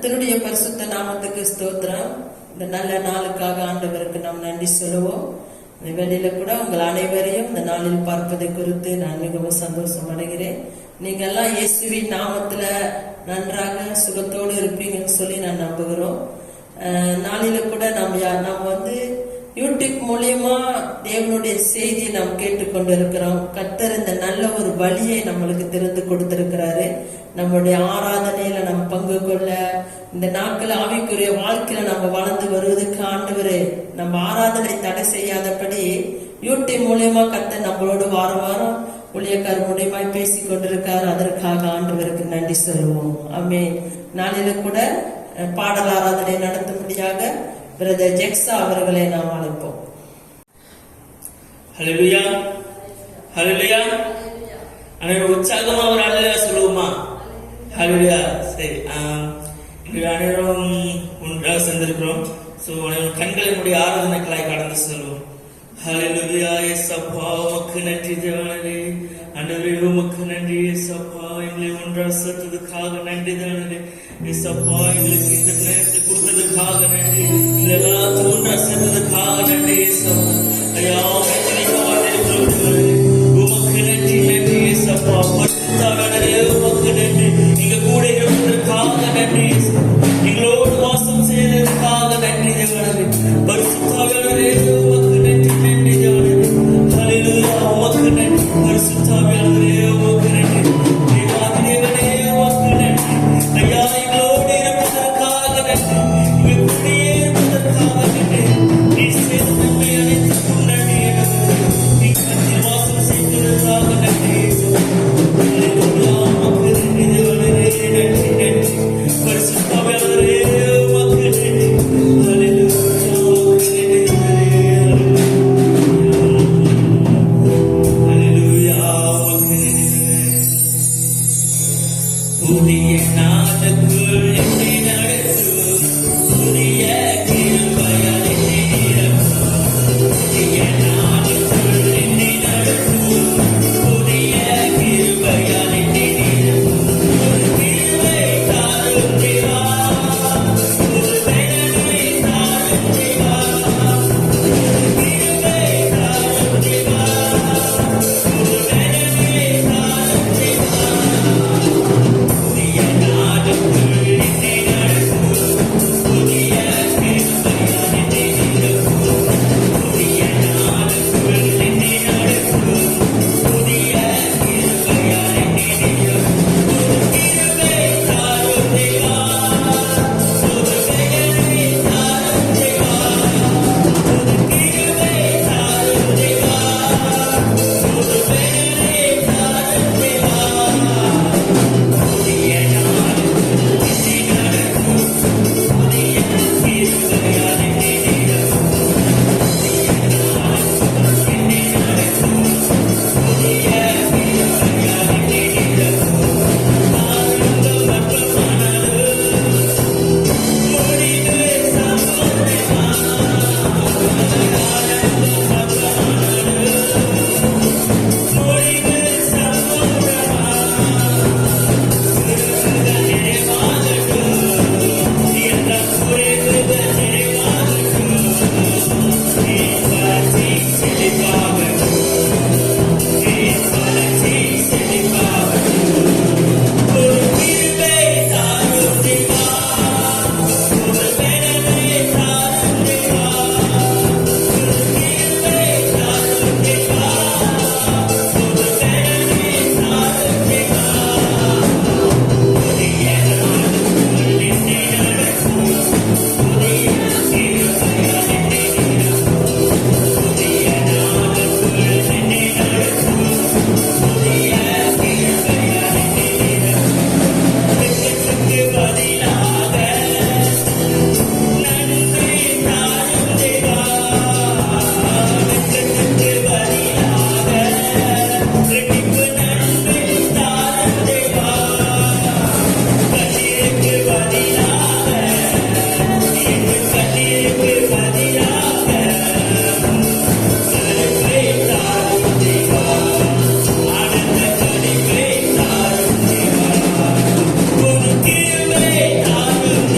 கர்த்தருடைய பரிசுத்த நாமத்துக்கு ஸ்தோத்திரம். இந்த நல்ல நாளுக்காக ஆண்டவருக்கு நாம் நன்றி சொல்லுவோம். இந்த வேளையில கூட உங்கள் அனைவரையும் இந்த நாளில் பார்ப்பதை குறித்து நான் மிகவும் சந்தோஷம் அடைகிறேன். நீங்க எல்லாம் இயேசுவின் நாமத்துல நன்றாக சுகத்தோடு இருப்பீங்கன்னு சொல்லி நான் நம்புகிறோம். நாளில கூட நாம் வந்து யூடியூப் மூலியமா தேவனுடைய செய்தியை நாம் கேட்டுக்கொண்டு இருக்கிறோம். கர்த்தர் இந்த நல்ல ஒரு வழியை நம்மளுக்கு திறந்து கொடுத்திருக்கிறாரு. நம்மளுடைய ஆராதனையில நம்ம பங்கு கொள்ள, இந்த நாட்கள் ஆவிக்குரிய வாழ்க்கையில நம்ம வளர்ந்து வருவதற்கு ஆண்டவரே நம்ம ஆராதனை தடை செய்யாதபடி யூடியூப் மூலியமா கர்த்தர் நம்மளோடு வாரம் வாரம் ஊழியக்காரர் மூலியமாய் பேசி கொண்டிருக்காரு. அதற்காக ஆண்டவருக்கு நன்றி சொல்லுவோம். ஆமென். நாளில கூட பாடல் ஆராதனை நடத்தும்படியாக பிரதர் ஜெக்ஸா அவர்களை நாம் அழைப்போம். ஹல்லேலூயா, ஹல்லேலூயா. அனைவரும் உற்சாகமா ஒரு அல்லேலூயா சொல்லுவோமா? ஹல்லேலூயா. சரி, அனைவரும் ஒன்றாக சேர்ந்திருக்கிறோம். அனைவரும் கண்களை மூடி ஆராதனைகளாய் கடந்து செல்வோம். ஹல்லேலூயா. இயேசப்பா உமக்கு நன்றி தேவனே. ஆண்டவரே உமக்கு நன்றி இயேசப்பா. எங்களை ஒன்றாக சேர்த்ததுக்காக நன்றி தேவனே. இயேசப்பா எங்களுக்கு இந்த நேரத்தை கொடுத்ததுக்காக நன்றி. எல்லாத்தையும் ஒன்றாக சேர்த்ததுக்காக நன்றி இயேசப்பா. ஐயா உமக்கு நன்றி நன்றி இயேசப்பா. பரிசுத்தவானவரே உமக்கு நன்றி. நீங்க கூட இருப்பதற்காக நன்றி. எங்களோடு வாசம் செய்ததற்காக நன்றி தேவனே. பரிசுத்தவானவரே உமக்கு நன்றி நன்றி தேவனே. ஹல்லேலூயா உமக்கு நன்றி. பரிசுத்தவானவரே உமக்கு நன்றி. தேவாதி தேவனே உமக்கு நன்றி. ஐயா எங்களோடு இருப்பதற்காக நன்றி. எங்க கூட இருப்பதற்காக நன்றி. நீ செய்த நன்மை அனைத்துக்கும் நன்றி. நீ கண்ணில் வாசம் செய்ததற்காக நன்றி. ஹல்லேலூயா உமக்கு நன்றி தேவனே. நன்றி நன்றி. பரிசுத்தவானவரே உமக்கு நன்றி. ஹல்லேலூயா உமக்கு நன்றி தேவனே. ஹல்லேலூயா உமக்கு நன்றி. புதிய நாளுக்குள் என்னை நடத்தும். புதிய கிருபையால் என்னை நிரப்பும். புதிய நாளுக்குள் என்னை நடத்தும். புதிய கிருபையால் என்னை நிரப்பும். ஒரு கிருபை தாரும் தேவா. ஒரு வேதனை தாரும் தேவா. ஒரு கிருபை தாரும் தேவா. ஒரு வேதனை தாரும் தேவா. புதிய நாளுக்குள் என்னை நடத்தும். புதிய கிருபையால் என்னை நிரப்பும். புதிய நாளுக்குள் என்னை நடத்தும். புதிய கிருபையால் என்னை நிரப்பும். ஒரு கிருபை தாரும் தேவா. ஒரு வேதனை தாரும் தேவா. ஒரு கிருபை தாரும் தேவா. ஒரு வேதனை தாரும் தேவா. புதிய நாளுக்குள் என்னை நடத்தும். புதிய கிருபையால் என்னை நிரப்பும். புதிய நாளுக்குள் என்னை நடத்தும். புதிய கிருபையால் என்னை நிரப்பும். ஆனந்தம் வற்றமானது. முடிவு சம்பூர்ணமா. ஆனந்தம் வற்றமானது. முடிவு சம்பூர்ணமா. குறைவுகள் நிறைவாகட்டும். எல்லா குறைவுகள் நிறைவாகட்டும். என் வளர்ச்சி செழிப்பாகட்டும். என் வளர்ச்சி செழிப்பாகட்டும். ஒரு கிருபை தாரும் தேவா. ஒரு வேதனை தாரும் தேவா. ஒரு கிருபை தாரும் தேவா. ஒரு வேதனை தாரும் தேவா. புதிய நாளுக்குள் என்னை நடத்தும். புதிய கிருபையால் என்னை நிரப்பும். புதிய நாளுக்குள் என்னை நடத்தும். புதிய கிருபையால் என்னை நிரப்பும். வெட்கத்துக்கு பதிலாக நன்றி தாரும் தேவா. வெட்கத்துக்கு பதிலாக இரட்டிப்பு நன்மை தாரும் தேவா. கண்ணீருக்கு பதிலாக எங்கள் கண்ணீருக்கு பதிலாக கருப்பை தாரும் தேவா. ஆனந்த கருப்பை தாரும் தேவா. ஒரு கிருபை தாரும்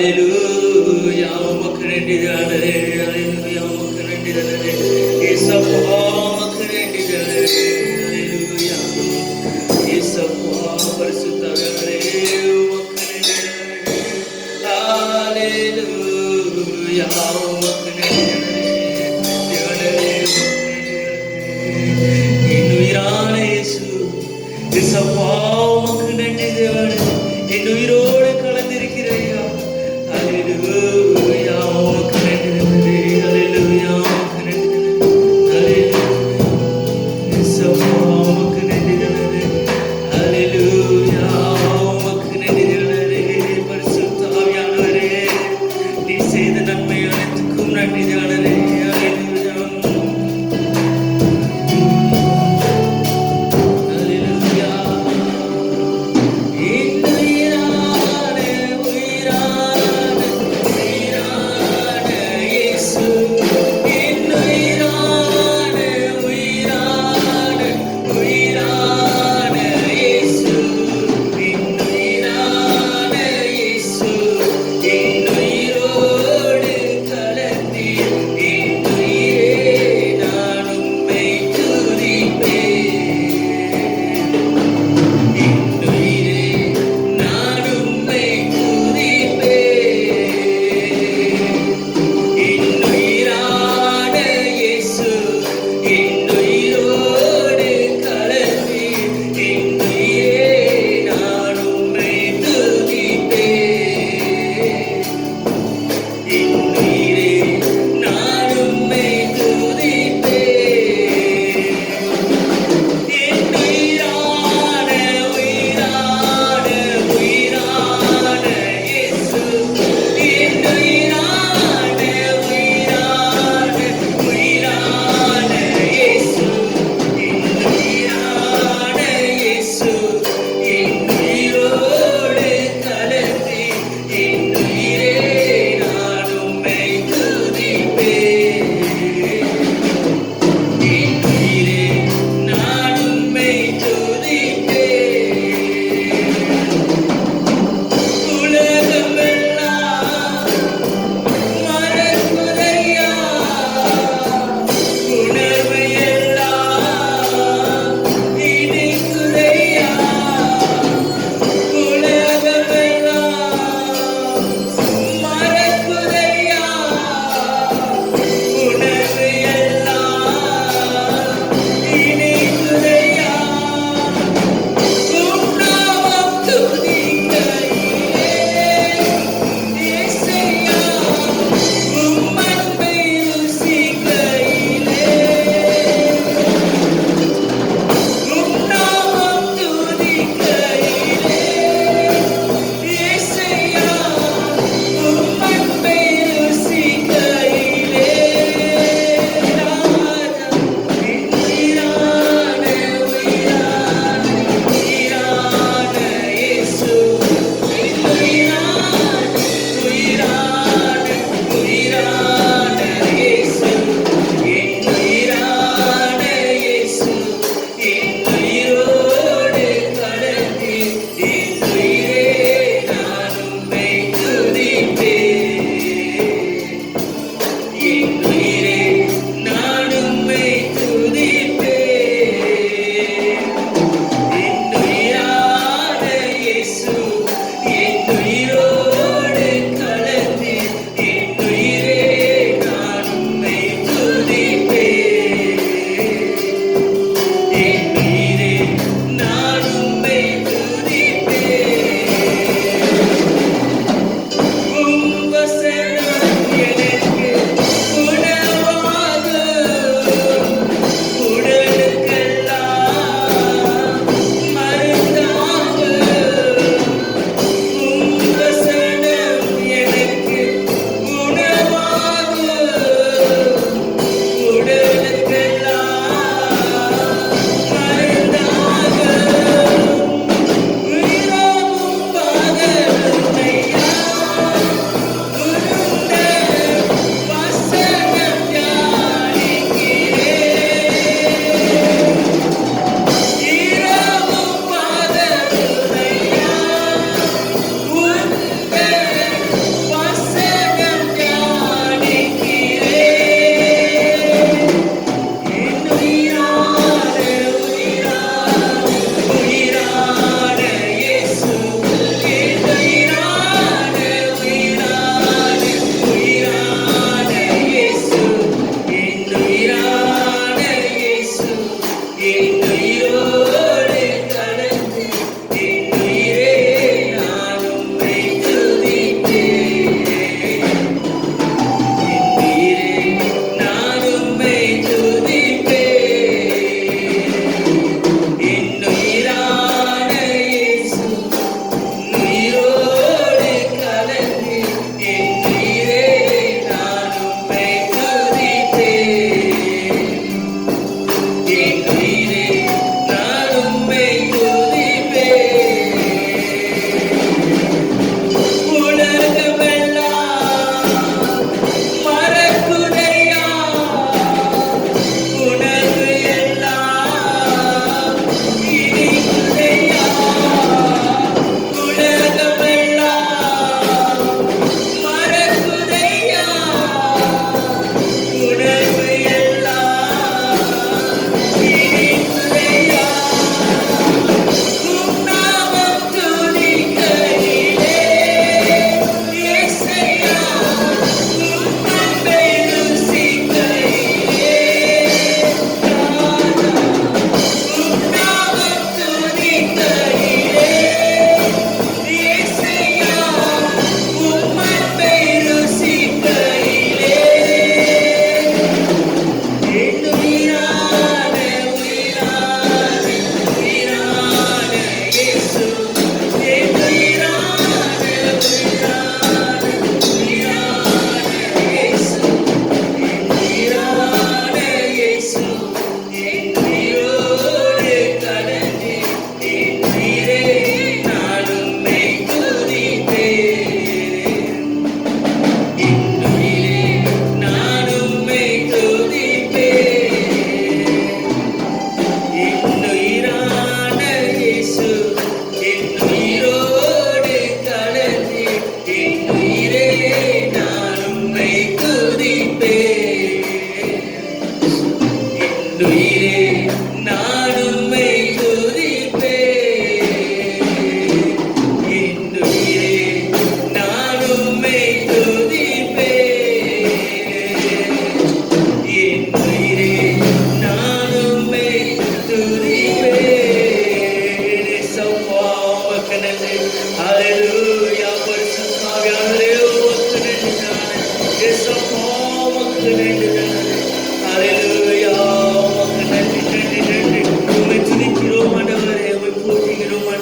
Hallelujah, உமக்கு நன்றி ஆண்டவரே. Hallelujah, உமக்கு நன்றி ஆண்டவரே. இயேசுப்பா உமக்கு நன்றி ஆண்டவரே. Hallelujah. இயேசுப்பா பரிசுத்தரே உமக்கு நன்றி ஆண்டவரே. Hallelujah, உமக்கு நன்றி ஆண்டவரே. என் உயிரான இயேசு இயேசுப்பா உமக்கு நன்றி தேவனே. என் உயிரோடு கலந்திருக்கிறையா. Hallelujah, உமக்கு நன்றி தேவனே. Hallelujah, உமக்கு நன்றி தேவனே. Hallelujah, இயேசுப்பா உமக்கு நன்றி தேவனே. Hallelujah, உமக்கு நன்றி தேவனே. பரிசுத்த ஆவியானவரே, நீ செய்த நன்மை அனைத்துக்கும் நன்றி தேவனே. Hallelujah. Hallelujah.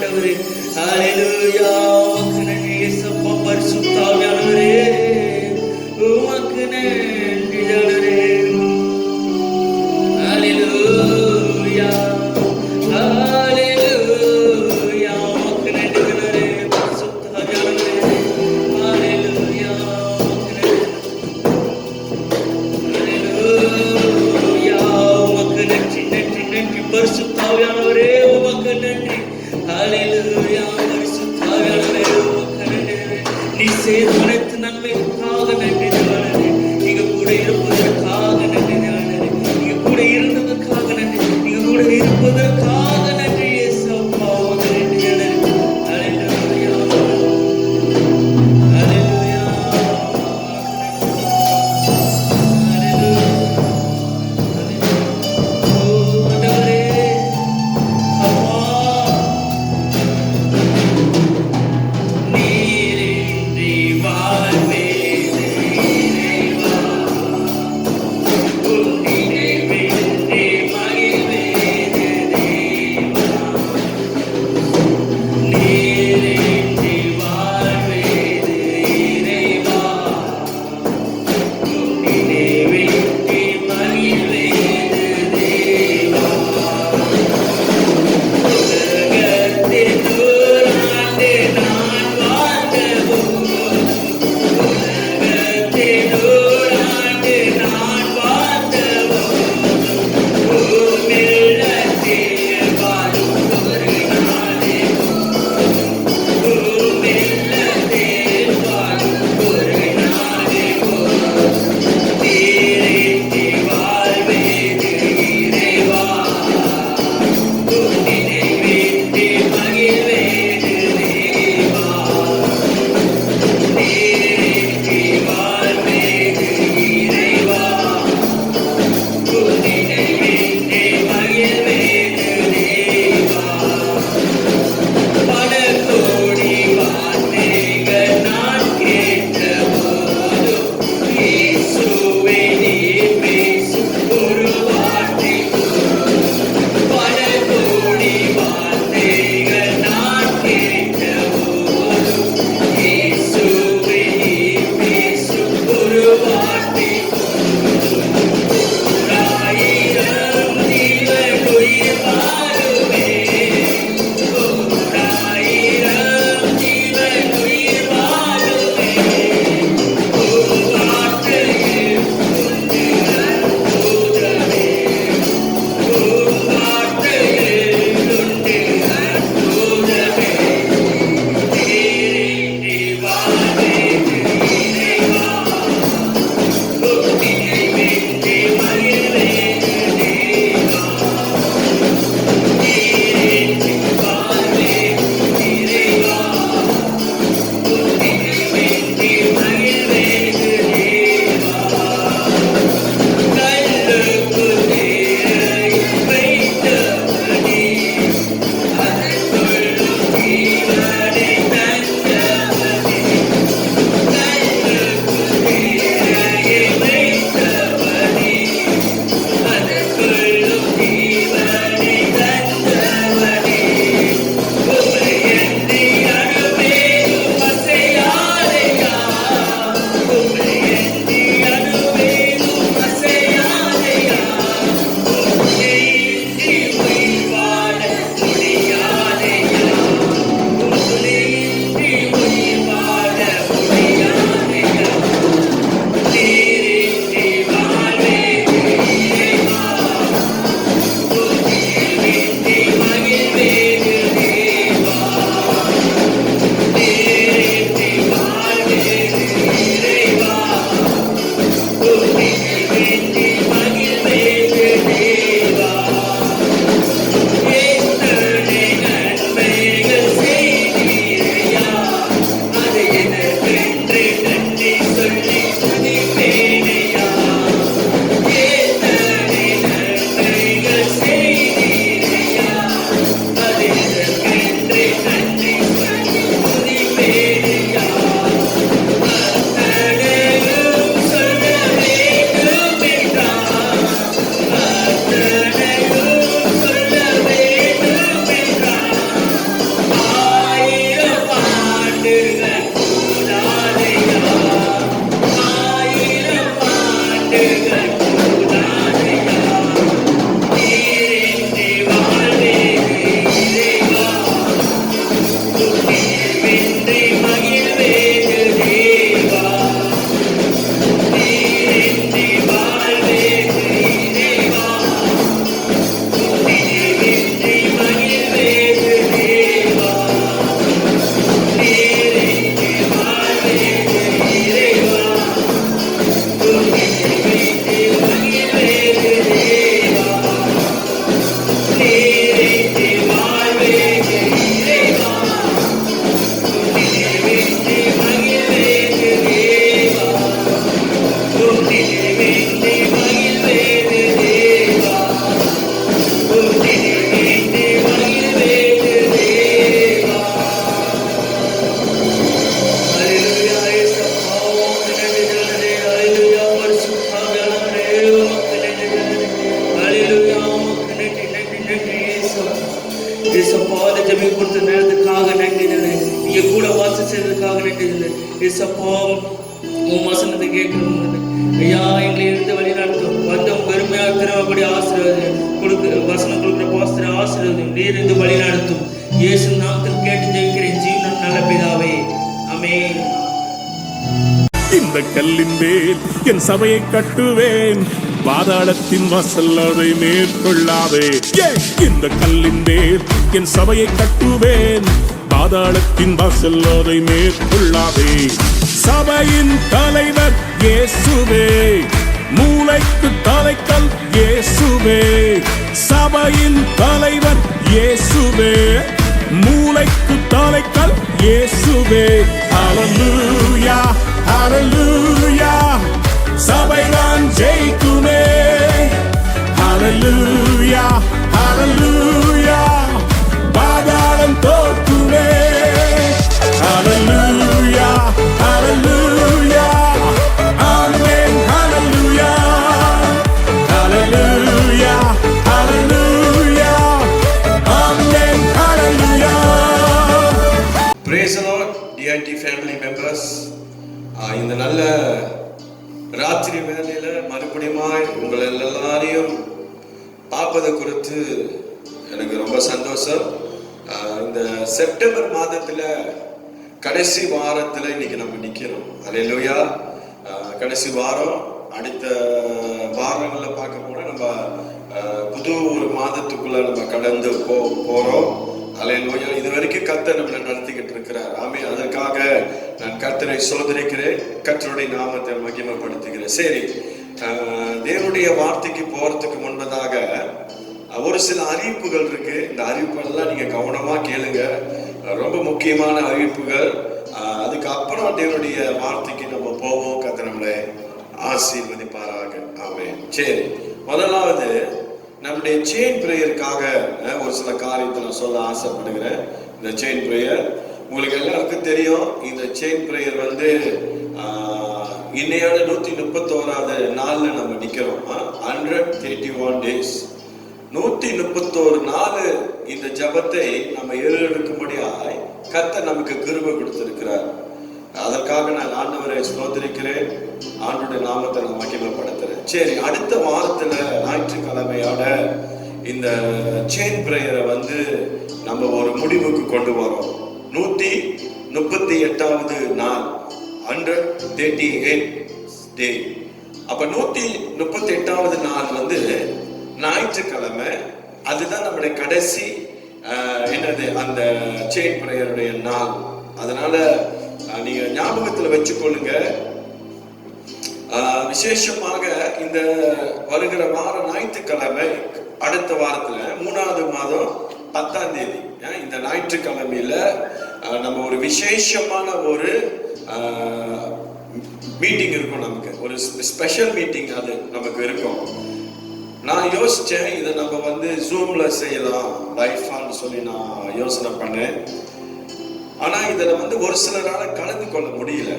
ஆண்டவரே. ஹalleluya. உமக்கு நன்றி இயேசப்பா. பரிசுத்த ஆவியானவரே உமக்கு நன்றி ஆண்டவரே. ஹalleluya. ஹalleluya. உமக்கு நன்றி ஆண்டவரே. பரிசுத்த ஆவியானவரே. ஹalleluya. உமக்கு நன்றி. ஹalleluya. உமக்கு நன்றி நன்றி நன்றி பரிசுத்த ஆவியானவரே. உமக்கு நன்றி. ஹalleluya. பரிசுத்த ஆவியானவரே உமக்கு நன்றி. நீ செய்த அனைத்து நன்மைகளுக்காக நன்றி தேவனே. நீங்க கூட இருப்பதற்காக நன்றி தேவனே. நீங்க கூட இருந்ததற்காக நன்றி. நீங்க கூட இருப்பதற்காக நன்றி இயேசுப்பா. உமக்கு நன்றி தேவனே. ஹalleluya. ஹalleluya. நீரின்றி வா இங்க கூட வாசிச்சதுக்காக நன்றி. ஏசப்பா உன் வசனத்தை கேட்கணும் ஐயா, எங்களை இருந்து வழி நடத்தும். வந்தவங்க பெருமையாக திரும்படி ஆசீர்வாதம் கொடுக்க வசனம் கொடுக்குற பாஸ்தர் ஆசீர்வாதம் நீர் இருந்து வழி நடத்தும். இயேசு நாமத்தில் கேட்டு ஜெயிக்கிறேன் ஜீவன் நல்ல பிதாவே, ஆமென். இந்த கல்லின் மேல் என் சபையை கட்டுவேன், பாதாளத்தின் வாசல் அதை மேற்கொள்ளாதே. இந்த கல்லின் மேல் என் சபையை கட்டுவேன், பாதாளத்தின் வாசல் அதை மேற்கொள்ளாதே. சபையின் தலைவர் இயேசுவே, மூளைக்கு தலைக்கல் இயேசுவே. சபையின் தலைவர் இயேசுவே, மூளைக்கு தலைக்கல் இயேசுவே. ஹல்லேலூயா ஹல்லேலூயா, சபைதான் ஜெயிக்குமே. ஹல்லேலூயா ஹல்லேலூயா, பாதாளம் தோற்குமே. ஹல்லேலூயா ஹல்லேலூயா, ஆமென். ஹல்லேலூயா ஹல்லேலூயா ஹல்லேலூயா, ஆமென். ஹல்லேலூயா. Praise the Lord, DIT family members. இந்த நல்ல ராத்திரி வேளையில மறுபடியும் உங்களை எல்லாரையும் பார்ப்பது குறித்து எனக்கு ரொம்ப சந்தோஷம். இந்த செப்டம்பர் மாதத்துல கடைசி வாரத்துல இன்னைக்கு நம்ம நிக்கிறோம். அல்லேலூயா. கடைசி வாரம். அடுத்த வாரங்கள்ல பார்க்க போனா நம்ம புது ஒரு மாதத்துக்குள்ள நம்ம கடந்து போறோம். அல்லேலூயா. இது வரைக்கும் கர்த்தர் நம்மளை நடத்திக்கிட்டு இருக்கிறார். ஆமே. அதற்காக நான் கர்த்தரை சோதரிக்கிறேன், கர்த்தருடைய நாமத்தை மகிமைப்படுத்துகிறேன். சரி, தேவனுடைய வார்த்தைக்கு போறதுக்கு முன்பதாக ஒரு சில அறிவிப்புகள் இருக்கு. இந்த அறிவிப்புகள்லாம் நீங்க கவனமா கேளுங்க, ரொம்ப முக்கியமான அறிவிப்புகள். அதுக்கப்புறம் தேவனுடைய வார்த்தைக்கு நம்ம போவோம். கர்த்தர் நம்மளை ஆசீர்வதிப்பாராக. ஆமென். சரி, முதலாவது நம்முடைய செயின் பிரேயருக்காக ஒரு சில காரியத்தை நான் சொல்ல ஆசைப்படுகிறேன். இந்த செயின் பிரேயர் உங்களுக்கு எல்லாருக்கும் தெரியும். இந்த செயின் பிரேயர் வந்து இன்னையான 131வது நாள்ல நம்ம நிக்கிறோம். 131 days, 131 நாள் இந்த ஜபத்தை நம்ம ஏறெடுக்கும்படியாய் கர்த்தர் நமக்கு கிருபை கொடுத்திருக்கிறார். அதற்காக நான் ஆண்டவரை ஸ்தோத்திரிக்கிறேன், ஆண்டவருடைய நாமத்தை நான் மகிமைப்படுத்துறேன். சரி, அடுத்த வாரத்துல ஞாயிற்றுக்கிழமையோட இந்த செயின் பிரேயரை வந்து நம்ம ஒரு முடிவுக்கு கொண்டு வரோம். 138வது நாள், 138 டே. அப்ப 138வது நாள் வந்து ஞாயிற்றுக்கிழமை. அதுதான் நம்முடைய கடைசி என்னது அந்த செயின் பிரேயருடைய நாள். அதனால நீங்க ஞாபகத்துல வச்சுக்கொள்ளுங்க. விசேஷமாக இந்த வருகிற வார ஞாயிற்றுக்கிழமை, அடுத்த வாரத்துல 3வது மாதம் 10ஆம் தேதி, இந்த ஞாயிற்றுக்கிழமையில நம்ம ஒரு விசேஷமான ஒரு மீட்டிங் இருக்கும். நமக்கு ஒரு ஸ்பெஷல் மீட்டிங் அது நமக்கு இருக்கும். நான் யோசிச்சேன், இதை நம்ம வந்து ஜூம்ல செய்யலாம் லைஃபான்னு சொல்லி நான் யோசனை பண்ணேன். ஆனா இதுல வந்து ஒரு சிலரால கலந்து கொள்ள முடியல.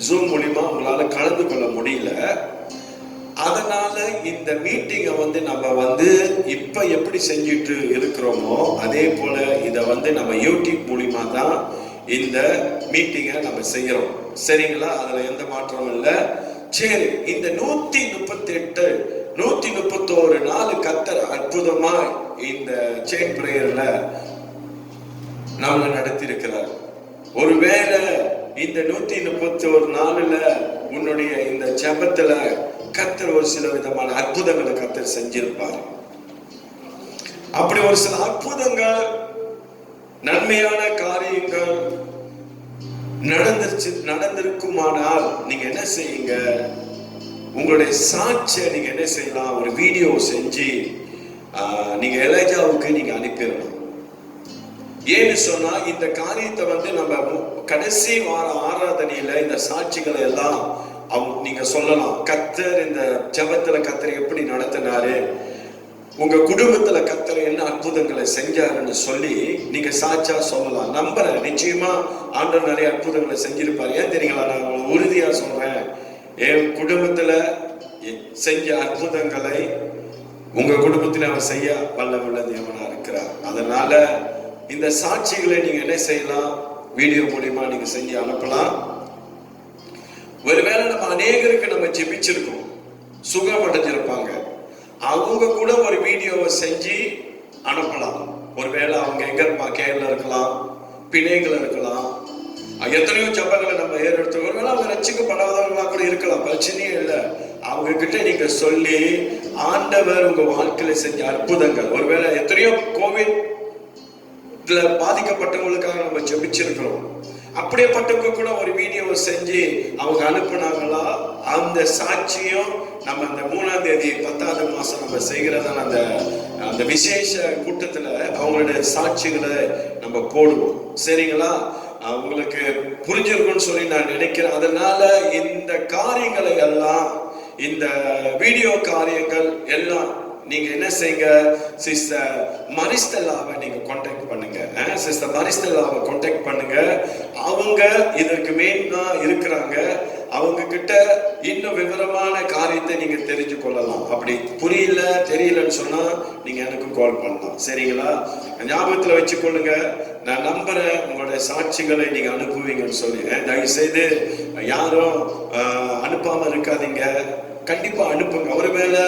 ஜூம் மூலியமா உங்களால கலந்து கொள்ள முடியல. அதனால இந்த மீட்டிங்கை வந்து நம்ம வந்து இப்ப எப்படி செஞ்சுட்டு இருக்கிறோமோ அதே போல இதை வந்து நம்ம யூடியூப் மூலியமா தான் இந்த மீட்டிங்கை நம்ம செய்யறோம். சரிங்களா? அதுல எந்த மாற்றமும் இல்லை. சரி, இந்த 138 131 நாள் கர்த்தர் அற்புதமா இந்த செயின் பிரேயர்ல நம்மளை நடத்தி இருக்கிறார். ஒருவேளை இந்த 131 நாளுல உன்னுடைய இந்த ஜெபத்துல கர்த்தர் ஒரு சில விதமான அற்புதங்களை கர்த்தர் செஞ்சிருப்பார். அப்படி ஒரு சில அற்புதங்கள், நன்மையான காரியங்கள் நடந்திருக்குமானால் நீங்க என்ன செய்யுங்க, உங்களுடைய சாட்சியை நீங்க என்ன செய்யலாம், ஒரு வீடியோ செஞ்சு நீங்க எலைஜாவுக்கு நீங்க அனுப்பிடணும். ஏன்னு சொன்னா இந்த காரியத்தை வந்து நம்ம கடைசி வார ஆராதனையில இந்த சாட்சிகளை எல்லாம் நீங்க சொல்லலாம். கர்த்தர் இந்த ஜெபத்துல கர்த்தர் எப்படி நடத்தினாரு, உங்க குடும்பத்துல கர்த்தர் என்ன அற்புதங்களை செஞ்சாருன்னு சொல்லி நீங்க சாட்சியா சொல்லலாம். நம்புறேன், நிச்சயமா ஆண்டவர் நிறைய அற்புதங்களை செஞ்சிருப்பாரு. ஏன் தெரியுங்களா? நான் உறுதியா சொல்றேன், என் குடும்பத்துல செஞ்ச அற்புதங்களை உங்க குடும்பத்துல அவர் செய்ய வல்லமுள்ள தேவனா இருக்கிறார். அதனால இந்த சாட்சிகளை நீங்க என்ன செய்யலாம், வீடியோ மூலியமா நீங்க செஞ்சு அனுப்பலாம். ஒருவேளை நம்ம அநேகருக்கு நம்ம ஜெபிச்சிருக்கோம், சுகம் அடைஞ்சிருப்பாங்க, அவங்க கூட ஒரு வீடியோவை செஞ்சு அனுப்பலாம். ஒருவேளை அவங்க எங்க இருப்பாங்க, கேரளா இருக்கலாம், பிணைகள் இருக்கலாம், எத்தனையோ ஜபங்களை நம்ம ஏறெடுத்து, ஒருவேளை அவங்க ரட்சிக்கப்படாதவங்களா கூட இருக்கலாம், பிரச்சனையே இல்லை. அவங்க கிட்ட நீங்க சொல்லி ஆண்டவர் உங்க வாழ்க்கையில செஞ்ச அற்புதங்கள், ஒருவேளை எத்தனையோ கோவிட் பாதிக்கப்பட்டவங்களுக்காக நம்ம ஜெபிச்சிருக்கிறோம், அப்படியேப்பட்டவங்க கூட ஒரு வீடியோவை செஞ்சு அவங்க அனுப்புனாங்களா, அந்த சாட்சியம் நம்ம அந்த 3ஆம் தேதி 10வது மாசம் நம்ம செய்கிறதான அந்த விசேஷ கூட்டத்துல அவங்களுடைய சாட்சிகளை நம்ம போடுவோம். சரிங்களா? உங்களுக்கு புரிஞ்சிருக்கும்னு சொல்லி நான் நினைக்கிறேன். அதனால இந்த காரியங்களை எல்லாம், இந்த வீடியோ காரியங்கள் எல்லாம் நீங்க என்ன செய்யுங்க, சிஸ்டர் மரிஸ்டெல்லாவை நீங்க கான்டாக்ட் பண்ணுங்க. சிஸ்டர் மரிஸ்டெல்லாவை கான்டாக்ட் பண்ணுங்க. அவங்க இதற்கு மெயினா இருக்கிறாங்க. அவங்க கிட்ட இன்னும் விவரமான காரியத்தை நீங்க தெரிஞ்சு கொள்ளலாம். அப்படி புரியல தெரியலன்னு சொன்னா நீங்க எனக்கு கால் பண்ணலாம். சரிங்களா? ஞாபகத்துல வச்சுக்கொள்ளுங்க. நான் நம்புறேன் உங்களுடைய சாட்சிகளை நீங்க அனுப்புவீங்கன்னு சொல்லி. தயவு செய்து யாரும் அனுப்பாம இருக்காதீங்க, கண்டிப்பா அனுப்புங்க. ஒருவேளை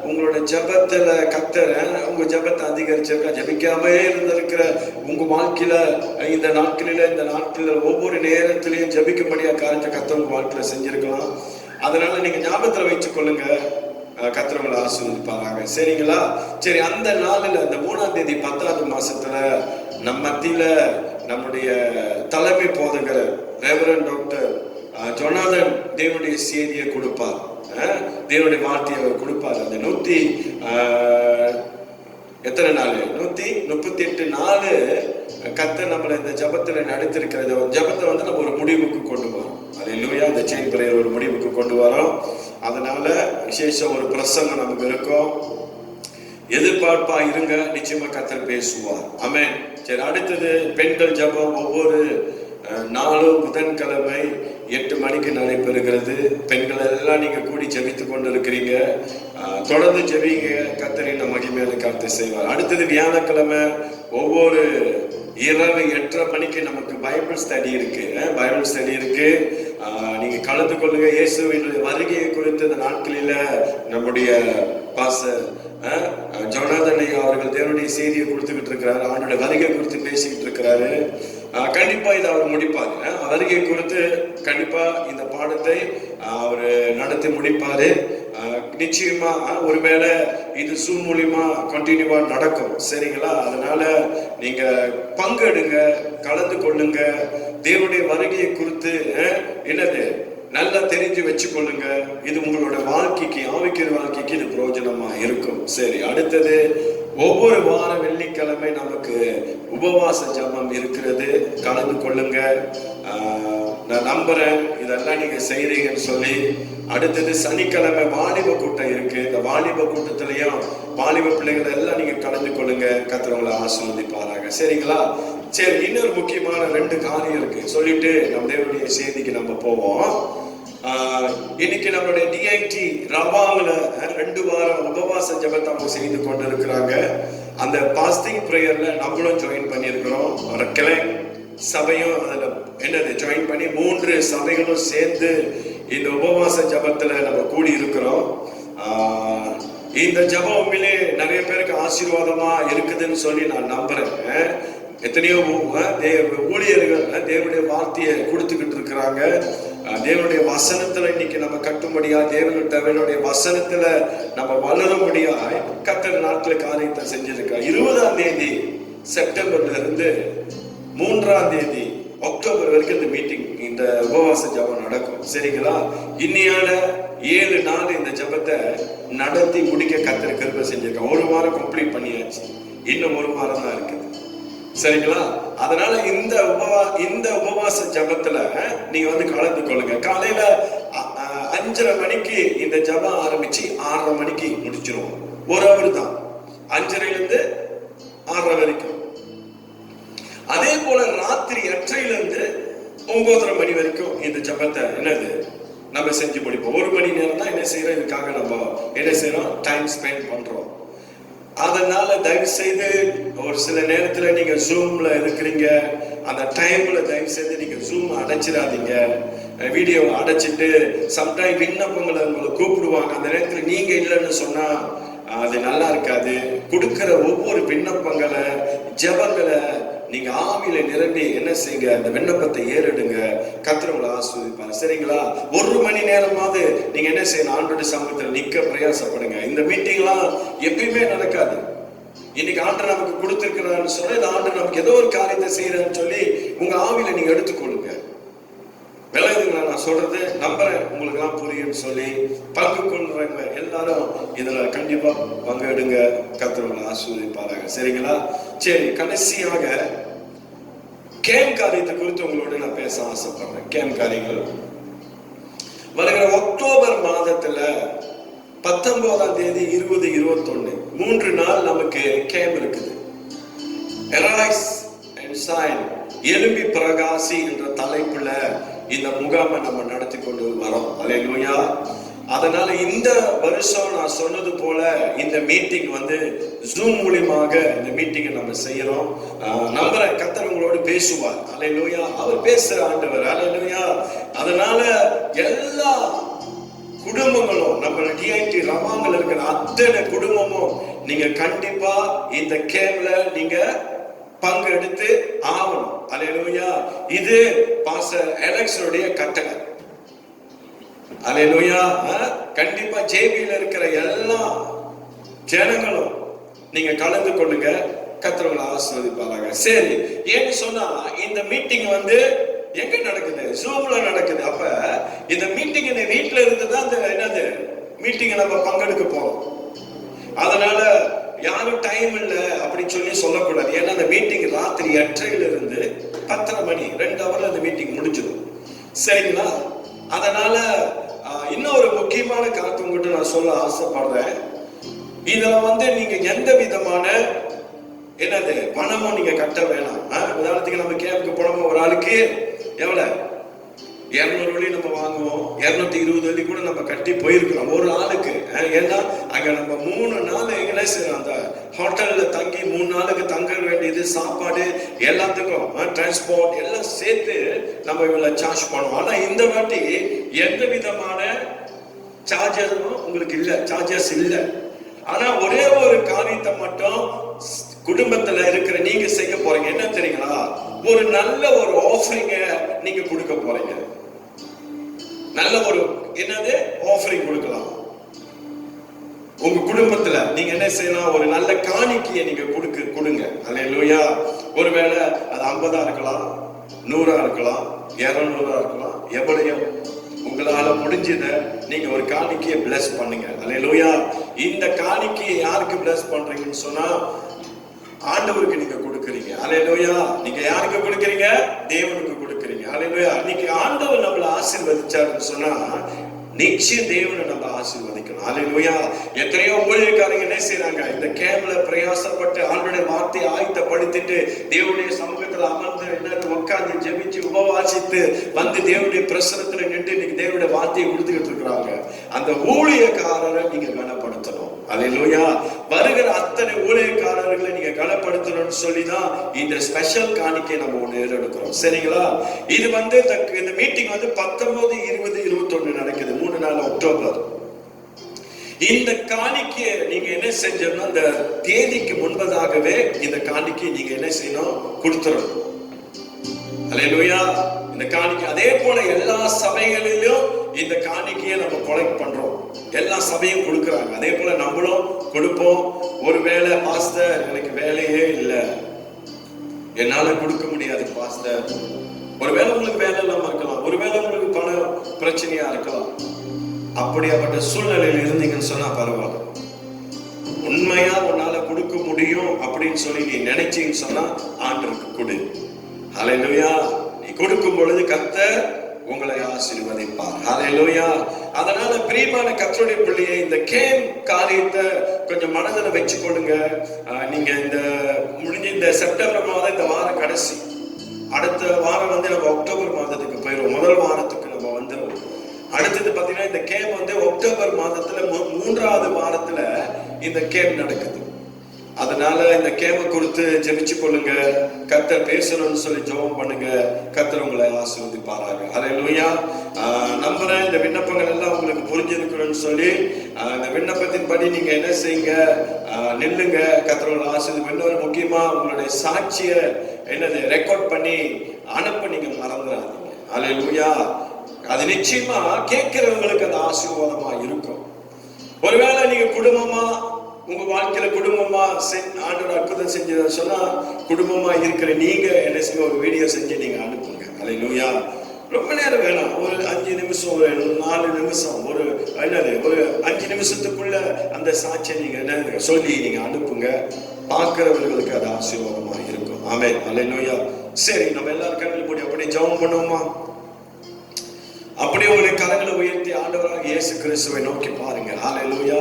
உங்களோட ஜபத்துல கத்தர் உங்க ஜபத்தை அதிகரிச்சிருக்கா, ஜபிக்காம இருந்திருக்கிற உங்க வாழ்க்கையில இந்த நாட்களில ஒவ்வொரு நேரத்திலையும் ஜபிக்கும்படியா காரியத்தை கத்தர் உங்க வாழ்க்கையில செஞ்சிருக்கலாம். அதனால நீங்க ஞாபகத்துல வச்சுக் கொள்ளுங்க. கத்தரவங்களை ஆசீர்வதிப்பாங்க. சரிங்களா? சரி, அந்த நாளில் அந்த 3ஆம் தேதி 10வது மாசத்துல நம்ம மத்தியில நம்முடைய தலைமை போதகர் ரெவரண்ட் டாக்டர் ஜொனாதன் தேவனுடைய செய்தியை கொடுப்பார், தேவனுடைய வார்த்தையை கொடுப்பார். அந்த 138 நாள் கர்த்தர் நம்மளை இந்த ஜபத்துல நடத்திருக்கிறது. ஜபத்தை நம்ம ஒரு முடிவுக்கு கொண்டு வரோம். அல்லேலூயா. இந்த செயின் பிரேயர் ஒரு முடிவுக்கு கொண்டு வரோம். அதனால விசேஷம் ஒரு பிரசங்கம் நமக்கு இருக்கும். எதிர்பார்ப்பா இருங்க, நிச்சயமா கர்த்தர் பேசுவார். ஆமென். சரி, அடுத்தது பெண்கள் ஜபம். ஒவ்வொரு நாளும் புதன்கிழமை 8 மணிக்கு நடைபெறுகிறது. பெண்கள் எல்லாம் நீங்க கூடி ஜெபித்து கொண்டு இருக்கிறீங்க. தொடர்ந்து ஜெபிங்க, கர்த்தரின் மகிமையான கர்த்தர் செய்வார். அடுத்தது வியாழக்கிழமை ஒவ்வொரு இரவு 8:30 மணிக்கு நமக்கு பைபிள் ஸ்டடி இருக்கு. நீங்க கலந்து கொள்ளுங்க. இயேசுவின் வருகையை குறித்து இந்த நாட்களில நம்முடைய பாஸ்டர் ஜொனாதன் அவர்கள் தேவனுடைய செய்தியை கொடுத்துக்கிட்டு இருக்கிறாரு. அவனுடைய வருகை குறித்து பேசிக்கிட்டு இருக்கிறாரு. கண்டிப்பா இதை அவர் முடிப்பாரு. வருகை குறித்து கண்டிப்பா இந்த பாடத்தை அவர் நடத்தி முடிப்பாரு. நிச்சயமா ஒருவேளை இது சூழ் மூலியமா கண்டினியூவா நடக்கும். சரிங்களா? அதனால நீங்க பங்கெடுங்க, கலந்து கொள்ளுங்க. தேவனுடைய வருகையை குறித்து என்னது நல்லா தெரிஞ்சு வச்சுக்கொள்ளுங்க. இது உங்களோட வாழ்க்கைக்கு, ஆவிக்கிற வாழ்க்கைக்கு இது பிரயோஜனமா இருக்கும். சரி, அடுத்தது ஒவ்வொரு வார வெள்ளிக்கிழமை நமக்கு உபவாச ஜபம் இருக்கிறது. கலந்து கொள்ளுங்க. நான் நம்புறேன் இதெல்லாம் நீங்க செய்றீங்கன்னு சொல்லி. அடுத்தது சனிக்கிழமை வாலிப கூட்டம் இருக்கு. இந்த வாலிப கூட்டத்திலையும் வாலிப பிள்ளைகளை எல்லாம் நீங்க கலந்து கொள்ளுங்க. கர்த்தர் ஆசீர்வதிப்பாராக. சரிங்களா? சரி, இன்னொரு முக்கியமான 2 காரியம் இருக்கு சொல்லிட்டு நம்ம தேவனுடைய செய்திக்கு நம்ம போவோம். இன்னைக்கு நம்மளுடைய டிஐடி ரவாவில் 2 வாரம் உபவாச ஜபத்தை அவங்க செய்து கொண்டு இருக்கிறாங்க. அந்த பாஸ்டிங் பிரேயர்ல நம்மளும் ஜாயின் பண்ணியிருக்கிறோம். ஒரு கிளை சபையும் அதுல என்னது ஜாயின் பண்ணி 3 சபைகளும் சேர்ந்து இந்த உபவாச ஜபத்துல நம்ம கூடி இருக்கிறோம். இந்த ஜபம் உண்மையிலே நிறைய பேருக்கு ஆசீர்வாதமா இருக்குதுன்னு சொல்லி நான் நம்புறேன். எத்தனையோ ஊழியர்கள் தேவனுடைய வார்த்தையை கொடுத்துக்கிட்டு இருக்கிறாங்க. தேவனுடைய வசனத்துல இன்னைக்கு நம்ம கட்டும்படியா, தேவனுடைய வசனத்துல நம்ம வளரும்படியா கர்த்தர் நாட்கள் காரியத்தை செஞ்சிருக்கார். 20ஆம் தேதி செப்டம்பர்ல இருந்து 3ஆம் தேதி அக்டோபர் வரைக்கும் இந்த மீட்டிங், இந்த உபவாச ஜபம் நடக்கும். சரிங்களா? இன்னையான 7 நாள் இந்த ஜபத்தை நடத்தி முடிக்க கர்த்தர் கிருபை செஞ்சிருக்காங்க. 1 வாரம் கம்ப்ளீட் பண்ணியாச்சு. இன்னும் 1 வாரம் தான் இருக்குது. சரிங்களா? அதனால இந்த உபவாச ஜபத்துல நீங்க கலந்து கொள்ளுங்க. காலையில 5:30 மணிக்கு இந்த ஜபம் ஆரம்பிச்சு 6:30 மணிக்கு முடிச்சிருவோம். 1 ஹவர் தான், 5:30 இருந்து 6:30 வரைக்கும். அதே போல ராத்திரி 8:30 இருந்து 9:30 மணி வரைக்கும் இந்த ஜபத்தை நம்ம செஞ்சு முடிப்போம். 1 மணி நேரம் தான் என்ன செய்யறோம், இதுக்காக நம்ம என்ன செய்யறோம், டைம் ஸ்பெண்ட் பண்றோம். அதனால தயவு செய்து ஒரு சில நேரத்துல நீங்க ஜூம்ல இருக்கிறீங்க, அந்த டைம்ல தயவு செய்து நீங்க ஜூம் அடைச்சிடாதீங்க. வீடியோ அடைச்சிட்டு சம்டைம் விண்ணப்பங்களை உங்களை கூப்பிடுவாங்க, அந்த நேரத்தில் நீங்க இல்லைன்னு சொன்னா அது நல்லா இருக்காது. கொடுக்கிற ஒவ்வொரு விண்ணப்பங்களை ஜெபங்களை நீங்க ஆவியில நிரம்பி என்ன செய்யுங்க, அந்த விண்ணப்பத்தை ஏறிடுங்க. கர்த்தர் உங்களை ஆசீர்வதிப்பார். சரிங்களா? 1 மணி நேரமாவது நீங்க என்ன செய்யணும், ஆண்டோட சமூகத்தில் நிக்க பிரயாசப்படுங்க. இந்த மீட்டிங்லாம் எப்பயுமே நடக்காது. இன்னைக்கு ஆண்டு நமக்கு கொடுத்திருக்கிறான்னு சொன்னா இந்த ஆண்டு நமக்கு ஏதோ ஒரு காரியத்தை செய்யறேன்னு சொல்லி உங்க ஆவியில நீங்க எடுத்துக்கொள்ளுங்க. விளையாடுங்களா நான் சொல்றது? நம்புறேன் உங்களுக்கு எல்லாம் புரியும்னு சொல்லி பங்கு கொள்றவங்க எல்லாரும் இதுல கண்டிப்பா பங்கெடுங்க. கர்த்தர் உங்களை ஆசீர்வதிப்பாராக. சரிங்களா? சரி, கடைசியாக கேம் காரியத்தை குறித்து உங்களோட நான் பேச ஆசைப்படுறேன். கேம் காரியங்கள் வருகிற அக்டோபர் மாதத்துல 19ஆம் தேதி 20, 21 3 நாள் நமக்கு கேம் இருக்குது. Arise and shine, எழும்பி பிரகாசி என்ற தலைப்புல இந்த முகாமை நம்ம நடத்தி கொண்டு வரோம். அல்லேலூயா. அதனால இந்த வருஷம் நான் சொன்னது போல இந்த மீட்டிங் வந்து ஜூம் மூலமாக இந்த மீட்டிங்கை நம்ம செய்யறோம். நம்புறேன் கர்த்தர் உங்களோடு பேசுவார். அல்லேலூயா. அவர் பேசுற ஆண்டவர். அல்லேலூயா. அதனால எல்லா குடும்பங்களும் நம்ம டிஐடி ரவாங்கல் இருக்கிற அத்தனை குடும்பமும் நீங்க கண்டிப்பா இந்த கேம்ல நீங்க பங்கெடுத்து ஆகணும். அல்லேலூயா. இது பாஸ்டர் அலெக்ஸோடைய கட்டளை. அல்லேலூயா. கண்டிப்பா ஜேபியில இருக்கிற எல்லா ஜனங்களும் நீங்க கலந்து கொள்ளுங்க. கர்த்தர் உங்களை ஆசீர்வதிப்பாராக. சரி, ஏன்னு சொன்னா இந்த மீட்டிங் வந்து எங்க நடக்குது? ஜூம்ல நடக்குது. அப்ப இந்த மீட்டிங் வீட்டுல இருந்துதான் அந்த என்னது மீட்டிங் நம்ம பங்கெடுக்க போறோம். அதனால யாரும் டைம் இல்லை அப்படின்னு சொல்லி சொல்லக்கூடாது. ஏன்னா அந்த மீட்டிங் ராத்திரி 8:30 இருந்து 10:30 மணி 2 ஹவர்ல அந்த மீட்டிங் முடிஞ்சிடும். சரிங்களா? அதனால இன்னொரு முக்கியமான கருத்து உங்ககிட்ட நான் சொல்ல ஆசைப்படுறேன். இதுல வந்து நீங்க எந்த விதமான என்னது பணமும் நீங்க கட்ட வேணாம். உதாரணத்துக்கு நம்ம கேம்புக்கு போனோம், ஒரு ஆளுக்கு எவ்வளவு 200 வெள்ளி நம்ம வாங்குவோம், 220 வெள்ளி கூட நம்ம கட்டி போயிருக்கிறோம் ஒரு ஆளுக்கு. ஏன்னா அங்க நம்ம 3 நாள் எங்கே செய்யறோம், அந்த ஹோட்டல்ல தங்கி 3 நாளுக்கு தங்க வேண்டியது, சாப்பாடு எல்லாத்துக்கும் டிரான்ஸ்போர்ட் எல்லாம் சேர்த்து நம்ம இவ்வளவு சார்ஜ் பண்ணுவோம். ஆனா இந்த வாட்டி எந்த விதமான சார்ஜரும் உங்களுக்கு இல்ல, சார்ஜஸ் இல்ல. ஆனா ஒரே ஒரு காரியத்தை மட்டும் குடும்பத்துல இருக்கிற நீங்க செய்ய போறீங்க. என்ன தெரியுங்களா? ஒரு நல்ல ஒரு ஆஃபரிங்க நீங்க கொடுக்க போறீங்க. நல்ல ஒரு என்னது ஆஃபரிங் கொடுக்கலாம். உங்க குடும்பத்துல நீங்க என்ன செய்யலாம், ஒரு நல்ல காணிக்கையை நீங்க கொடுங்க. அல்லேலூயா. ஒருவேளை அது 50 இருக்கலாம், 100 இருக்கலாம், 200 இருக்கலாம். எவ்வளையும் உங்களால முடிஞ்சதை நீங்க ஒரு காணிக்கையை பிளஸ் பண்ணுங்க. அல்லேலூயா. இந்த காணிக்கையை யாருக்கு பிளஸ் பண்றீங்கன்னு சொன்னா ஆண்டவருக்கு நீங்க கொடுக்குறீங்க. அல்லேலூயா. நீங்க யாருக்கு கொடுக்குறீங்க? தேவனுக்கு கொடுக்குறீங்க. அல்லேலூயா. இன்னைக்கு ஆண்டவர் நம்மளை ஆசீர்வதிச்சாருன்னு சொன்னா நிச்சயம் தேவனை நம்ம ஆசீர்வதிக்கணும். அல்லேலூயா. எத்தனையோ ஊழியக்காரங்க என்ன செய்யறாங்க, இந்த கேம்ல பிரயாசப்பட்டு ஆண்டோட வார்த்தையை ஆயத்தப்படுத்திட்டு தேவனுடைய சமூகத்துல அமர்ந்து என்ன உட்கார்ந்து ஜெபிச்சு உபவாசித்து வந்து தேவனுடைய பிரசனத்துல நின்று இன்னைக்கு தேவனுடைய வார்த்தையை கொடுத்துக்கிட்டு இருக்கிறாங்க. அந்த ஊழியக்காரரை நீங்க கனப்படுத்தணும். அல்லேலூயா. வருகிற அத்தனை ஊழியக்காரர்களை நீங்க கனப்படுத்தணும்னு சொல்லிதான் இந்த ஸ்பெஷல் காணிக்கை நம்ம ஒண்ணு எடுக்கிறோம். சரிங்களா? இது வந்து இந்த மீட்டிங் வந்து 19, 20, 21 நடக்குது. 3 நாள் அக்டோபர். இந்த காணிக்கையை நீங்க என்ன செஞ்சோம்னா அந்த தேதிக்கு முன்பதாகவே இந்த காணிக்கையை நீங்க என்ன செய்யணும், கொடுத்துடணும். அல்லேலூயா. இந்த காணிக்கை அதே போல எல்லா சபைகளிலும் இந்த காணிக்கையை நம்ம கொலெக்ட் பண்றோம். எல்லா சபையும் கொடுக்குறாங்க. அதே போல நம்மளும் கொடுப்போம். ஒருவேளை பாஸ்டர் எனக்கு வேலையே இல்லை, என்னால கொடுக்க முடியாது பாஸ்டர். ஒருவேளை உங்களுக்கு வேலை இல்லாம இருக்கலாம், ஒருவேளை உங்களுக்கு பண பிரச்சனையா இருக்கலாம். அப்படியாப்பட்ட சூழ்நிலையில் இருந்தீங்கன்னு சொன்னா பரவாயில்ல. உண்மையா உன்னால கொடுக்க முடியும் அப்படின்னு சொல்லி நீ நினைச்சீங்கன்னு சொன்னா ஆண்டவருக்கு கொடு. அல்லேலூயா. நீ கொடுக்கும் பொழுது கர்த்தர் உங்களை ஆசீர்வதிப்பார். அல்லேலூயா. அதனால பிரியமான கர்த்தருடைய பிள்ளையை இந்த கேம் காரியத்தை கொஞ்சம் மனதில் வச்சுக்கொள்ளுங்க. நீங்க இந்த முடிஞ்ச இந்த செப்டம்பர் மாதம் இந்த வாரம் கடைசி, அடுத்த வாரம் வந்து நம்ம அக்டோபர் மாதத்துக்கு போயிடுவோம். முதல் வாரத்துக்கு நம்ம வந்துடும். அடுத்தது பாத்தீங்கன்னா இந்த கேம் வந்து அக்டோபர் மாதத்துல 3வது வாரத்துல இந்த கேம் நடக்குது. அதனால இந்த கேம கொடுத்து ஜெபிச்சு கொள்ளுங்க. கர்த்தர் பேசணும்னு சொல்லி ஜெபம் பண்ணுங்க. கர்த்தர் உங்களை ஆசீர்வதிப்பாராக. ஹல்லேலூயா. நம்புறேன் இந்த விண்ணப்பங்கள் எல்லாம் உங்களுக்கு புரிஞ்சிருக்கணும்னு சொல்லி இந்த விண்ணப்பத்தின்படி நீங்க என்ன செய்யுங்க, நில்லுங்க. கர்த்தர் உங்களை ஆசீர்வதி. இன்னொரு முக்கியமா உங்களுடைய சாட்சியை என்னது ரெக்கார்ட் பண்ணி அனுப்ப நீங்க மறந்துடாதீங்க. ஹல்லேலூயா. அது நிச்சயமா கேட்கிறவங்களுக்கு அது ஆசீர்வாதமா இருக்கும். ஒருவேளை நீங்க குடும்பமா உங்க வாழ்க்கையில குடும்பமா ஆண்டவர் அற்புதம் செஞ்சத சொன்னா குடும்பமா இருக்கிற நீங்க என்ன செய்ய ஒரு வீடியோ செஞ்சு நீங்க அனுப்புங்க. ஹல்லேலூயா. ரொம்ப நேரம் வேணாம், ஒரு 5 நிமிஷம், ஒரு 4 நிமிஷம், ஒரு 5 நிமிஷத்துக்குள்ள அந்த சாட்சியை நீங்க என்ன சொல்லி நீங்க அனுப்புங்க. பார்க்கிறவர்களுக்கு அது ஆசீர்வாதமா இருக்கும். ஆமென். ஹல்லேலூயா. சரி, நம்ம எல்லாரும் கண்ணில் போய் அப்படியே ஜெபம் பண்ணுவோமா? அப்படியே உங்களுடைய கரங்களை உயர்த்தி ஆண்டவராக இயேசு கிறிஸ்துவை நோக்கி பாருங்க. ஹல்லேலூயா.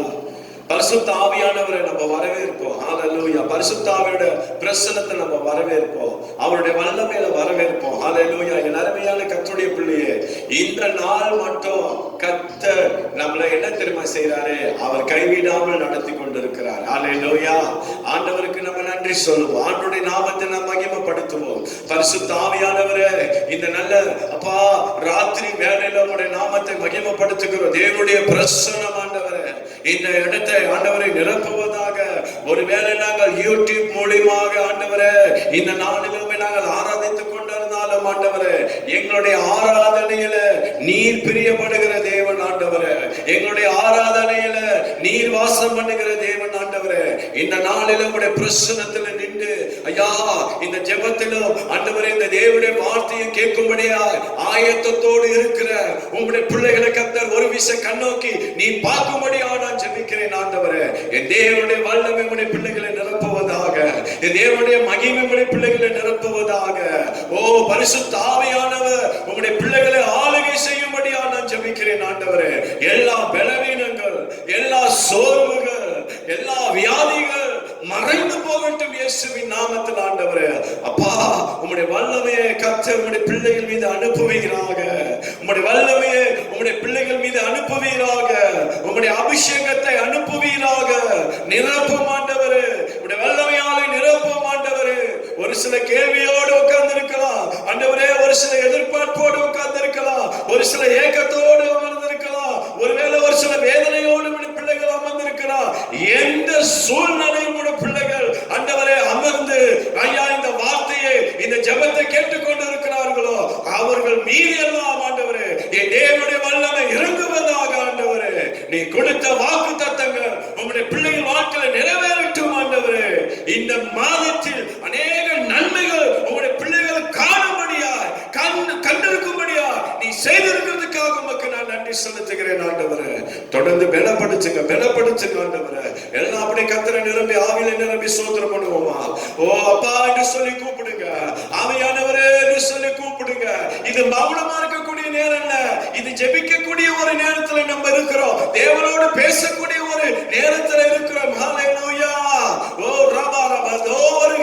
பரிசுத்த ஆவியானவரை நம்ம வரவேற்போம். ஹல்லேலூயா. பரிசுத்த ஆவியோட பிரசன்னத்தை நம்ம வரவேற்போம். அவருடைய வல்லமையில வரவேற்போம். ஹல்லேலூயா. என் அருமையான கர்த்தருடைய பிள்ளையே, இந்த நாள் மட்டும் கர்த்தர் நம்மளை என்ன தெரியுமா செய்யறாரு? அவர் கைவிடாமல் நடத்தி கொண்டிருக்கிறார். ஹல்லேலூயா. ஆண்டவருக்கு நம்ம நன்றி சொல்லுவோம். ஆண்டவருடைய நாமத்தை நம்ம மகிமைப்படுத்துவோம். பரிசுத்த ஆவியானவரே, இந்த நல்ல அப்பா ராத்திரி வேளையில உங்களுடைய நாமத்தை மகிமைப்படுத்துகிறோம். தேவனுடைய பிரசன்னம் ஆண்டவரே இந்த இடத்தை ஆண்டவரை நிரப்புவதாக. ஒருவேளை நாங்கள் யூடியூப் மூலியமாக ஆண்டவரே இந்த நாளிலுமே நாங்கள் ஆராதித்துக் கொண்டிருந்தாலும் ஆண்டவரே, எங்களுடைய ஆராதனையில நீர் பிரியப்படுகிற தேவன் ஆண்டவரே, எங்களுடைய ஆராதனையில நீர் வாசம் பண்ணுகிற தேவன் ஆண்டவரே, இந்த நாளில உங்களுடைய பிரசன்னத்தில் நின்று ஐயா இந்த ஜெபத்திலும் ஆண்டவரே இந்த தேவனுடைய வார்த்தையை கேட்கும்படியா ஆயத்தத்தோடு இருக்கிற உங்களுடைய பிள்ளைகளை கர்த்தர் ஒரு விசை கண்ணோக்கி நீ பார்க்கும்படியா நான் ஜெபிக்கிறேன் ஆண்டவரே. என் தேவனுடைய வல்லமை உடைய பிள்ளைகளை நிரப்புவதாக. என் தேவனுடைய மகிமை உடைய பிள்ளைகளை நிரப்புவதாக. ஓ பரிசுத்த ஆவியானவர் உங்களுடைய பிள்ளைகளை ஆளுகை செய்யும்படியா நான் ஜெபிக்கிறேன் ஆண்டவரே. எல்லா பலவீனங்கள், எல்லா சோர்வுகள், எல்லா வியாதிகள் மறைந்து போகட்டும் இயேசுவின் நாமத்தில் ஆண்டவரே. அப்பா உம்முடைய வல்லமையை கர்த்தர் உம்முடைய பிள்ளைகள் மீது அனுப்புவீராக. உம்முடைய வல்லமையை உம்முடைய பிள்ளைகள் மீது அனுப்புவீராக. உம்முடைய அபிஷேகத்தை அனுப்புவீராக. நிரப்பும் ஆண்டவரே, உம்முடைய வல்லமையாலே நிரப்பும் ஆண்டவரே. ஒரு சில கேள்வியோடு உட்கார்ந்து இருக்கலாம் ஆண்டவரே, ஒரு சில எதிர்பார்ப்போடு உட்கார்ந்து இருக்கலாம், ஒரு சில ஏக்கத்தோடு அமர்ந்திருக்கலாம், ஒருவேளை ஒரு சில வேதனையோடு பிள்ளைகள் அமர்ந்திருக்கலாம். எந்த சூழ்நிலையும் பிள்ளைகள் ஆண்டவரே அமர்ந்து ஐயா இந்த வார்த்தையை இந்த ஜெபத்தை கேட்டுக்கொண்டு இருக்கிறார்களோ அவர்கள் மீது எல்லாம் ஆண்டவரே என் தேவனுடைய வல்லமை இறங்குவதாக. ஆண்டவரே நீ கொடுத்த வாக்கு தத்தங்கள் உங்களுடைய பிள்ளைகள் வாழ்க்கையில நிறைவேறட்டும் ஆண்டவரே. இந்த மாதத்தில் அநேக நன்மைகள் உங்களுடைய பிள்ளைகள் காணும்படியாய் கண்டிருக்கும்படியா நீ செய்திருக்கிறதுக்காக உமக்கு நான் நன்றி செலுத்துகிறேன் ஆண்டவரே. தொடர்ந்து பலப்படுத்துங்க ஆண்டவரே. எல்லாம் அப்படி கர்த்தரை நிரம்பி ஆவியில நிரம்பி ஸ்தோத்திரம் பண்ணுவோமா? ஓ அப்பா என்று சொல்லி கூப்பிடுங்க. ஆவியானவரே என்று சொல்லி கூப்பிடுங்க. இது மௌனமா இருக்கக்கூடிய நேரம் இல்ல, இது ஜெபிக்கக்கூடிய ஒரு நேரத்துல நம்ம இருக்கிறோம். தேவனோடு பேசக்கூடிய ஒரு நேரத்துல இருக்கிறோம். ஹல்லேலூயா. ஓ ரபா ரபா. ஒரு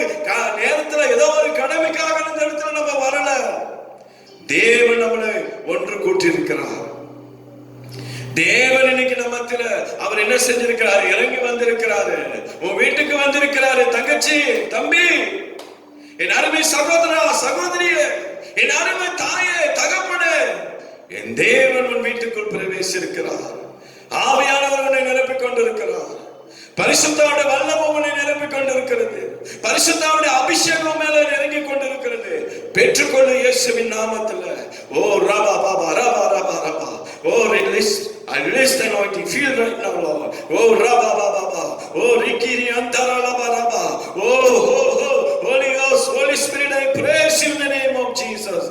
நேரத்துல ஏதோ ஒரு கடமைக்காக இந்த இடத்துல நம்ம வரல. தேவன் நம்மளை ஒன்று கூட்டி இருக்கிறார். தேவன் இன்னைக்கு நம்மத்துல அவர் என்ன செஞ்சிருக்கிறாரு? இறங்கி வந்திருக்கிறாரு. உன் வீட்டுக்கு வந்திருக்கிறாரு. தங்கச்சி, தம்பி, என் அருமை சகோதரா, சகோதரியே, என் அருமை தாயே, தகப்பனே, என் தேவன் உன் வீட்டுக்குள் பிரவேசிக்கிறார். ஆவியானவர் உன்னை நிரப்பிக் கொண்டிருக்கிறார். பரிசுத்தாவுடைய வல்லமை உன்னை நிரப்பிக் கொண்டிருக்கிறது. பரிசுத்தாவுடைய அபிஷேகம் மேல இறங்கி கொண்டிருக்கிறது. பெற்றுக்கொள்ளு இயேசுவின் நாமத்துல. ஓ ரபா பாபா ரபா ரபா ரபா. ஓ I release the anointing. Feel right now, Lord. Oh, Rabba, Baba, Baba. Oh, Rikiri, Antara, Rabba, Rabba. Oh, Holy Ghost, Holy Spirit, I praise you in the name of Jesus.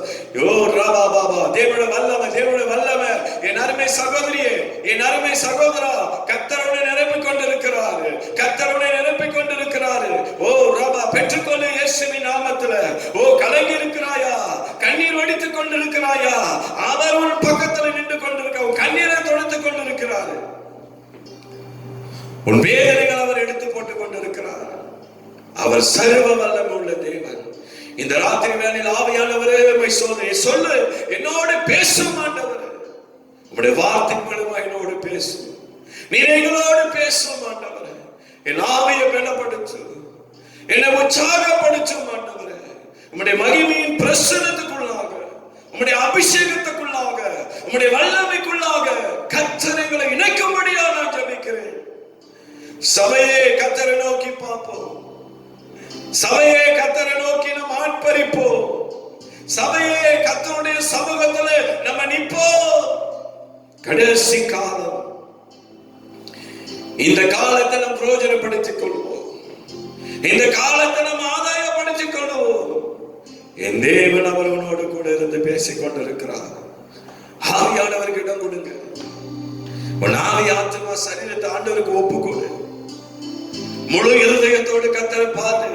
Oh, Rabba, Baba. தேவனுடைய வல்லமை. என் அருமை சகோதரியே, என் அருமை சகோதரா, கர்த்தருடைய நிரப்பிக் கொண்டிருக்கிறாரு. கர்த்தருடைய நிரப்பிக் கொண்டிருக்கிறாரு. ஓ, ரபா, பெற்றுக்கொள்ளு இயேசுவின் நாமத்துல. ஓ, கலங்கி இருக்கிறாயா? கண்ணீர் வடித்துக் கொண்டிருக்கிறாயா? அவர் உன் பக்கத்துல நின்று கொண்டிருக்க கண்ணீரை தொடுத்துக் கொண்டிருக்கிறார். உன் வேதனைகள் அவர் எடுத்து போட்டுக் கொண்டிருக்கிறார். அவர் சர்வ வல்லமை உள்ள தேவன். இந்த ராத்திரி வேளையில் ஆவியானவரே சொல்லு, என்னோடு பேசும் ஆண்டவரே. உம்முடைய வார்த்தை மூலமா என்னோடு பேசும். நீர் எங்களோடு பேசும் ஆண்டவரே. என் ஆவியை பலப்படுத்து. என்னை உற்சாகப்படுத்தும் ஆண்டவரே. உம்முடைய மகிமையின் பிரசன்னத்துக்குள்ளாக, உம்முடைய அபிஷேகத்துக்குள்ளாக, உம்முடைய வல்லமைக்குள்ளாக கர்த்தரை இணைக்கும்படியா நான் ஜெபிக்கிறேன். சபையே கர்த்தரை நோக்கி பார்ப்போம். சபையே கர்த்தரை நோக்கி நாம் ஆட்பரிப்போம். சபையே கர்த்தருடைய சமூகத்துல நம்ம நிற்போம். கடைசி காலம், இந்த காலத்தை நாம் பிரயோஜனப்படுத்திக் கொள்வோம். இந்த காலத்தை நாம் ஆதாயப்படுத்திக் கொள்வோம். என் தேவன் அவர்களோடு கூட இருந்து பேசிக் கொண்டிருக்கிறார். ஆவியானவருக்கு இடம் கொடுங்க. உன் ஆவி, ஆத்மா, சரீரத்தை ஆண்டவருக்கு ஒப்புக்கொடு. முழு இருதயத்தோடு கர்த்தரை பாரு.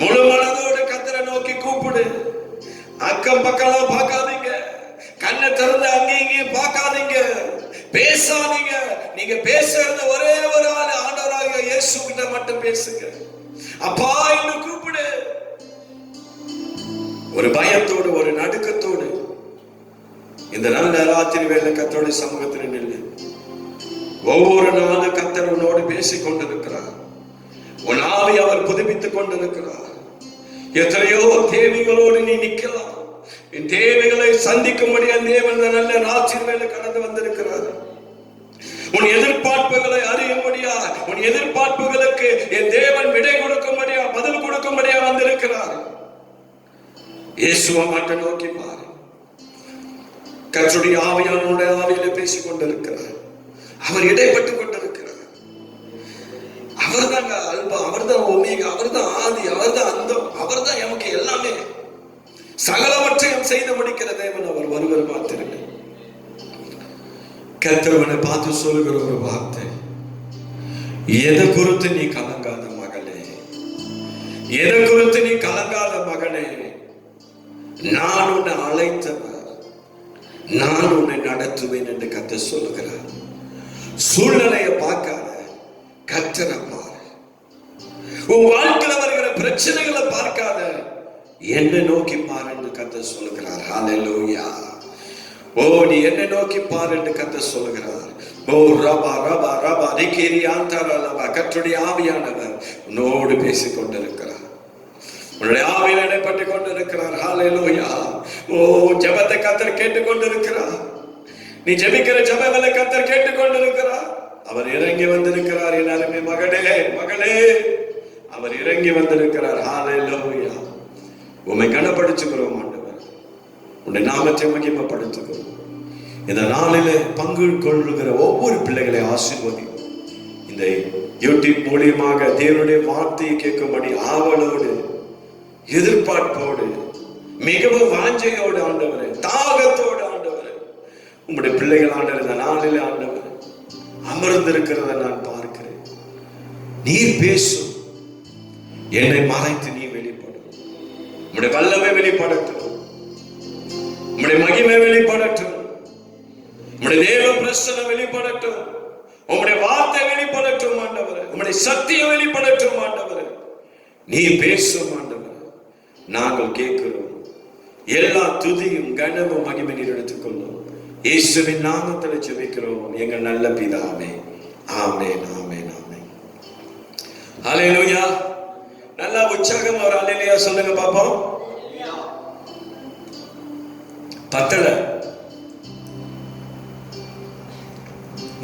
முழு மனதோடு கர்த்தரை நோக்கி கூப்பிடு. அக்கம் பக்கம் பார்க்காதீங்க. கண்ணை திறந்து அங்கேயும் இங்கேயும் பார்க்காதீங்க. பேசாதீங்க. நீங்க பேசுறது ஒரே ஒரு ஆள், ஆண்டவராகிய இயேசு கிட்ட மட்டும் பேசுங்க. அப்பா என்று கூப்பிடு. ஒரு பயத்தோடு, ஒரு நடுக்கத்தோடு இந்த நல்ல ராத்திரி வேளை கர்த்தருடைய சமூகத்தில் நில்லு. ஒவ்வொரு நாளும் கர்த்தர் உன்னோடு பேசிக் கொண்டிருக்கிறார். உன் ஆவி அவர் புதுப்பித்துக் கொண்டிருக்கிறார். எத்தனையோ தேவைகளோடு நீ நிற்கலாம். என் தேவைகளை சந்திக்கும்படி அந்த தேவன் நல்ல ராத்திரி வேளை கடந்து வந்திருக்கிறார். உன் எதிர்பார்ப்புகளை அறியும்படியா, உன் எதிர்பார்ப்புகளுக்கு என் தேவன் விடை கொடுக்கும்படியா, பதில் கொடுக்கும்படியா வந்திருக்கிறார். இயேசுவை மட்டும் நோக்கி பாரு. கர்த்தருடைய ஆவியானவருடைய ஆவியில பேசிக் கொண்டிருக்கிறார். அவர் இடைப்பட்டுக் கொண்டிருக்கிறார். அவர்தான் அல்பா, அவர்தான் ஒமேகா, அவர்தான் ஆதி, அவர்தான் அந்தம், அவர்தான் எமக்கு எல்லாமே. சகலவற்றையும் செய்து முடிக்கிற தேவன் அவர் ஒருவர் மாத்திரமே. கர்த்தரவனை பார்த்து சொல்லுகிற ஒரு வார்த்தை, எதை குறித்து நீ கலங்காத மகளே, எதை குறித்து நீ கலங்காத மகனே, நான் உன்னை அழைத்தவர், நான் உன்னை நடத்துவேன் என்று கர்த்தர் சொல்லுகிறார். சூழ்நிலையை பார்க்காத, கர்த்தரை பாரு. உன் வாழ்க்கையில் வருகிற பிரச்சனைகளை பார்க்காத, என்னை நோக்கி பாரு என்று கர்த்தர் சொல்லுகிறார். ஹல்லேலூயா. ஓ, நீ என்னை நோக்கி பாரு என்று கர்த்தர் சொல்லுகிறார். ஓ ரபா ரபா ரபா ரிகேரி ஆந்தரலபா. கர்த்தருடைய ஆவியானவர் உன்னோடு பேசிக் கொண்டிருக்கிறார். உன்னுடைய ஆவியில் இடைப்பட்டுக் கொண்டிருக்கிறார். ஹல்லேலூயா. ஓ, ஜெபத்தை கர்த்தர் கேட்டுக் கொண்டிருக்கிறார். நீ ஜெபிக்கிற ஜெபங்களை கர்த்தர் கேட்டுக் கொண்டிருக்கிறார். அவர் இறங்கி வந்திருக்கிறார். என் அருமை மகனே, மகளே, அவர் இறங்கி வந்திருக்கிறார். ஹல்லேலூயா. உம்மை கனப்படுத்துகிறோம் ஆண்டவர். உன்னுடைய நாமத்தை மகிமைப்படுத்துகிறோம். இந்த நாளிலே பங்கு கொள்ளுகிற ஒவ்வொரு பிள்ளைகளை ஆசீர்வதி. இந்த யூடியூப் மூலியமாக தேவனுடைய வார்த்தையை கேட்கும்படி ஆவலோடு, எதிர்பார்ப்போடு, மிகவும் வாஞ்சையோடு ஆண்டவரே, தாகத்தோடு ஆண்டவரே, உங்களுடைய பிள்ளைகள் ஆண்டவர் இந்த நாளிலே ஆண்டவர் அமர்ந்திருக்கிறத நான் பார்க்கிறேன். நீர் பேசும். என்னை மறைத்து நீ வெளிப்படும். உம்முடைய வல்லமை வெளிப்படட்டும். உம்முடைய மகிமை வெளிப்படட்டும். உம்முடைய தேவ பிரசன்னம் வெளிப்படட்டும். உம்முடைய வார்த்தை வெளிப்படட்டும் ஆண்டவரே. உம்முடைய சத்தியம் வெளிப்படட்டும் ஆண்டவரே. நீ பேசும் ஆண்டவரே. நாங்கள் கேட்கிறோம். எல்லா துதியும் கனமும் மகிமை நீர் எடுத்துக்கொள்ளும். இயேசுவின் நாமத்தில் ஜெபிக்கிறோம் எங்கள் நல்ல பிதாவே. ஆமென், ஆமென், ஆமென். ஹல்லேலூயா. நல்லா உற்சாகம் ஒரு ஹல்லேலூயா சொல்லுங்க பாப்போம். பத்தல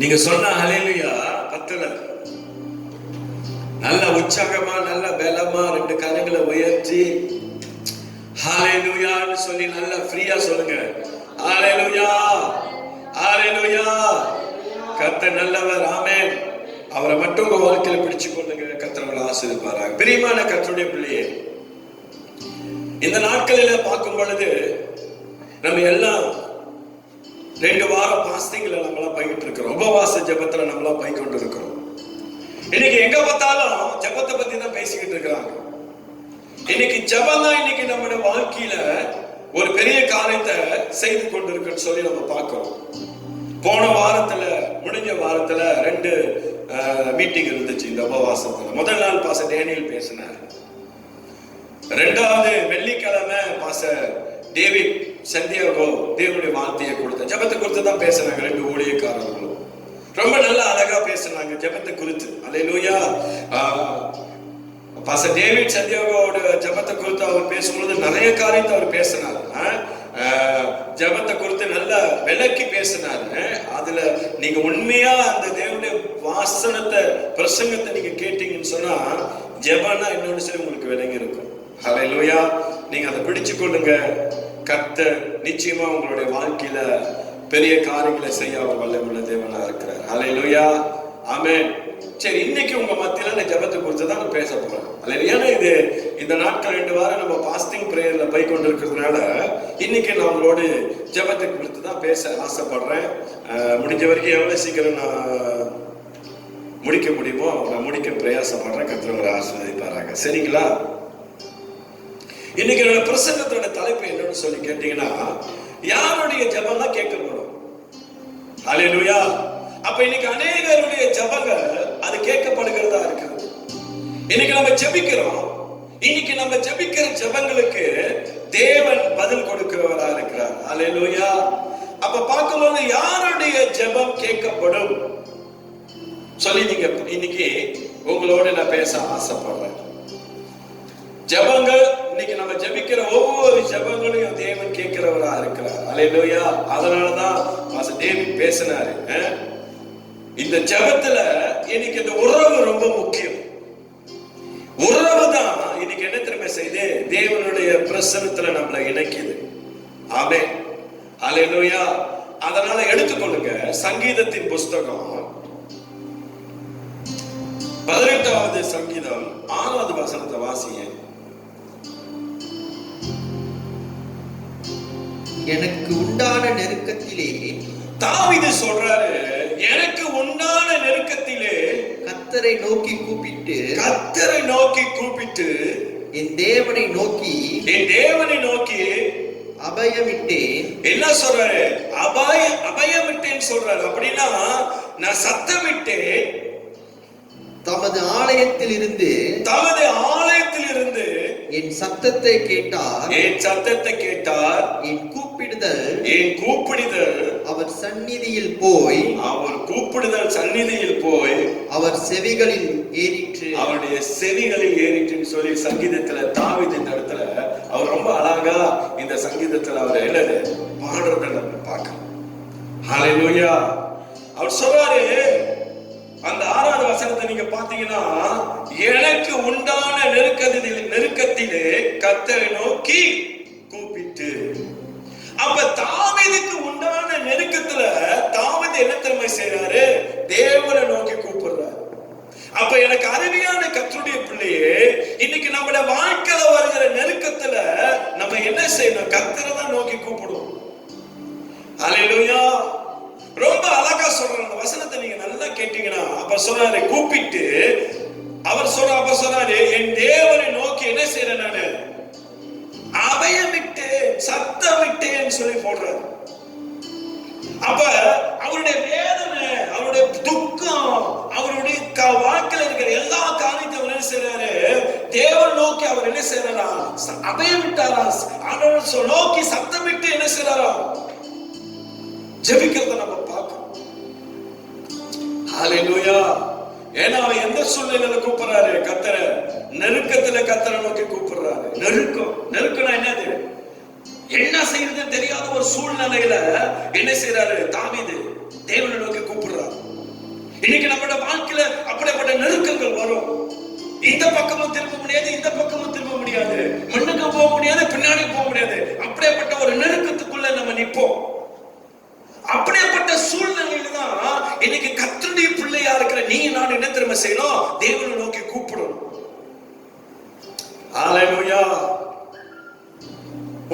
நீங்க சொன்ன ஹல்லேலூயா பத்தல. நல்ல உற்சாகமா, நல்ல பலமா ரெண்டு கரங்களை உயர்த்தி ஹல்லேலூயான்னு சொல்லி நல்லா ஃப்ரீயா சொல்லுங்க. ஹல்லேலூயா, ஹல்லேலூயா. கர்த்தர் நல்லவர். ஆமென். அவரை மட்டும் உங்க வாழ்க்கையில பிடிச்சு கொள்ளுங்க. கர்த்தர் உங்களை ஆசீர்வதிப்பாராக. பிரியமான கர்த்தருடைய பிள்ளையே, இந்த நாட்களில பார்க்கும் பொழுது நம்ம எல்லாம் 2 வாரம் பாஸ்டிங்ல நம்மளாம் போய்கிட்டு இருக்கிறோம். உபவாச ஜெபத்துல நம்மளாம் போய் கொண்டு இருக்கிறோம். இன்னைக்கு எங்க பார்த்தாலும் ஜெபத்தை பத்தி தான் பேசிக்கிட்டு இருக்கிறாங்க. இன்னைக்கு ஜெபம் தான் இன்னைக்கு நம்முடைய வாழ்க்கையில ஒரு பெரிய காரியத்தை செய்து கொண்டிருக்குன்னு சொல்லி நம்ம பார்க்கிறோம். போன வாரத்துல, முடிஞ்ச வாரத்துல 2 மீட்டிங் இருந்துச்சு இந்த உபவாசத்துல. முதல் நாள் பாஸ்டர் டேனியல் பேசினார். 2வது வெள்ளிக்கிழமை பாஸ்டர் டேவிட் சந்தியாகோ தேவனுடைய வார்த்தையை கொடுத்த ஜெபத்தை குறித்து தான் பேசினாங்க. 2 ஊழியக்காரர்களும் ரொம்ப நல்லா அழகா பேசினாங்க ஜெபத்தை குறித்து. அல்லேலூயா. பாஸ்டர் டேவிட் சந்தியாவோட ஜெபத்தை குறித்து அவர் பேசும்பொழுது நிறைய காரியத்தை அவர் பேசினார். ஜெபத்தை குறித்து நல்லா விளக்கி பேசினார். அதுல நீங்க உண்மையா அந்த தேவனுடைய வாசனத்தை பிரசங்கத்தை நீங்க கேட்டீங்கன்னு சொன்னா ஜெபம்னா இன்னொன்னு சரி உங்களுக்கு விளங்கி இருக்கும். ஹல்லேலூயா. நீங்க அதை பிடிச்சு கொள்ளுங்க. கர்த்தர் நிச்சயமா உங்களுடைய வாழ்க்கையில பெரிய காரியங்களை செய்ய அவர் வல்லமுள்ள தேவனா இருக்கிறார். ஹல்லேலூயா. ஆமென். சரி, இன்னைக்கு உங்க மத்தியில நான் ஜெபத்தை குறித்து தான் நான் பேச போறேன். ஏன்னா இது இந்த நாட்கள் 2 வாரம் நம்ம பாஸ்டிங் பிரேயர்ல போய் கொண்டிருக்கிறதுனால இன்னைக்கு நான் உங்களோட ஜெபத்தை குறித்து தான் பேச ஆசைப்படுறேன். முடிஞ்ச வரைக்கும் எவ்வளவு சீக்கிரம் நான் முடிக்க முடியுமோ நான் முடிக்க பிரயாசப்படுறேன். கர்த்தர் உங்களை ஆசீர்வதிப்பாராக. சரிங்களா? இன்னைக்கு என்னோட பிரசங்கத்தோட தலைப்பு என்னன்னு சொல்லி கேட்டீங்கன்னா, யாருடைய ஜெபம் தான் கேட்கப்படும். ஹல்லேலூயா. அப்ப இன்னைக்கு அநேகருடைய ஜெபங்கள் அது கேட்கப்படுகிறதா இருக்குது. இன்னைக்கு நம்ம ஜெபிக்கிறோம். இன்னைக்கு நம்ம ஜெபிக்கிற ஜெபங்களுக்கு தேவன் பதில் கொடுக்கிறவரா இருக்கிறார். ஹல்லேலூயா. அப்ப பார்க்கும்போது யாருடைய ஜெபம் கேட்கப்படும் சொல்லி நீங்க இன்னைக்கு உங்களோட நான் பேச ஆசைப்படுறேன். ஜெபங்கள் இன்னைக்கு நம்ம ஜெபிக்கிற ஒவ்வொரு ஜெபங்களையும் தேவன் கேட்கிறவரா இருக்கிறார். ஹல்லேலூயா. அதனாலதான் பாஸ்டர் டேவிட் பேசினாரு, இந்த ஜெபத்துல இன்னைக்கு இந்த உறவு ரொம்ப முக்கியம். உறவு தான் இன்னைக்கு என்ன தெரியுமா செய்து தேவனுடைய பிரசன்னத்துல நம்மளை இணைக்குது. ஆமென். ஹல்லேலூயா. அதனால எடுத்துக்கொள்ளுங்க சங்கீதத்தின் புஸ்தகம் 18வது சங்கீதம் 6வது வசனத்தை வாசிங்க. எனக்கு உண்டான நெருக்கத்திலே தாவீது சொல்றாரு, எனக்கு உண்டான நெருக்கத்திலே கர்த்தரை நோக்கி கூப்பிட்டு என் தேவனை நோக்கி அபயமிட்டேன். என்ன சொல்றாரு? அபயமிட்டேன்னு சொல்றாரு. அப்படின்னா நான் சத்தமிட்டேன். தமது ஆலயத்தில் இருந்து என் சத்தத்தை கேட்டார். என் கூப்பிடுதல் அவர் சந்நிதியில் போய் அவர் செவிகளில் ஏறிற்று. அவருடைய செவிகளில் ஏறிற்றுன்னு சொல்லி சங்கீதத்துல தாவீது இந்த இடத்துல அவர் ரொம்ப அழகா இந்த சங்கீதத்துல அவர் என்னது பாடுறத நம்ம பார்க்கலாம். ஹல்லேலூயா. அவர் சொல்றாரு, அந்த 6வது வசனத்தை நீங்க பாத்தீங்கன்னா, எனக்கு உண்டான நெருக்கத்திலே கர்த்தரை நோக்கி கூப்பிட்டு. அப்ப தாவீதுக்கு உண்டான நெருக்கத்துல தாவீது என்ன தெரியுமா செய்றாரு? தேவனை நோக்கி கூப்பிடுறாரு. அப்ப எனக்கு அருமையான கர்த்தருடைய பிள்ளையே, இன்னைக்கு நம்மளோட வாழ்க்கையில வருகிற நெருக்கத்துல நம்ம என்ன செய்யணும்? கர்த்தரை தான் நோக்கி கூப்பிடுவோம். ஹல்லேலூயா. ரொம்ப அழகா சொல்ற அந்த வசனத்தை நீங்க நல்லா கேட்டீங்கன்னா, அப்ப சொல்றாரு கூப்பிட்டு, அப்ப சொல்றாரு என் தேவனை நோக்கி என்ன செய்யறேன்? நானு அபயமிட்டேன், சத்தமிட்டேன்னு சொல்லி போடுறாரு. அப்ப அவருடைய வேதனை, அவருடைய துக்கம், அவருடைய வாழ்க்கையில இருக்கிற எல்லா காரியத்தையும் அவர் என்ன செய்யறாரு? தேவன் நோக்கி அவர் என்ன செய்யறாரா? அபயமிட்டாரா? ஆண்டவரை நோக்கி சத்தமிட்டு என்ன செய்யறாரா? ஜெபிக்கிறத நம்ம பார்க்கணும். ஹல்லேலூயா. ஏன்னா அவன் எந்த சூழ்நிலையில கூப்பிடுறாரு? கர்த்தரை நெருக்கத்துல கர்த்தரை நோக்கி கூப்பிடுறாரு. நெருக்கம்னா என்னது? என்ன செய்யறதுன்னு தெரியாத ஒரு சூழ்நிலையில என்ன செய்யறாரு? தாவீது தேவனை நோக்கி கூப்பிடுறாரு. இன்னைக்கு நம்மளோட வாழ்க்கையில அப்படிப்பட்ட நெருக்கங்கள் வரும். இந்த பக்கமும் திரும்ப முடியாது, இந்த பக்கமும் திரும்ப முடியாது, முன்னுக்கு போக முடியாது, பின்னாடி போக முடியாது. அப்படிப்பட்ட ஒரு நெருக்கத்துக்குள்ள நம்ம நிப்போம். அப்படிப்பட்ட சூழ்நிலையில தான் இன்னைக்கு கர்த்தருடைய பிள்ளையா இருக்கிற நீ நான் என்ன தெரியுமா செய்யணும்? தேவனை நோக்கி கூப்பிடணும். ஹல்லேலூயா.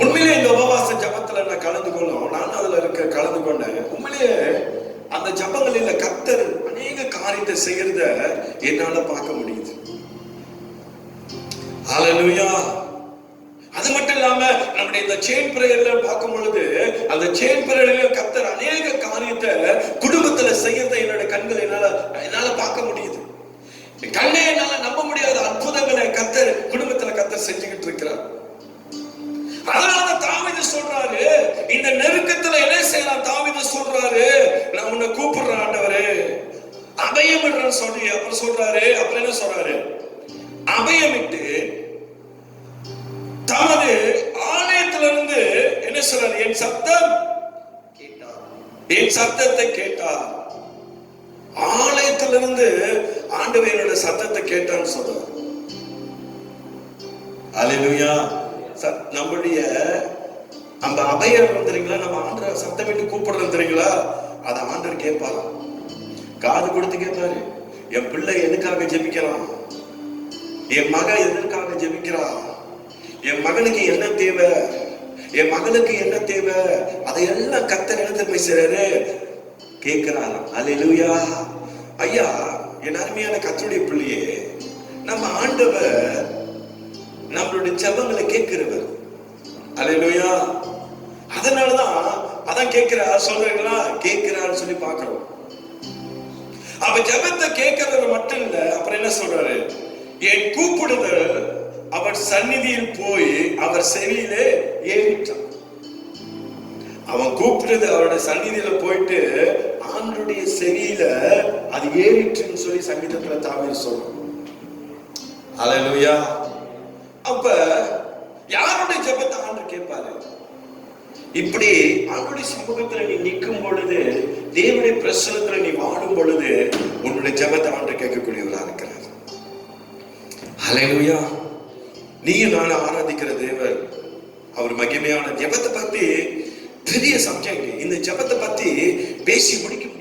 உண்மையிலே இந்த உபவாச ஜபத்துல நான் கலந்து கொள்ளணும். நான் அதுல கலந்து கொண்டேன். உண்மையிலே அந்த ஜபங்களில கர்த்தர் அநேக காரியத்தை செய்யறத என்னால பார்க்க முடியுது. ஹல்லேலூயா. அது மட்டும் இல்லாம நம்முடைய இந்த செயின் பிரேயர்ல பார்க்கும் பொழுது அந்த செயின் பிரேயர்ல கர்த்தர் அநேக காரியத்தை குடும்பத்துல செய்யறதை என்னோட கண்கள் என்னால பார்க்க முடியுது. கண்ணே என்னால நம்ப முடியாத அற்புதங்களை கர்த்தர் குடும்பத்துல கர்த்தர் செஞ்சுக்கிட்டு இருக்கிறார். அதனால தாவீது சொல்றாரு, இந்த நெருக்கத்துல என்ன செய்யலாம்? தாவீது சொல்றாரு, நான் உன்னை கூப்பிடுறேன் ஆண்டவரே, அபயம் சொல்லி அப்புறம் சொல்றாரு. அப்புறம் என்ன சொல்றாரு? அபயமிட்டு சொல்றாரு, என் சத்தம் கேட்டார். என் சத்தத்தை கேட்டார். ஆலயத்திலிருந்து ஆண்டவர் என்னோட சத்தத்தை கேட்டான்னு சொல்றாரு. அல்லேலூயா. நம்முடைய நம்ம அபயம் தெரியுங்களா, நம்ம ஆண்டவர் சத்தமிட்டு கூப்பிடுறது தெரியுங்களா, அதை ஆண்டவர் கேட்பாரு, காது கொடுத்து கேட்பாரு. என் பிள்ளை எதுக்காக ஜெபிக்கிறான், என் மகன் எதற்காக ஜெபிக்கிறான், என் மகனுக்கு என்ன தேவை, என் மகனுக்கு என்ன தேவை, அதையெல்லாம் கர்த்தர் என்ன தெரியுமா செய்றாரு, கேட்கிறாங்க. அல்லேலூயா. ஐயா, என் அருமையான கர்த்தருடைய பிள்ளையே, நம்ம ஆண்டவர் நம்மளுடைய ஜெபங்களை கேட்கிறவர். அல்லேலூயா. அதனாலதான் அதான் கேட்கிறார் சொல்றீங்களா, கேட்கிறான்னு சொல்லி பார்க்கிறோம். அப்ப ஜெபத்தை கேட்கறது மட்டும் இல்ல, அப்புறம் என்ன சொல்றாரு, என் கூப்பிடுதல் அவர் சந்நிதியில் போய் அவர் செவியிலே ஏறிட்டான். அவன் கூப்பிடுறது அவருடைய சந்நிதியில போயிட்டு ஆண்டருடைய செவியில அது ஏறிட்டுன்னு சொல்லி சங்கீதத்துல தாவீது சொல்றான். அல்லேலூயா. அப்ப யாருடைய ஜெபத்தை ஆண்டவர் கேட்பாரு? இப்படி ஆண்டவருடைய சமூகத்துல நீ நிற்கும் பொழுது, தேவனுடைய பிரசன்னத்துல நீ வாடும் பொழுது, உன்னுடைய ஜெபத்தை ஆண்டவர் கேட்கக்கூடியவரா இருக்கிறார். அல்லேலூயா. நீயும் நானும் ஆராதிக்கிற தேவர் அவர் மகிமையான ஜெபத்தை பத்தி பெரிய சப்ஜெக்ட். இந்த ஜெபத்தை பத்தி பேசி முடிக்க முடியாது.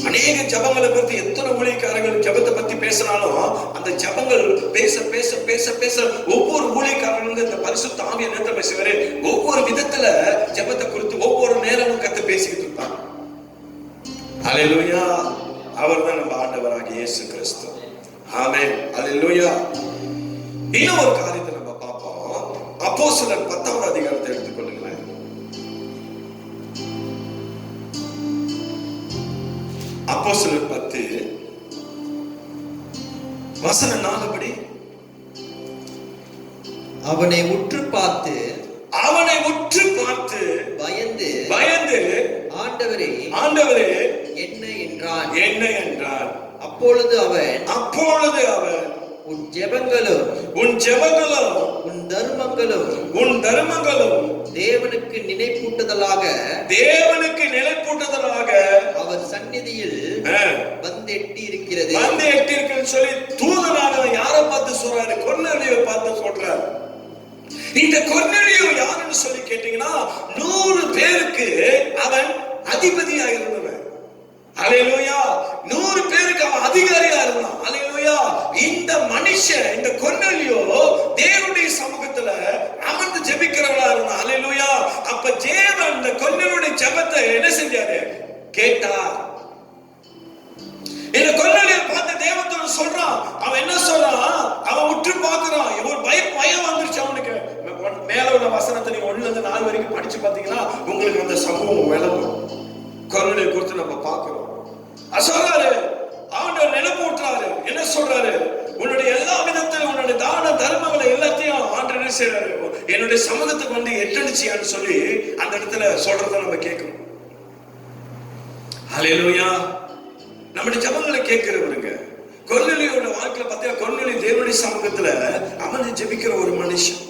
அநேக ஜெபங்களை பத்தி எத்தனை ஊழியக்காரர்கள் ஜெபத்தை பத்தி பேசினாலும் அந்த ஜெபங்கள் பேச பேச பேச பேச ஒவ்வொரு ஊழியக்காரர்களும் இந்த பரிசுத்த ஆவியை நேரத்தை பேசுவாரு. ஒவ்வொரு விதத்துல ஜெபத்தை குறித்து ஒவ்வொரு நேரமும் கத்து பேசிக்கிட்டு இருப்பாங்க. அல்லேலூயா. அவர் தான் நம்ம ஆண்டவராகிய இயேசு கிறிஸ்து. ஆமென். அல்லேலூயா. இன்னும் ஒரு காரியத்தை நம்ம பார்ப்போம். அப்போஸ்தலர் 10வது அதிகாரத்தை எடுத்துக்கொள்ளுங்களேன். அப்போஸ்தலர் 10 வசனம் 4 படி, அவனை உற்று பார்த்து பயந்து ஆண்டவரே என்ன என்றான். அப்பொழுது அவன் உன் ஜெபங்களும் உன் தர்மங்களும் தேவனுக்கு நினைப்பூட்டுதலாக அவர் சந்நிதியில் வந்து எட்டி இருக்கிறது சொல்லி தூதனானவன் யாரை பார்த்து சொல்றாரு? கொர்நேலியுவை பார்த்து சொல்றாரு. இந்த கொர்நேலியு யாருன்னு சொல்லி கேட்டீங்கன்னா 100 பேருக்கு அவன் அதிபதியா இருந்தவன். அல்லேலூயா. 100 பேருக்கு அவன் அதிகாரியா இருந்தான். அல்லேலூயா. இந்த மனுஷன், இந்த கொர்நேலியு தேவனுடைய சமூகத்துல அமர்ந்து ஜெபிக்கிறவனா இருந்தான். அல்லேலூயா. அப்ப தேவன் இந்த கொர்நேலியுடைய ஜெபத்தை என்ன செஞ்சாரு? கேட்டார். இந்த கொர்நேலியை பார்த்து தேவதூதன் சொல்றான். அவன் என்ன சொல்றான்? அவன் உற்று பார்க்கறான். ஒரு பயம் வந்துருச்சு அவனுக்கு. மேல உள்ள வசனத்தை நீங்க 1ல இருந்து 4 வரைக்கும் படிச்சு பாத்தீங்கன்னா உங்களுக்கு அந்த சம்பவம் விளங்கும். கொர்நேலியை குறித்து நம்ம பார்க்கிறோம். சொல்றாரு, ஆண்டவர் நினைப்பூட்டுறாரு. என்ன சொல்றாரு? உன்னுடைய எல்லா விதத்திலும் உன்னுடைய தான தர்மங்களை எல்லாத்தையும் ஆண்டவர் என்ன செய்யறாரு? என்னுடைய சமூகத்துக்கு வந்து எட்டடிச்சியான்னு சொல்லி அந்த இடத்துல சொல்றத நம்ம கேட்கணும். அல்லேலூயா. நம்முடைய ஜெபங்களை கேட்கிறவருங்க. கொர்நேலியோட வாழ்க்கையில பார்த்தா கொர்நேலியு தேவனுடைய சமூகத்துல அமர்ந்து ஜெபிக்கிற ஒரு மனுஷன்.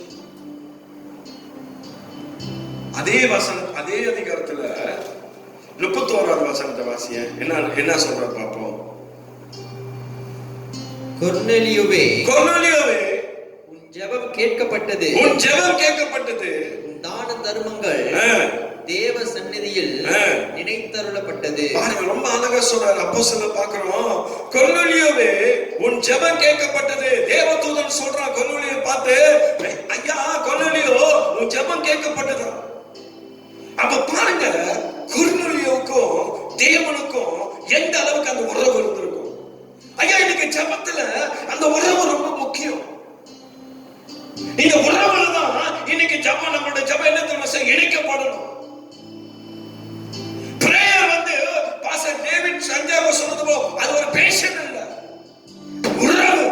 அதே வசனம் அதே அதிகாரத்துல 31வது வசனத்தை வாசிய என்ன சொல்ற பாப்போம். கொர்நேலியுவே உன் ஜெபம் கேட்கப்பட்டது உன் தான தர்மங்கள் தேவ சந்நிதியில் நினைத்தருளப்பட்டது. ரொம்ப அழகா சொல்றாரு. அப்போஸ்தலர் பார்க்கிறோம். கொர்நேலியுவே உன் ஜெபம் கேட்கப்பட்டது. தேவதூதன் சொல்றான் கொர்நேலியுவை பார்த்து, ஐயா கொர்நேலியு உன் ஜெபம் கேட்கப்பட்டது. அப்ப பாருங்க, கொர்நேலியுவுக்கும் தேவனுக்கும் எந்த அளவுக்கு அந்த உறவு இருந்திருக்கும். ஐயா இன்னைக்கு ஜெபத்துல அந்த உறவு ரொம்ப முக்கியம். இந்த உறவுல தான் இன்னைக்கு ஜெபம், நம்மளுடைய ஜெபம் என்ன தெரியுமா இணைக்கப்படணும். பிரேயர் வந்து பாஸ்டர் டேவிட் சஞ்சாவ சொன்னது போல அது ஒரு பேஷன் இல்ல, உறவு.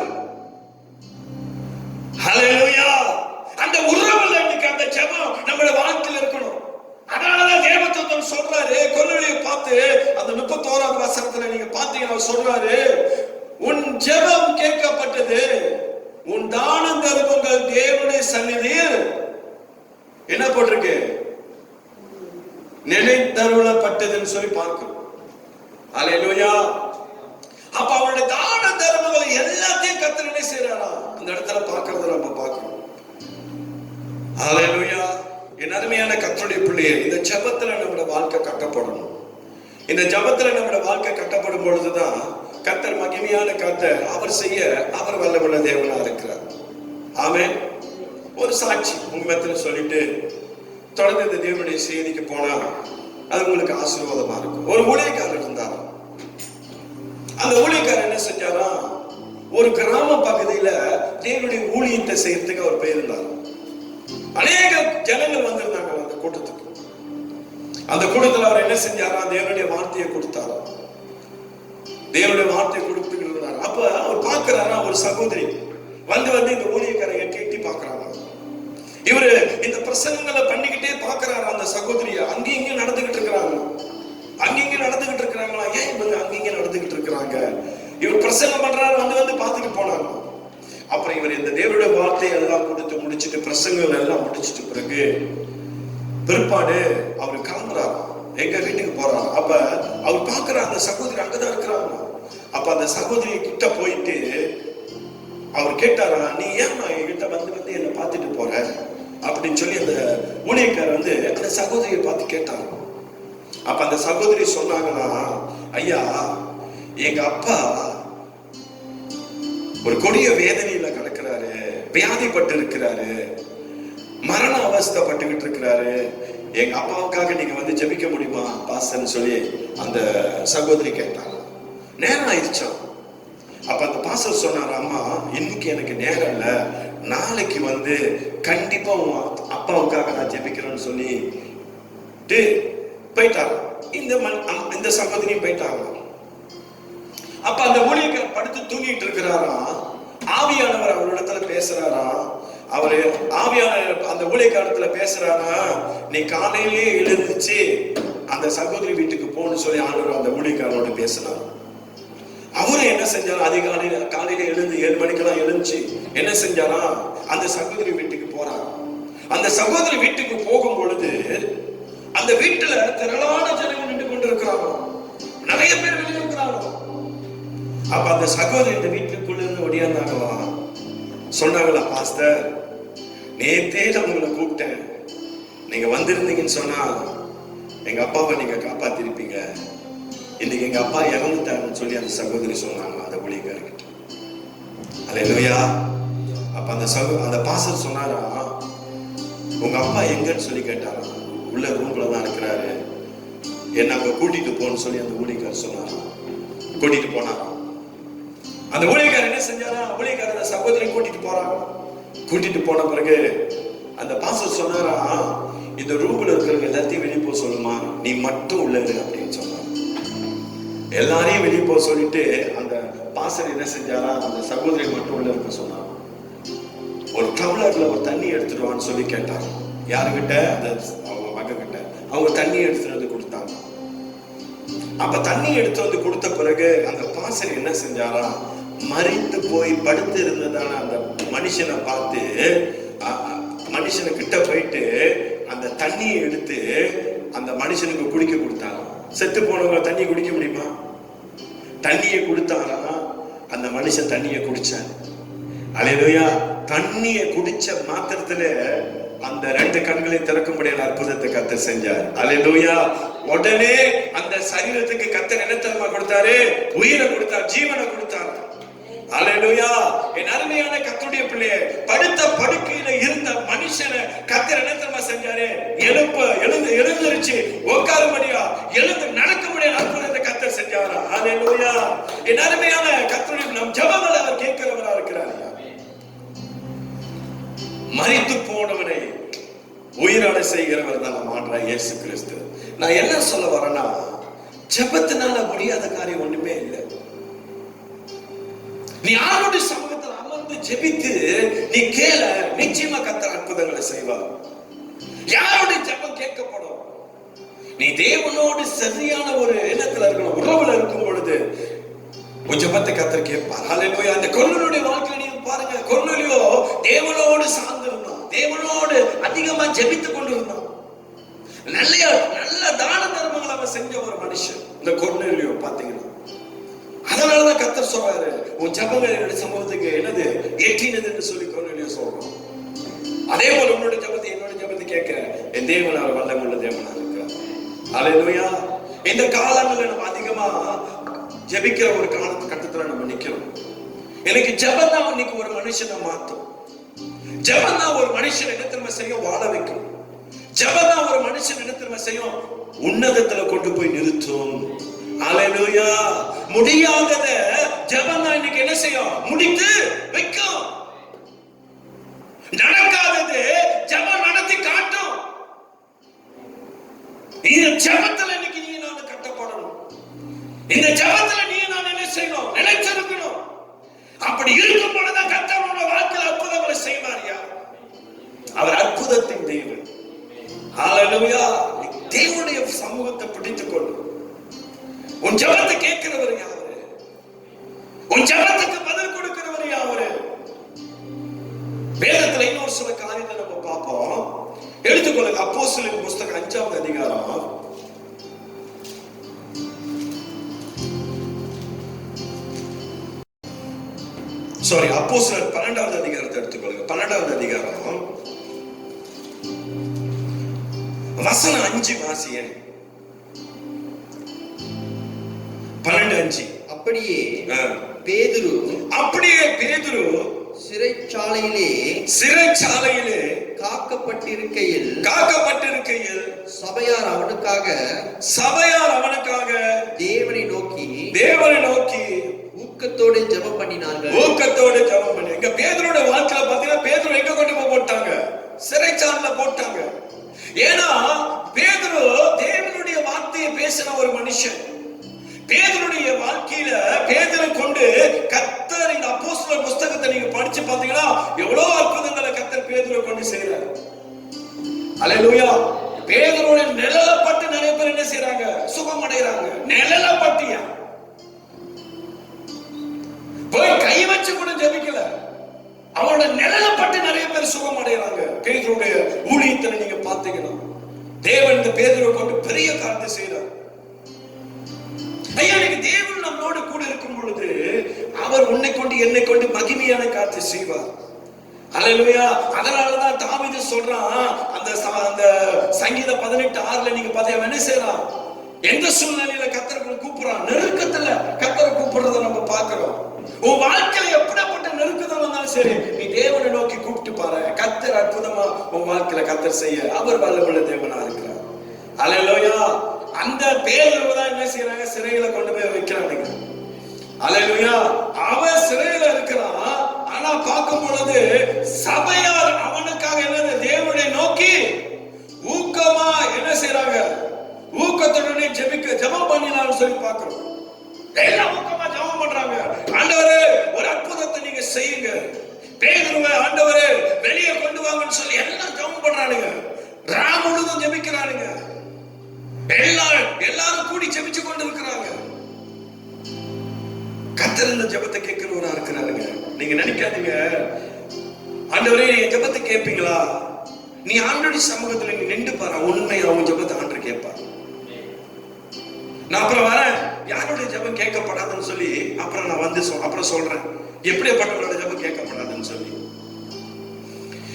ஹல்லேலூயா. அந்த உறவுல இன்னைக்கு அந்த ஜெபம் நம்மளுடைய வாழ்க்கையில இருக்கணும். அதனாலதான் தேவதூதன் சொல்றாரு கொர்நேலியுவை பார்த்து அந்த 31வது வசனத்துல நீங்க பாத்தீங்கன்னா சொல்றாரு, உன் ஜெபம் கேட்கப்பட்டது, உன் தான தர்மங்கள் தேவனுடைய சந்நிதியில் என்ன போட்டிருக்கு? நினைத்தருளப்பட்டதுன்னு சொல்லி பார்க்கிறோம். அல்லேலூயா. அப்ப அவருடைய தான தர்மங்கள் எல்லாத்தையும் கர்த்தர் என்ன செய்யறாரா அந்த இடத்துல பார்க்கறத நம்ம பார்க்கிறோம். அல்லேலூயா. என் அருமையான கர்த்தருடைய பிள்ளையே, இந்த ஜெபத்துல நம்முடைய வாழ்க்கை கட்டப்படணும். இந்த ஜெபத்துல நம்முடைய வாழ்க்கை கட்டப்படும் பொழுதுதான் கர்த்தர் மகிமையான கர்த்தர் அவர் செய்ய அவர் வல்லமுள்ள தேவனா இருக்கிறார். ஆமென். ஒரு சாட்சி உங்க மத்தியில சொல்லிட்டு தொடர்ந்து இந்த தேவனுடைய செய்திக்கு போனா அது உங்களுக்கு ஆசீர்வாதமா இருக்கும். ஒரு ஊழியக்காரர் இருந்தார். அந்த ஊழியக்காரர் என்ன செஞ்சாரா, ஒரு கிராம பகுதியில தேவனுடைய ஊழியத்தை செய்யறதுக்கு அவர் போயிருந்தார். அநேக ஜனங்கள் வந்திருந்தாங்க அந்த கூட்டத்துக்கு. அந்த கூட்டத்தில் அவர் என்ன செஞ்சாரா, தேவனுடைய வார்த்தையை கொடுத்தாரா. தேவனுடைய வார்த்தையை கொடுத்துக்கிட்டு இருந்தார். அப்ப அவர் பார்க்கிறாரா, ஒரு சகோதரி வந்து இந்த ஊழியக்காரை எட்டி பார்க்கிறாங்க. இவரு இந்த பிரசங்கங்களை பண்ணிக்கிட்டே பார்க்கிறாரு. அந்த சகோதரிய அங்கேயும் இங்கேயும் நடந்துகிட்டு இருக்கிறாங்க. அங்கங்க நடந்துகிட்டு இருக்கிறாங்களா? ஏன் இவங்க அங்கங்க நடந்துகிட்டு இருக்கிறாங்க? இவர் பிரசங்கம் பண்றாரு. வந்து பார்த்துட்டு போனாங்க. அப்புறம் இவர் இந்த தேவனுடைய வார்த்தையை எல்லாம் கொடுத்து முடிச்சுட்டு பிரசங்கங்கள் எல்லாம் முடிச்சிட்டு பிற்பாடு அவர் கிளம்புறாரு, எங்க வீட்டுக்கு போறாரு. அப்ப அவர் பார்க்கிற அந்த சகோதரி அங்கதான் இருக்கிறாங்க. அப்ப அந்த சகோதரி கிட்ட போயிட்டு அவர் கேட்டாரா, நீ ஏன் என்கிட்ட வந்து என்ன பார்த்துட்டு போற அப்படின்னு சொல்லி அந்த ஊழியக்காரர் அந்த சகோதரியை பார்த்து கேட்டாங்க. அப்ப அந்த சகோதரி சொன்னாங்கன்னா, ஐயா எங்க அப்பா ஒரு கொடிய வேதனையில கிடக்கிறாரு, வியாதிப்பட்டு இருக்கிறாரு, மரண அவஸ்தைப்பட்டுக்கிட்டு இருக்கிறாரு. எங்க அப்பாவுக்காக நீங்க வந்து ஜெபிக்க முடியுமா பாஸ்டர்னு சொல்லி அந்த சகோதரி கேட்டாங்க. நேரம் ஆயிடுச்சா? அப்ப அந்த பாஸ்டர் சொன்னார், அம்மா இன்னைக்கு எனக்கு நேரம் இல்ல, நாளைக்கு வந்து கண்டிப்பா உன் அப்பாவுக்காக நான் ஜெபிக்கிறேன்னு சொல்லிட்டு போயிட்டாங்க. இந்த சகோதரி போயிட்டாங்க. அப்ப அந்த ஊழியக்காரர் படுத்து தூங்கிட்டு இருக்கிறாரா, ஆவியானவர் அவரிடத்துல பேசுறாரா. அவரு ஆவியானவர் அந்த ஊழியக்காரத்துல பேசுறாரா, நீ காலையிலேயே எழுந்துச்சு அந்த சகோதரி வீட்டுக்கு போன்னு சொல்லி ஆண்டவர் அந்த ஊழியக்காரனோட பேசினார். அவரும் என்ன செஞ்சாரா, காலையில எழுந்து 7 மணிக்கெல்லாம் எழுந்துச்சு என்ன செஞ்சாரா, அந்த சகோதரி வீட்டுக்கு போறார். அந்த சகோதரி வீட்டுக்கு போகும் பொழுது அந்த வீட்டுல திரளான ஜனங்கள் நின்று கொண்டு இருக்கிறாங்க. நிறைய பேர் வெளியே இருக்கிறாங்க. அப்ப அந்த சகோதரி இந்த வீட்டுக்குள்ள இருந்து ஒடியாந்தாங்களா. சொன்னாங்களா, பாஸ்டர் நேத்தே நான் உங்களை கூப்பிட்டேன், நீங்க வந்திருந்தீங்கன்னு சொன்னா எங்க அப்பாவை நீங்க காப்பாத்திருப்பீங்க, இன்னைக்கு எங்க அப்பா இறந்துட்டாருன்னு சொல்லி அந்த சகோதரி சொன்னாங்க அந்த ஊழியக்காரர்கிட்ட. அல்லேலூயா. அப்ப அந்த பாஸ்டர் சொன்னாரா, உங்க அப்பா எங்கன்னு சொல்லி கேட்டாரா. உள்ள ரூம்ல தான் இருக்கிறாரு, என்ன அங்க கூட்டிட்டு போன்னு சொல்லி அந்த ஊழியக்காரர் சொன்னாரா. கூட்டிட்டு போனாரா. அந்த ஊழியக்காரர் என்ன செஞ்சாரா, ஊழியக்காரர் அந்த சகோதரி கூட்டிட்டு போறாங்க. கூட்டிட்டு போன பிறகு அந்த பாஸ்டர் சொன்னாரா, இந்த ரூம்ல இருக்கிறவங்க எல்லாத்தையும் வெளியே போக சொல்லுமா, நீ மட்டும் உள்ள இரு அப்படின்னு சொன்னார். எல்லாரையும் வெளியே போக சொல்லிட்டு அந்த பாஸ்டர் என்ன செஞ்சாரா, அந்த சகோதரி மட்டும் உள்ள இருக்க சொன்னார். ஒரு டம்ளர்ல ஒரு தண்ணி எடுத்துடுவான்னு சொல்லி கேட்டாங்க. யாருகிட்ட? அந்த அவங்க மகன் கிட்ட. அவங்க தண்ணி எடுத்துட்டு வந்து கொடுத்தாங்க. அப்ப தண்ணி எடுத்து வந்து கொடுத்த பிறகு அந்த பாஸ்டர் என்ன செஞ்சாரா, மறித்து போய் படுத்து இருந்ததான அந்த மனுஷனை பார்த்து மனுஷனை கிட்ட போயிட்டு அந்த தண்ணியை எடுத்து அந்த மனுஷனுக்கு குடிக்க கொடுத்தாங்க. செத்து போனவங்க தண்ணி குடிக்க முடியுமா? தண்ணியை கொடுத்தாரா, அந்த மனுஷன் தண்ணியை குடிச்சான். அல்லேலூயா. தண்ணியை குடிச்ச மாத்திரத்துல அந்த 2 கண்களை திறக்கும்படியான அற்புதத்தை கர்த்தர் செஞ்சார். அல்லேலூயா. உடனே அந்த சரீரத்துக்கு கர்த்தர் என்ன தெரியுமா கொடுத்தாரு? உயிரை கொடுத்தார், ஜீவனை கொடுத்தார். அல்லேலூயா. என் அருமையான கர்த்தருடைய பிள்ளையே, படுத்த படுக்கையில இருந்த மனுஷனை கர்த்தர் என்ன தெரியுமா செஞ்சாரு? எழுந்திருச்சு உட்காரும்படியா, எழுந்து நடக்கும்படியா அற்புதத்தை கர்த்தர் செஞ்சாரா. அல்லேலூயா. என் அருமையான கர்த்தருடைய நம் ஜெபங்களை அவர் கேட்கிறவரா இருக்கிறார். மரித்து போனவனை உயிராட செய்கிறவர் தான் நம்ம ஆண்டவராகிய இயேசு கிறிஸ்து. நான் என்ன சொல்ல வரேன்னா, ஜெபத்தினால முடியாத காரியம் ஒண்ணுமே இல்லை. நீ யாருடைய சமூகத்தில் அமர்ந்து ஜெபித்து நீ கேள, நிச்சயமா கர்த்தர் அற்புதங்களை செய்வார். யாருடைய ஜெபம் கேட்கப்படும்? நீ தேவனோடு சரியான ஒரு எண்ணத்துல இருக்கணும், உறவுல இருக்கும் பொழுது உன் ஜெபத்தை கர்த்தர் கேட்பார். அல்லேலூயா. அந்த கொர்நேலியுடைய வாழ்க்கையில நீங்க பாருங்க, கொர்நேலியோ தேவனோடு சார்ந்திருந்தான். தேவனோடு அதிகமா ஜெபித்துக் கொண்டிருந்தான். நல்ல தான தர்மங்கள் அவன் செஞ்ச ஒரு மனுஷன் இந்த கொர்நேலியு பாத்தீங்கன்னா. அதனாலதான் கர்த்தர் சொல்றாரு, உன் ஜெபங்கள் என்னுடைய சமூகத்துக்கு என்னது ஏற்றினது என்று சொல்லி கொர்நேலியு சொல்றான். அதே போல உன்னோட ஜெபத்தை என்னோட ஜெபத்தை கேட்க என் தேவன் அவர் வல்லமுள்ள தேவனா இருக்கிறார். அல்லேலூயா. இந்த காலங்களில் நம்ம அதிகமா ஜெபிக்கிற ஒரு கட்டத்துல நம்ம நிக்கிறோம். எனக்கு ஜெபம் தான் இன்னைக்கு ஒரு மனுஷனை மாத்தும். ஜெபம் தான் ஒரு மனுஷன் என்ன திரும்ப செய்யும், வாழ வைக்கும். ஜெபம் தான் ஒரு மனுஷன் என்ன திரும்ப செய்யும், உன்னதத்துல கொண்டு போய் நிறுத்தும். அல்லேலூயா. முடியாதத ஜெபம் தான் இன்னைக்கு என்ன செய்யும், முடித்து வைக்கும். நடக்காதது ஜெபம் நடத்தி காட்டும். இந்த ஜெபத்துல இன்னைக்கு நீ நான் கட்டப்படணும். இந்த ஜெபத்துல நீ நான் என்ன செய்யணும், நிலைச்சிருக்கணும். அப்படி இருக்கும் பொழுதுதான் கர்த்தர் உங்க வாழ்க்கையில் அற்புதங்களை செய்வாரியா. அவர் அற்புதத்தின் தேவன். ஹல்லேலூயா. தேவனுடைய சமூகத்தை பிடித்துக் கொண்டு உன் ஜெபத்தை கேட்கிறவர் யாரு, உன் ஜெபத்துக்கு பதில் கொடுக்கிறவர் யாரு. வேதத்துல இன்னொரு சில காரியத்தை நம்ம பார்ப்போம். எடுத்துக்கொள்ளுங்க அப்போஸ்தலர் புத்தகம் 5ஆம் அதிகாரம். அப்போஸ்தலர் 12ஆவது அதிகாரத்தை எடுத்துக்கொள்ளுங்க. 12ஆவது அதிகாரம் வசனம் 5 வாசியே. 12:5. அப்படியே பேதுரு சிறைச்சாலையிலே காக்கப்பட்டிருக்கையில் சபையார் அவனுக்காக தேவனை நோக்கி ஊக்கத்தோடு ஜெபம் பண்ணினார்கள். இங்க பேதுருவோட வாழ்க்கையில பாத்தீங்கன்னா பேதுரு எங்க கொண்டு போட்டாங்க, சிறைச்சாலையில போட்டாங்க. ஏன்னா பேதுரு தேவனுடைய வார்த்தையை பேசின ஒரு மனுஷன். பேதுருடைய வாழ்க்கையில பேதுரு கொண்டு கர்த்தர் இந்த அப்போஸ்தலர் புத்தகத்தை நீங்க படிச்சு பாத்தீங்கன்னா எவ்வளவு அற்புதங்களை கர்த்தர் பேதுரு கொண்டு செய்யறார். அல்லேலூயா. பேதுருடைய நிழலப்பட்டு நிறைய பேர் என்ன செய்யறாங்க, சுகம் அடைகிறாங்க. நிழலப்பட்டியா போய் கை வச்சு கூட ஜெபிக்கல, அவரோட நிழலப்பட்டு நிறைய பேர் சுகம் அடைகிறாங்க. பேதுருடைய ஊழியத்தை நீங்க பாத்தீங்கன்னா தேவன் இந்த பேதுருவை கொண்டு பெரிய காரியத்தை செய்யறார். ஐயா, எனக்கு தேவன் நம்மோடு கூட இருக்கும் பொழுது அவர் உன்னை கொண்டு என்னை கொண்டு மகிமையான காரியத்தை செய்வார். அல்லேலூயா. அதனாலதான் தாவீது சொல்றான், அந்த சங்கீதம் 18:6 நீங்க பாத்தீங்கன்னா என்ன செய்யறான், எந்த சூழ்நிலையில கர்த்தரை கூப்பிடுறான், நெருக்கத்துல கர்த்தரை கூப்பிடுறத நம்ம பார்க்கிறோம். உன் வாழ்க்கையில எப்படிப்பட்ட நெருக்கத்தில் வந்தாலும் சரி, நீ தேவனை நோக்கி கூப்பிட்டு பாரு. கர்த்தர் அற்புதமா உன் வாழ்க்கையில கர்த்தர் செய்ய அவர் வல்லமுள்ள தேவனா இருக்கிறார். அல்லேலூயா. அந்த பேதுருவை தான் என்ன செய்யறாங்க, சிறையில கொண்டு போய் வைக்கிறாங்க. அல்லேலூயா. அவன் சிறையில இருக்கிறான். ஆனா பார்க்கும் பொழுது சபையார் அவனுக்காக என்ன தேவனை நோக்கி ஊக்கமா என்ன செய்யறாங்க, ஊக்கத்துடனே ஜெபம் பண்ணினான்னு சொல்லி பார்க்கிறோம். எல்லாம் ஊக்கமா ஜெபம் பண்றாங்க. ஆண்டவரே ஒரு அற்புதத்தை நீங்க செய்யுங்க, பேதுருவை ஆண்டவரே வெளியே கொண்டு வாங்கன்னு சொல்லி எல்லாம் ஜெபம் பண்றானுங்க. ராம் முழுதும் ஜெபிக்கிறானுங்க. எல்லாரும் கூடி ஜெபிச்சு கொண்டு இருக்கிறாங்க. கர்த்தர் இந்த ஜெபத்தை கேட்கிறவரா இருக்கிறாருங்க. நீங்க நினைக்காதீங்க, ஆண்டவரே என் ஜெபத்தை கேட்பீங்களா? நீ ஆண்டவருடைய சமூகத்துல நீ நின்று பாரு, உண்மையா உன் ஜெபத்தை ஆண்டவர் கேட்பார். நான் அப்புறம் வரேன், யாருடைய ஜெபம் கேட்கப்படாதுன்னு சொல்லி அப்புறம் நான் வந்து அப்புறம் சொல்றேன் எப்படிப்பட்டவரோட ஜெபம் கேட்கப்படாதுன்னு சொல்லி.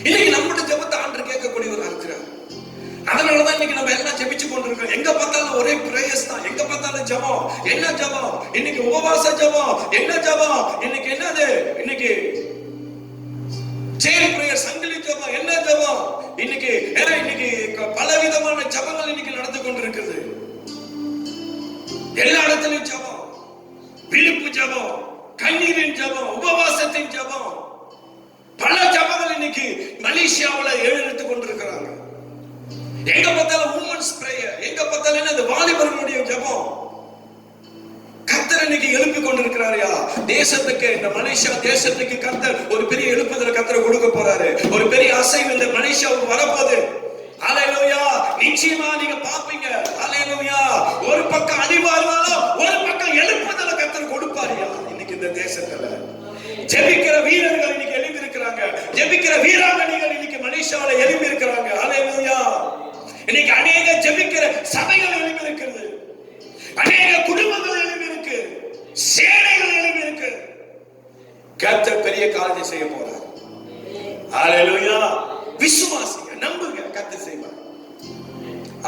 இன்னைக்கு நம்மளுடைய ஜெபத்தை ஆண்டவர் கேட்கக்கூடியவரா இருக்கிறார். அதனாலதான் இன்னைக்கு நம்ம எல்லாம் ஜெபிச்சு கொண்டிருக்கோம். எங்க பார்த்தாலும் ஒரே பிரேயர்ஸ் தான், எங்க பார்த்தாலும் ஜெபம். என்ன ஜெபம் இன்னைக்கு? உபவாச ஜெபம். என்ன ஜெபம் இன்னைக்கு? என்னது இன்னைக்கு? செயின் பிரேயர், சங்கிலி ஜெபம். என்ன ஜெபம் இன்னைக்கு? இன்னைக்கு பல விதமான ஜெபங்கள் இன்னைக்கு நடந்து கொண்டிருக்கிறது. எல்லா இடத்திலும் ஜெபம், விழிப்பு ஜெபம், கண்ணீரின் ஜெபம், உபவாசத்தின் ஜெபம், பல ஜெபங்கள் இன்னைக்கு மலேசியாவுல எழுதிட்டு கொண்டிருக்கிறாங்க. எங்க பார்த்தாலும் உமன்ஸ் பிரேயர், எங்க பார்த்தாலும் என்ன வாலிபர்களுடைய ஜெபம். கர்த்தர் இன்னைக்கு எழுப்பி கொண்டிருக்கிறாரியா தேசத்துக்கு, இந்த மலேசியா தேசத்துக்கு கர்த்தர் ஒரு பெரிய எழுப்புதலை கர்த்தர் கொடுக்க போறாரு. ஒரு பெரிய அசைவு இந்த மலேசியாவுக்கு வரப்போகுது. அல்லேலூயா. நிச்சயமா நீங்க பாப்பீங்க. அல்லேலூயா. ஒரு பக்கம் அழிவா இருந்தாலும் ஒரு பக்கம் எழுப்புதலை கர்த்தர் கொடுப்பாரியா இன்னைக்கு இந்த தேசத்துல. ஜெபிக்கிற வீரர்கள் இன்னைக்கு எழுப்பி இருக்கிறாங்க. ஜெபிக்கிற வீராங்கனைகள் இன்னைக்கு மலேசியா பொக்கிஷால எழுப்பி இருக்கிறாங்க. ஹல்லேலூயா. இன்னைக்கு அநேக ஜெபிக்கிற சபைகள் எழுப்பி இருக்கிறது, அநேக குடும்பங்கள் எழுப்பி இருக்கு, சேனைகள் எழுப்பி இருக்கு. கர்த்தர் பெரிய காரியத்தை செய்ய போறார். ஹல்லேலூயா. விசுவாசிங்க, நம்புங்க, கர்த்தர் செய்வார்.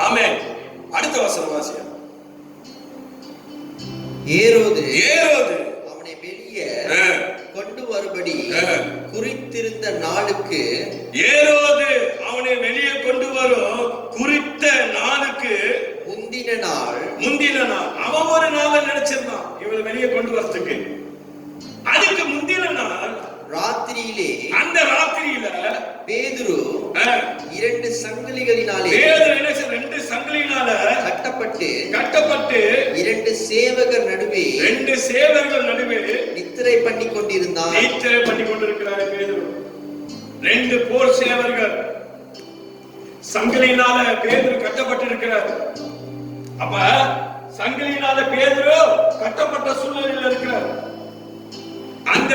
ஆமென். அடுத்த வசனம் வாசியா. ஏரோது அவனை வெளியே கொண்டு வரும்படி குறித்திருந்த நாளுக்கு, ஏரோது அவனை வெளியே கொண்டு வரும் குறித்த நாளுக்கு முந்தின நாள் அவன் ஒரு நாளை நினைச்சிருந்தான் இவனை வெளியே கொண்டு வரதுக்கு. அதுக்கு முந்தின நாள் ராத்திரியிலே, அந்த ராத்திரியில பேதுரு 2 சங்கிலிகளினாலே கட்டப்பட்டு 2 சேவகர் நடுவே நித்திரை பண்ணி கொண்டிருந்தான். பேதுரு 2 போர் சேவகர்கள் சங்கிலியினால பேதுரு கட்டப்பட்டிருக்கிறார். அப்ப சங்கிலியினால பேதுரு கட்டப்பட்ட சூழ்நிலையில் இருக்கிறார். அந்த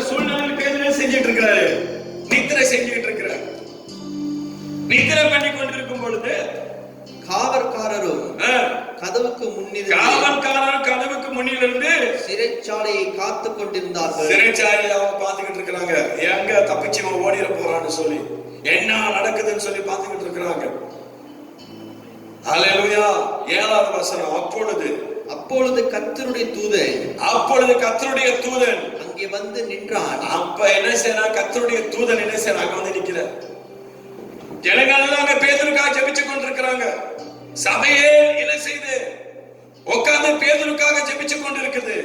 சூழ்நிலையில் பேதுரு செஞ்சிட்டு இருக்கிறாரு, நித்திரை செஞ்சுட்டு இருக்கிறார். நித்திரை பண்ணி கொண்டிருக்கும் பொழுது காவற்காரரும் கதவுக்கு முன்னிலிருந்து சிறைச்சாலையை காத்துக் கொண்டிருந்தார்கள். சிறைச்சாலையை அவங்க பாத்துக்கிட்டு இருக்கிறாங்க, எங்க தப்பிச்சு ஓடிட போறான்னு சொல்லி, என்ன நடக்குதுன்னு சொல்லி பாத்துக்கிட்டு இருக்கிறாங்க. ஹல்லேலூயா. 7வது வசனம். அப்பொழுது கர்த்தருடைய தூதன் அங்கே வந்து நின்றான். அப்ப என்ன செய்யறான்? கர்த்தருடைய தூதன் என்ன செய்யறான்? அங்க வந்து நிக்கிறார். ஜனங்கள் எல்லாம் அங்க பேதுருக்காக ஜெபிச்சு கொண்டிருக்கிறாங்க. சபையே என்ன செய்து உட்கார்ந்து பேதுருக்காக ஜெபிச்சு கொண்டிருக்குது.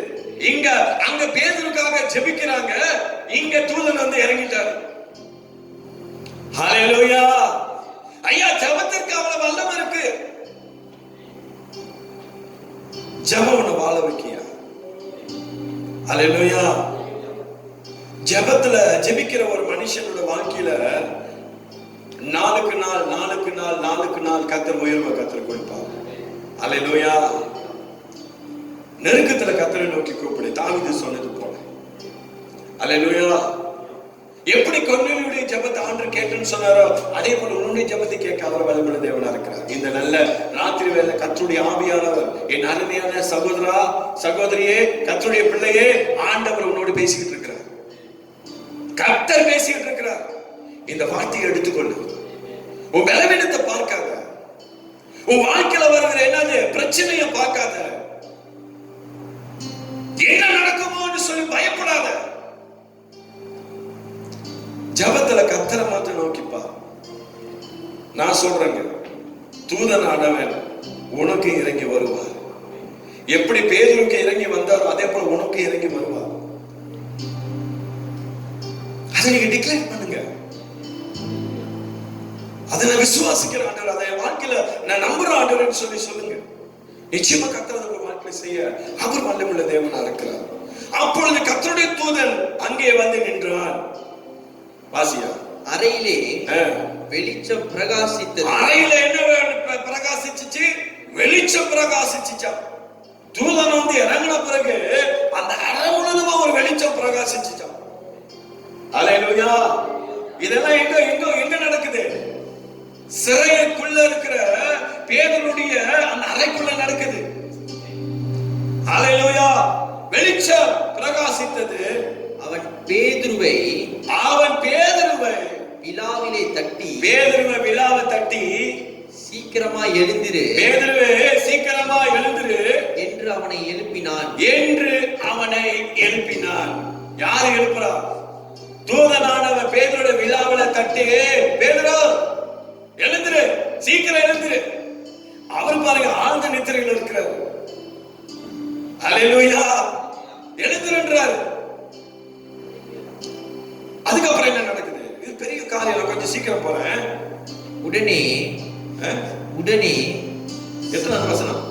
அங்க பேதுருக்காக ஜெபிக்கிறாங்க, இங்க தூதன் வந்து இறங்கிட்டார். ஹல்லேலூயா. ஐயா, ஜெபத்திற்கு அவ்வளவு வல்லமை இருக்கு. ஜெபம் உன்னை வாழ வைக்கியா? ஹல்லேலூயா. ஜெபத்துல ஜெபிக்கிற ஒரு மனுஷனோட வாழ்க்கையில நாளுக்கு நாள் கர்த்தர் உயர்வை கர்த்தர் கொடுப்பார். ஹல்லேலூயா. நெருக்கத்துல கர்த்தரை நோக்கி கூப்பிடு, தாவீது சொன்னது போல. ஹல்லேலூயா. எப்படி கொர்நேலியுடைய ஜெபத்தை ஆண்டவர் கேட்டேன்னு சொன்னாரோ, அதே போல உன்னுடைய ஜெபத்தை கேட்க அவர் வல்லமையுள்ள தேவனா இருக்கிறார். இந்த நல்ல ராத்திரி வேளை கர்த்தருடைய ஆவியானவர், என் அருமையான சகோதரா சகோதரியே, கர்த்தருடைய பிள்ளையே, ஆண்டவர் உன்னோடு பேசிக்கிட்டு இருக்கிறார். கர்த்தர் பேசிக்கிட்டு இருக்கிறார். இந்த வார்த்தையை எடுத்துக்கொள்ளு. உன் பலவீனத்தை பார்க்காத, உன் வாழ்க்கையில வருகிற என்னது பிரச்சனையை பார்க்காத, என்ன நடக்குமோன்னு சொல்லி பயப்படாத. ஜபத்துல கர்த்தரை மாத்திரம் நோக்கிப்பா. நான் சொல்றேங்க, தூதன் ஆனவன் உனக்கு இறங்கி வருவார். எப்படி பேதுருக்கு இறங்கி வந்தாரோ அதே போல உனக்கு இறங்கி வருவார். அதை நீங்க டிக்ளேர் பண்ணுங்க. அதை நான் விசுவாசிக்கிற ஆண்டவர், அதை வாழ்க்கையில நான் நம்புற ஆண்டவர்னு சொல்லி சொல்லுங்க. நிச்சயமா கர்த்தர் உங்க வாழ்க்கையில செய்ய அவர் வல்லமையுள்ள தேவனா இருக்கிறார். அப்பொழுது கர்த்தருடைய தூதன் அங்கே வந்து நின்றான். வாசியா. அறையிலே வெளிச்சம் பிரகாசித்தது. அறையில என்ன பிரகாசிச்சுச்சு? வெளிச்சம் பிரகாசிச்சுச்சா. தூதன் வந்து இறங்கின பிறகு அந்த அறை முழுவதுமா ஒரு வெளிச்சம் பிரகாசிச்சுச்சா. ஹல்லேலூயா. இதெல்லாம் எங்க நடக்குது? சிறைக்குள்ள இருக்கிற பேதுருடைய அந்த அறைக்குள்ள நடக்குது. ஹல்லேலூயா. வெளிச்சம் பிரகாசித்தது. அவன் பேதுருவை விலாவை தட்டி சீக்கிரமா எழுந்திரு என்று அவனை எழுப்பினான். யாரு எழுப்புறா? தூதனானவன் பேதுருடைய விலாவில தட்டி, பேதுரு எழுந்திரு, சீக்கிரம் எழுந்திரு. அவர் பாருங்க ஆழ்ந்த நித்திரையில் இருக்கிறார். ஹல்லேலூயா. எழுந்திருன்றாரு. அதுக்கப்புறம் என்ன நடக்குது? இது பெரிய காரியம், கொஞ்சம் சீக்கிரம் போறேன். உடனே எத்தனை வசனம்?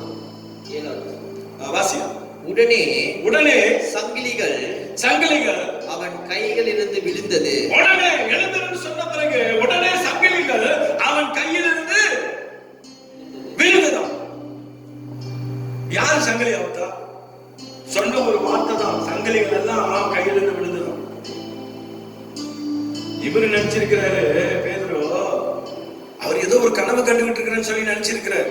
7வது வாசியா. உடனே சங்கிலிகள் அவன் கைகளிலிருந்து விழுந்தது. உடனே எழுந்திருந்து சொன்ன பிறகு உடனே சங்கிலிகள் அவன் கையிலிருந்து விழுந்ததாம். யார் சங்கிலி அவுத்தா? சொன்ன ஒரு வார்த்தை தான், சங்கிலிகள் எல்லாம் கையிலிருந்து விழுந்ததாம். இவரு நினைச்சிருக்கிறாரு பேதுரு, ஒரு கனவு கண்டுகிட்டு இருக்கிறேன்னு சொல்லி நினைச்சிருக்கிறார்.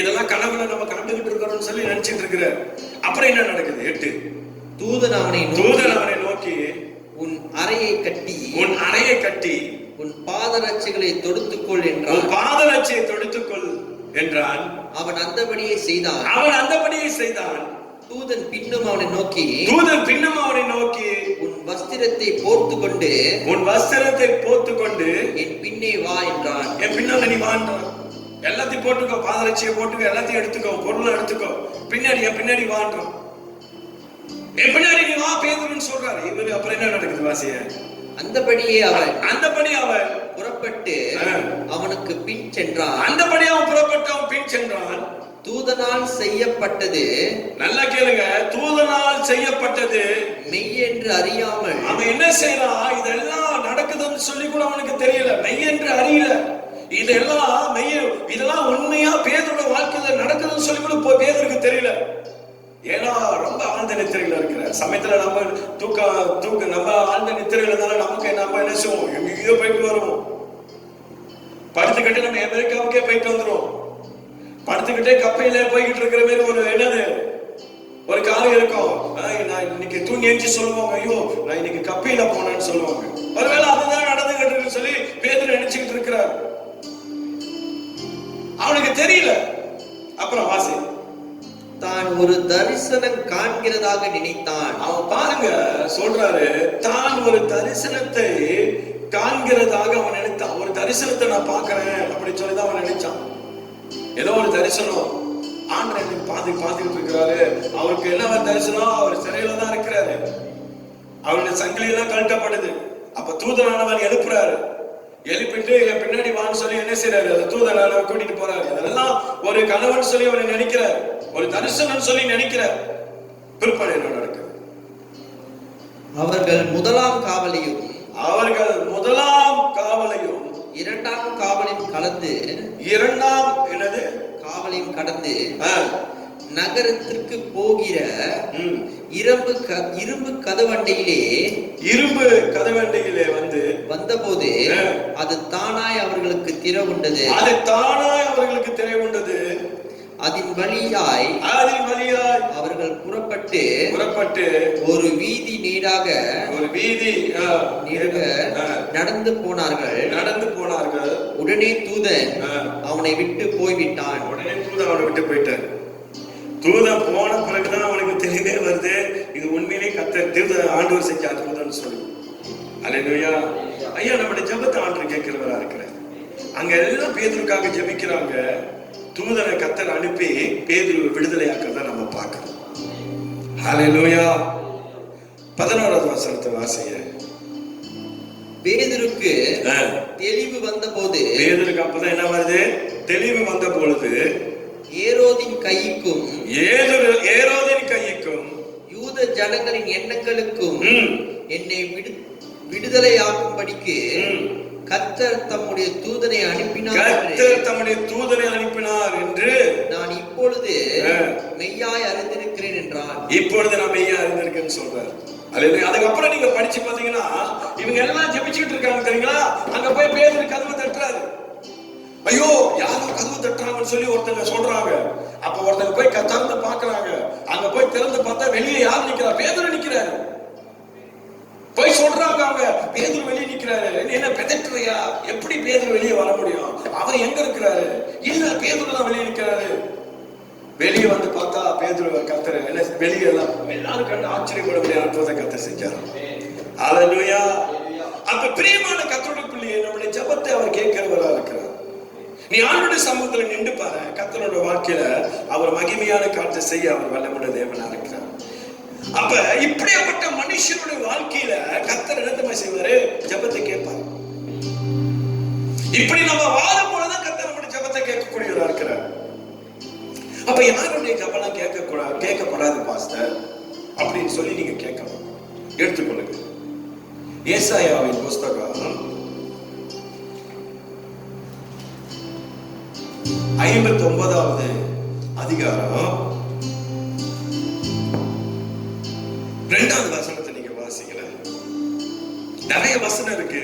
இதெல்லாம் கனவுல நம்ம கண்டுகிட்டு இருக்கிறோம்னு சொல்லி நினைச்சிட்டு இருக்கிறார். அப்புறம் என்ன நடக்குது? 8 தூதன் அவனை நோக்கி உன் அறையை கட்டி உன் பாதரட்சைகளை தொடுத்துக்கொள் என்றான். அவன் அந்தபடியே செய்தான். தூதன் பின்னும் அவனை நோக்கி உன் வஸ்திரத்தை போர்த்து கொண்டு என் பின்னே வா என்றான். என் பின்னால நீ வான்றான். எல்லாத்தையும் போட்டுக்கோ, பாதரட்சியை போட்டுக்கோ, எல்லாத்தையும் எடுத்துக்கோ, பொருளை எடுத்துக்கோ, என் பின்னாடி வான்றான். என் பின்னாடி நீ வா பேதுருன்னு சொல்றாரு. இவரு அப்புறம் என்ன நடக்குது வாசிய? அந்தபடியே அவன் புறப்பட்டு அவனுக்கு பின் சென்றான். அவன் பின் சென்றான். தூதனால் செய்யப்பட்டது, நல்லா கேளுங்க, தூதனால் செய்யப்பட்டது மெய் என்று அறியாமல் அவன் என்ன செய்யறான்? இதெல்லாம் நடக்குதுன்னு சொல்லி கூட அவனுக்கு தெரியல. மெய் என்று அறியல. இதெல்லாம் உண்மையா பேதுருடைய வாழ்க்கையில நடக்குதுன்னு சொல்லி கூட பேதுருக்கு தெரியல. ஏன்னா ரொம்ப ஆழ்ந்த நித்திரையில இருக்கிற சமயத்துல நம்ம தூக்க நம்ம ஆழ்ந்த நித்திரையில தானே நம்ம என்ன செய்வோம்? எங்கேயோ போயிட்டு வருவோம். படுத்துக்கிட்டு நம்ம அமெரிக்காவுக்கே போயிட்டு வந்துடும். படுத்துக்கிட்டே கப்பையில போய்கிட்டு இருக்கிற மாதிரி ஒரு காலம் இருக்கும். நான் இன்னைக்கு தூங்கி எஞ்சி சொல்லுவாங்க, ஐயோ நான் இன்னைக்கு கப்பையில போனேன்னு சொல்லுவாங்க. ஒருவேளை அதுதான் நடந்துகிட்டு இருக்கு சொல்லி பேதுரு நினைச்சுக்கிட்டு இருக்கிறார். அவனுக்கு தெரியல. அப்புறம் வாசி, தான் ஒரு தரிசனம் காண்கிறதாக நினைத்தான். அவன் பாருங்க சொல்றாரு, தான் ஒரு தரிசனத்தை காண்கிறதாக அவன் நினைத்தான். ஒரு தரிசனத்தை நான் பார்க்கிறேன் அப்படி சொல்லிதான் அவன் நினைச்சான். ஏதோ ஒரு தரிசனம் ஆண்டவன் பார்த்துக்கிட்டு இருக்கிறாரு. அவருக்கு என்ன தரிசனம்? அவர் சிறையில தான் இருக்கிறாரு. அவருடைய சங்கிலி எல்லாம் கழட்டப்படுது. அப்ப தூதனானவன் எழுப்பிட்டு என் பின்னாடி வான்னு சொல்லி என்ன செய்யறாரு? அந்த தூதனானவன் கூட்டிட்டு போறாரு. அதெல்லாம் ஒரு கணவன் சொல்லி அவனை நினைக்கிறார், ஒரு தரிசனம் சொல்லி நினைக்கிறார். பிற்பாடு என்ன நடக்குது? அவர்கள் முதலாம் காவலையும் இரண்டாம் காவலையும் கடந்து நகரத்திற்கு போகிற இரும்பு கதவண்டையிலே வந்தபோது அது தானாய் அவர்களுக்கு திறவுண்டது. அதன் வழியாய் அவர்கள் புறப்பட்டு ஒரு வீதி நீடாக நடந்து போனார்கள். உடனே தூதன் அவனை விட்டு போய்விட்டான். தூதன் போன பிறகுதான் அவனுக்கு தெரியவே வருது, இது உண்மையிலே கர்த்தர் ஆண்டவர் செஞ்ச அற்புதம்னு சொல்லி. அல்லேலூயா. ஐயா, நம்முடைய ஜெபத்தை ஆண்டவர் கேட்கிறவரா இருக்கிறார். அங்க எல்லாம் பேதுருக்காக ஜெபிக்கிறாங்க. தூதனை கர்த்தர் அனுப்பி பேதுருவை விடுதலையாக்கிறத நம்ம பார்க்கிறோம். அல்லேலூயா. 11வது வசனத்தை வாசிங்க. பேதுருக்கு தெளிவு வந்த போது, பேதுருக்கு அப்பதான் என்ன வருது? தெளிவு வந்த பொழுது ஏரோதின் கைக்கும் யூத ஜனங்களின் எண்ணங்களுக்கும் என்னை விடுதலையாக்கும்படிக்கு கர்த்தர் தம்முடைய தூதனை அனுப்பினார் என்று நான் இப்பொழுது மெய்யாய் அறிந்திருக்கிறேன் என்றான். இப்பொழுது நான் மெய்யாய் அறிந்திருக்கேன்னு சொல்றார். அதுக்கப்புறம் நீங்க படிச்சு பாத்தீங்கன்னா இவங்க எல்லாம் ஜெபிச்சுட்டு இருக்காங்க தெரியுங்களா? அங்க போய் பேதுரு கதவு தட்டுறாரு. ஐயோ யாரும் கதவு தட்டுறாங்கன்னு சொல்லி ஒருத்தங்க சொல்றாங்க. அப்ப ஒருத்தங்க போய் திறந்து பாக்குறாங்க. அங்க போய் திறந்து பார்த்தா வெளியே யார் நிக்கிறா? பேதுரு நிக்கிறாரு. போய் சொல்றாங்க அவங்க, பேதுரு வெளியே நிக்கிறாரு. என்ன பெதட்டுறியா? எப்படி பேதுரு வெளியே வர முடியும்? அவர் எங்க இருக்கிறாரு? இல்ல, பேதுரு தான் வெளியே நிக்கிறாரு. வெளியே வந்து பார்த்தா பேதுரு கர்த்தர் என்ன வெளியே எல்லாரும் கண்டு ஆச்சரியப்படக்கூடிய அற்புதத்தை கர்த்தர் செஞ்சார். அல்லேலூயா. அப்ப பிரியமான கர்த்தருடைய பிள்ளையே, நம்முடைய ஜெபத்தை அவர் கேட்கிறவரா இருக்கிறார். நீ ஆண்டவருடைய சமூகத்துல நின்று பாரு. கர்த்தருடைய வாழ்க்கையில அவர் மகிமையான காரியத்தை செய்ய அவர் வல்லமுள்ள தேவனா இருக்கிறார். அப்ப இப்படிப்பட்ட மனுஷனுடைய வாழ்க்கையில கர்த்தர் என்ன செய்வாரு? ஜெபத்தை கேட்பார். இப்படி நம்ம வாழும் பொழுதுதான் கர்த்தர் நம்முடைய ஜெபத்தை கேட்கக்கூடியவரா இருக்கிறார். அப்ப யாருடைய ஜெபம் கேட்கப்படாது பாஸ்டர் அப்படின்னு சொல்லி நீங்க கேட்கணும். எடுத்துக்கொள்ளுங்க. ஏசாயாவின் புஸ்தகம் 59வது அதிகாரம் 2வது வசனத்தை நீங்க வாசிக்கல. நிறைய வசனம் இருக்கு.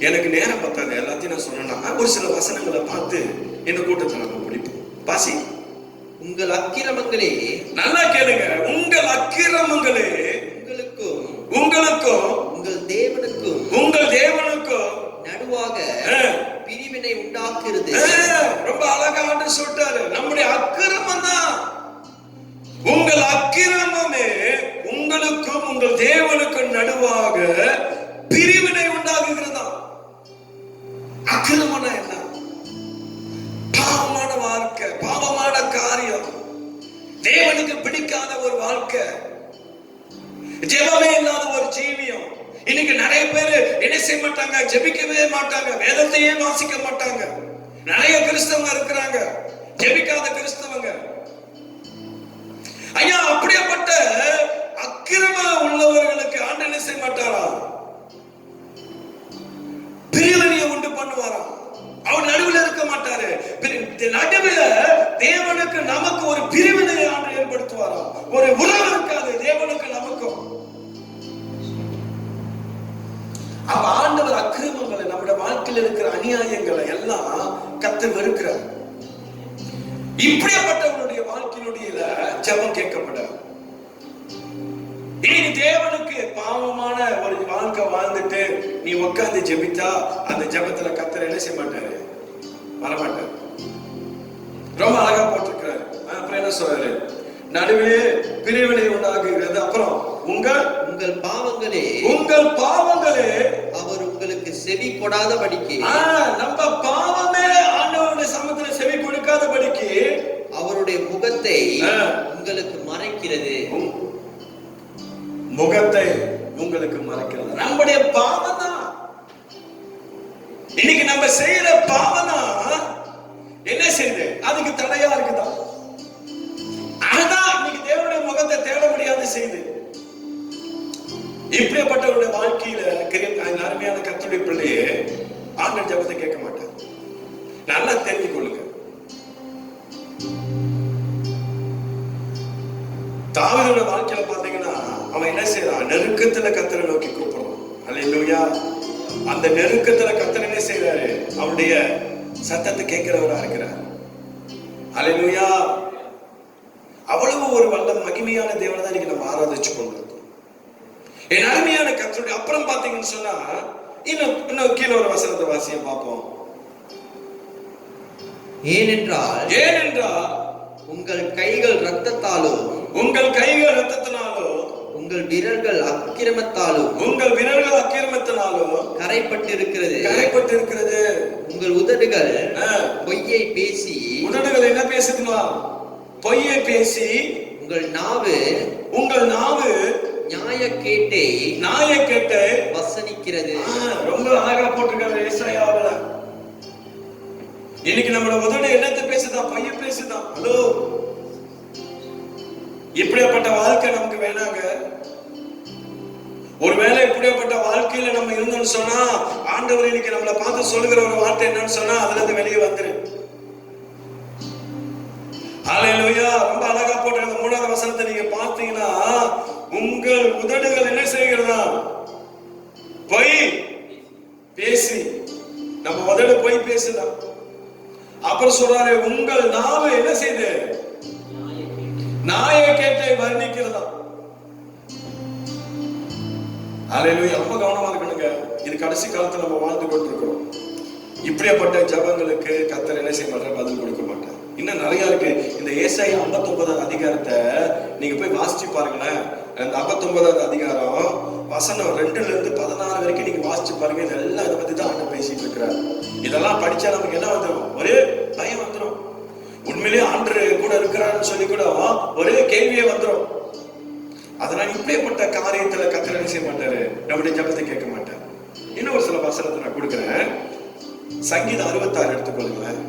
எனக்கு நேரம் பத்தாது எல்லாத்தையும் நான் சொன்னா ஒரு சில வசனங்களை பார்த்து இந்த கூட்டத்தை நம்ம முடிப்போம். பாசி. உங்கள் அக்கிரமங்களே, நல்லா கேளுங்க, உங்கள் அக்கிரமங்களே உங்களுக்கும் உங்களுக்கும் உங்கள் தேவனுக்கும் நடுவாக பிரிவினை உண்டாக்குறது. ரொம்ப அழகான சொல்லிட்டாரு. நம்முடைய அக்கிரமம் தான், உங்கள் அக்கிரமமே உங்களுக்கும் உங்கள் தேவனுக்கும் நடுவாக பிரிவினை உண்டாகுகிறதா. அக்கிரமம் என்ன? பாவமான வாழ்க்கை, பாவமான காரியம், தேவனுக்கு பிடிக்காத ஒரு வாழ்க்கை, ஜெபமே இல்லாத ஒரு ஜீவியம். இன்னைக்கு நிறைய பேர் என்ன செய்ய மாட்டாங்க, ஜெபிக்கவே மாட்டாங்க, வேதத்தையே வாசிக்க மாட்டாங்க. நிறைய கிறிஸ்தவங்க இருக்கிறாங்க, ஜெபிக்காத கிறிஸ்தவங்க. ஐயா, அப்படியேப்பட்ட அக்கிரம உள்ளவர்களுக்கு ஆண்டு என்ன செய்ய மாட்டாரா? பிரிவினையை உண்டு பண்ணுவாராம். அவர் நடுவில் இருக்க மாட்டாரு. நடுவில் தேவனுக்கு நமக்கு ஒரு பிரிவினையை ஆண்டு ஏற்படுத்துவாராம். ஒரு உறவு இருக்காது தேவனுக்கு நமக்கும். அப்ப ஆண்டவர் அக்கிரமங்களை, நம்முடைய வாழ்க்கையில் இருக்கிற அநியாயங்களை எல்லாம் கர்த்தர் வெறுக்கிறார். இப்படிப்பட்டவனுடைய வாழ்க்கையினுடைய ஜெபம் கேட்கப்படாது. இன்னைக்கு தேவனுக்கு பாவமான ஒரு வாழ்க்கை வாழ்ந்துட்டு நீ உட்கார்ந்து ஜெபித்தா அந்த ஜெபத்துல கர்த்தர் என்ன செய்ய மாட்டாரு? வரமாட்டாரு. ரொம்ப அழகா போட்டிருக்கிறாரு. அப்புறம் என்ன சொல்றாரு? நடுவே பிரிவினை உண்டாகுகிறது. அப்புறம் உங்கள் பாவங்களே அவர் உங்களுக்கு செவி கொடாதபடிக்கு, நம்ம பாவமே ஆண்டவருடைய சமூகத்துல செவி கொடுக்காதபடிக்கு அவருடைய முகத்தை உங்களுக்கு மறைக்கிறது. முகத்தை உங்களுக்கு மறைக்கிறது நம்முடைய பாவம் தான். இன்னைக்கு நம்ம செய்யற பாவம் தான் என்ன செய்யுது? அதுக்கு தடையா இருக்குதா? அதுதான் இன்னைக்கு தேவனுடைய முகத்தை தேட முடியாத செய்து. இப்படிப்பட்டவருடைய வாழ்க்கையில அருமையான கர்த்தருடைய பிள்ளையே ஆண்டவர் ஜெபத்தை கேட்க மாட்டார். நல்லா தெரிஞ்சு கொள்ளுங்க. தாவீதுடைய வாழ்க்கையில பாத்தீங்கன்னா அவன் என்ன செய்யறான்? நெருக்கத்துல கர்த்தரை நோக்கி கூப்பிடுறான். அல்லேலூயா. அந்த நெருக்கத்துல கர்த்தர் என்ன செய்யறாரு? அவருடைய சத்தத்தை கேட்கிறவரா இருக்கிறார். அல்லேலூயா. அவ்வளவு ஒரு வல்ல மகிமையான தேவனை தான் இன்னைக்கு நம்ம ஆராதிச்சு கொண்டிருக்கோம். என் அருமையான கர்த்தருடைய அப்புறம் பாத்தீங்கன்னு சொன்னா இன்னும் கீழே ஒரு வசனத்தை வாசிய பார்ப்போம். ஏனென்றால் உங்கள் கைகள் இரத்தத்தாலோ உங்கள் விரல்கள் அக்கிரமத்தாலோ கரைப்பட்டிருக்கிறது. உங்கள் உதடுகள் பொய்யை பேசி, உதடுகள் என்ன பேசுதுங்களா? பொய்யை பேசி, உங்கள் நாவு நியாயக்கேட்டை வசனிக்கிறது. ரொம்ப அழகா போட்டிருக்காரு ஏசாயாவுல. இன்னைக்கு நம்மளோட உதடு என்னத்தை பேசுதான்? பொய்ய பேசுதான். ஹலோ, இப்படியாப்பட்ட வாழ்க்கை நமக்கு வேணாங்க. ஒருவேளை இப்படியாப்பட்ட வாழ்க்கையில நம்ம இருந்தோம்னு சொன்னா ஆண்டவர் இன்னைக்கு நம்மளை பார்த்து சொல்லுகிற ஒரு வார்த்தை என்னன்னு சொன்னா அதுல இருந்து வெளியே வந்துரு. அல்லேலூயா. ரொம்ப அழகா போட்டிருக்க 3வது வசனத்தை நீங்க பார்த்தீங்கன்னா, உங்கள் உதடுகள் என்ன செய்கிறதா? பொய் பேசி. நம்ம உதடு பொய் பேசுதான். அப்புறம் சொல்றாரு, உங்கள் நாவு என்ன செய்து? நியாயக்கேட்டை வர்ணிக்கிறதா. அல்லேலூயா. ரொம்ப கவனமா இருக்கணுங்க. இது கடைசி காலத்துல நம்ம வாழ்ந்து கொண்டிருக்கிறோம். இப்படியாப்பட்ட ஜபங்களுக்கு கர்த்தர் என்ன செய்ய மாட்டார்? பதில் கொடுக்க மாட்டார். இன்னும் நிறைய இருக்கு. இந்த ஏசாயா 59வது அதிகாரத்தை நீங்க போய் வாசிச்சு பாருங்களேன். அந்த 59வது அதிகாரம் வசனம் 2ல இருந்து 16 வரைக்கும் நீங்க வாசிச்சு பாருங்க. இதெல்லாம் இதை பத்தி தான் ஆண்டவர் பேசிட்டு இருக்கிறார். இதெல்லாம் படிச்சா நமக்கு என்ன வந்துடும்? ஒரே பயம் வந்துடும். உண்மையிலேயே ஆண்டவர் கூட இருக்கிறான்னு சொல்லி கூட ஒரே கேள்வியே வந்துடும். அதனால இப்படிப்பட்ட காரியத்துல கர்த்தர் என்ன செய்ய மாட்டாரு? நம்முடைய ஜபத்தை கேட்க மாட்டார். இன்னும் ஒரு சில வசனத்தை நான் கொடுக்கிறேன். சங்கீதம் 66 எடுத்துக்கொள்ளுங்களேன்.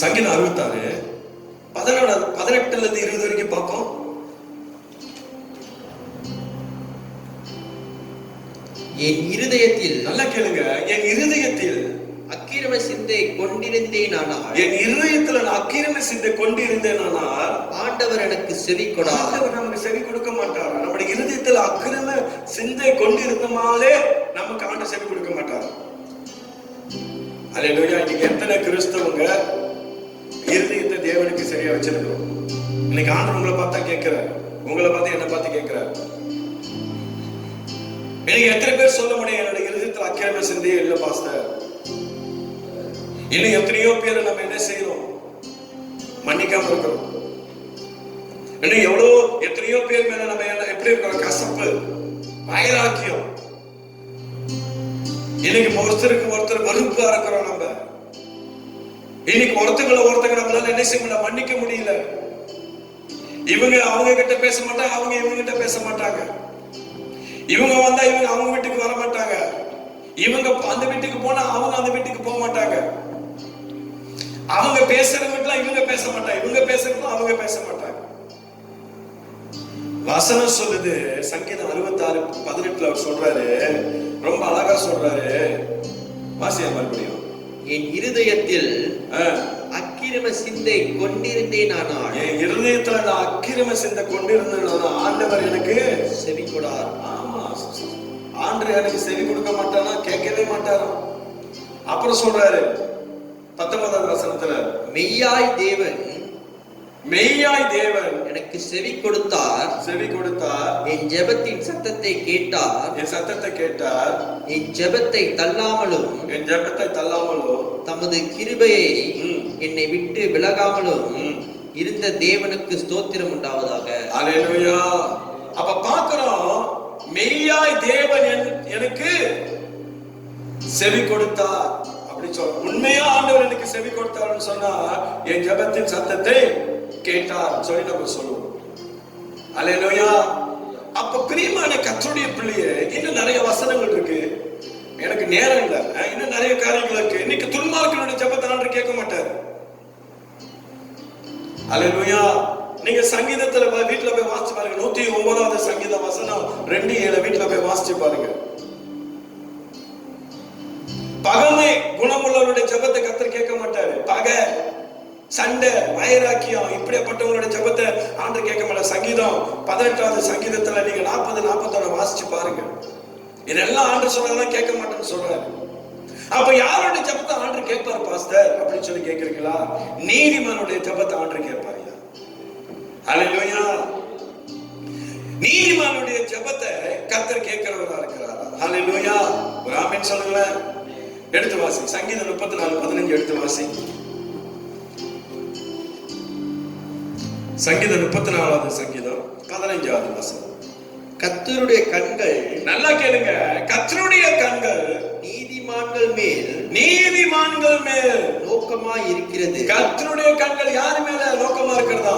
சங்கீதம் 66 18ல இருந்து 20 வரைக்கும் பார்ப்போம். என் இருதயத்தில், நல்லா கேளுங்க, என் இருதயத்தில் அக்கிரம அக்கிரம சிந்தை கொண்டிருந்தேனானால் என் இருதயத்துல நான் அக்கிரம சிந்தை கொண்டிருந்தேனானால் ஆண்டவர் எனக்கு செவி கொடார். ஆண்டவர் நமக்கு செவி கொடுக்க மாட்டார். நம்முடைய இருதயத்துல அக்கிரம சிந்தை கொண்டிருந்தமாலே நமக்கு ஆண்டவர் செவி கொடுக்க மாட்டார். அல்லேலூயா. இன்னைக்கு எத்தனை கிறிஸ்தவங்க இருதயத்தை தேவனுக்கு சரியா வச்சிருக்கிறோம்? இன்னைக்கு ஆண்டவர் உங்களை பார்த்தா கேட்கிறார், உங்களை பார்த்து என்ன பார்த்து கேட்கிறார். எனக்கு எத்தனை பேர் சொல்ல முடியும் என்னுடைய இருதயத்தில் அக்கிரம சிந்தையே இல்லை பாஸ்டர்? இன்னும் எத்தனையோ பேரை நம்ம என்ன செய்யறோம்? மன்னிக்காம இருக்கிறோம். இன்னும் எத்தனையோ பேர் மேல நம்ம எப்படி இருக்கிறோம்? கசப்பு, வைராக்கியம். இன்னைக்கு ஒருத்தருக்கு ஒருத்தர் வெறுப்பா இருக்கிறோம். நம்ம இன்னைக்கு ஒருத்தங்க நம்மளால என்ன செய்ய முடியல, மன்னிக்க முடியல. இவங்க அவங்க கிட்ட பேச மாட்டாங்க, அவங்க இவங்க கிட்ட பேச மாட்டாங்க. இவங்க வந்தா இவங்க அவங்க வீட்டுக்கு வர மாட்டாங்க. இவங்க அந்த வீட்டுக்கு போனா அவங்க அந்த வீட்டுக்கு போக மாட்டாங்க. அவங்க பேசுறவங்க இவங்க பேச மாட்டாங்க, இவங்க பேசுறதும் அவங்க பேச மாட்டாங்க. வசனம் சொல்லுது, சங்கீதம் 66:18 அவர் சொல்றாரு, ரொம்ப அழகா சொல்றாரு. வாசியா மறுபடியும். என் இருதயத்தில் அக்கிரம சிந்தை கொண்டிருந்தேனானால், என் இருதயத்துல நான் அக்கிரம சிந்தை கொண்டிருந்தேன், ஆண்டவர் எனக்கு செவி கொடார். ஆமா, ஆண்டவர் எனக்கு செவி கொடுக்க மாட்டானா, கேட்கவே மாட்டாராம். அப்புறம் சொல்றாரு 19வது வசனத்துல, மெய்யாய் தேவன் எனக்கு செவி கொடுத்தார். என் ஜெபத்தின் சத்தத்தை கேட்டார். என் ஜெபத்தை தள்ளாமலும் தமது கிருபையை என்னை விட்டு விலகாமலும் இருந்த தேவனுக்கு ஸ்தோத்திரம் உண்டாவதாக. அல்லேலூயா. அப்ப பார்க்கிறோம், மெய்யாய் தேவன் எனக்கு செவி கொடுத்தார். அப்படி சொல்ற உண்மையா ஆண்டவர் எனக்கு செவி கொடுத்தார்னு சொன்னா, என் ஜெபத்தின் சத்தத்தை கேட்டார் சொல்லி நம்ம சொல்லுவோம். அல்லேலூயா. அப்ப பிரியமான கர்த்தருடைய பிள்ளையே, இன்னும் நிறைய வசனங்கள் இருக்கு, எனக்கு நேரம் இல்ல, இன்னும் நிறைய காரியங்கள் இருக்கு. இன்னைக்கு துன்மார்க்கனுடைய ஜெபத்தை ஆண்டவர் கேட்க மாட்டார். அல்லேலூயா. நீங்க சங்கீதத்துல வீட்டுல போய் வாசிச்சு பாருங்க. 109வது சங்கீத வசனம் 2:7 வீட்டுல போய் வாசிச்சு பாருங்க. பகமை குணமுள்ளவருடைய ஜெபத்தை கர்த்தர் கேட்க மாட்டாரு. பகை, சண்டை, வைராக்கியம், இப்படிப்பட்டவங்களுடைய ஜெபத்தை ஆண்டவர் கேட்க மாட்டார். சங்கீதம் 18வது சங்கீதத்துல நீங்க 40-41 வாசிச்சு பாருங்க. இதெல்லாம் ஆண்டவர் சொன்னதெல்லாம் கேட்க மாட்டேன்னு சொல்றாரு. அப்ப யாருடைய ஜெபத்தை ஆண்டவர் கேட்பார் பாஸ்டர் அப்படின்னு சொல்லி கேட்கிறீங்களா? நீதிமானுடைய ஜெபத்தை ஆண்டவர் கேட்பாரு. அல்லேலூயா. நீதிமானுடைய ஜெபத்தை கர்த்தர் கேட்கிறவரா இருக்கிறாரா? அல்லேலூயா. ஒரு ஆமென் சொல்லுங்களேன். எடுத்து வாசி, சங்கீதம் 34:15 எடுத்து வாசி. சங்கீதம் 34வது சங்கீதம் 15வது வசனம். கர்த்தருடைய கண்கள், நல்லா கேளுங்க, கர்த்தருடைய கண்கள் நீதிமான்கள் மேல் நோக்கமாய் இருக்கிறது. கர்த்தருடைய கண்கள் யார் மேல நோக்கமா இருக்கிறதா?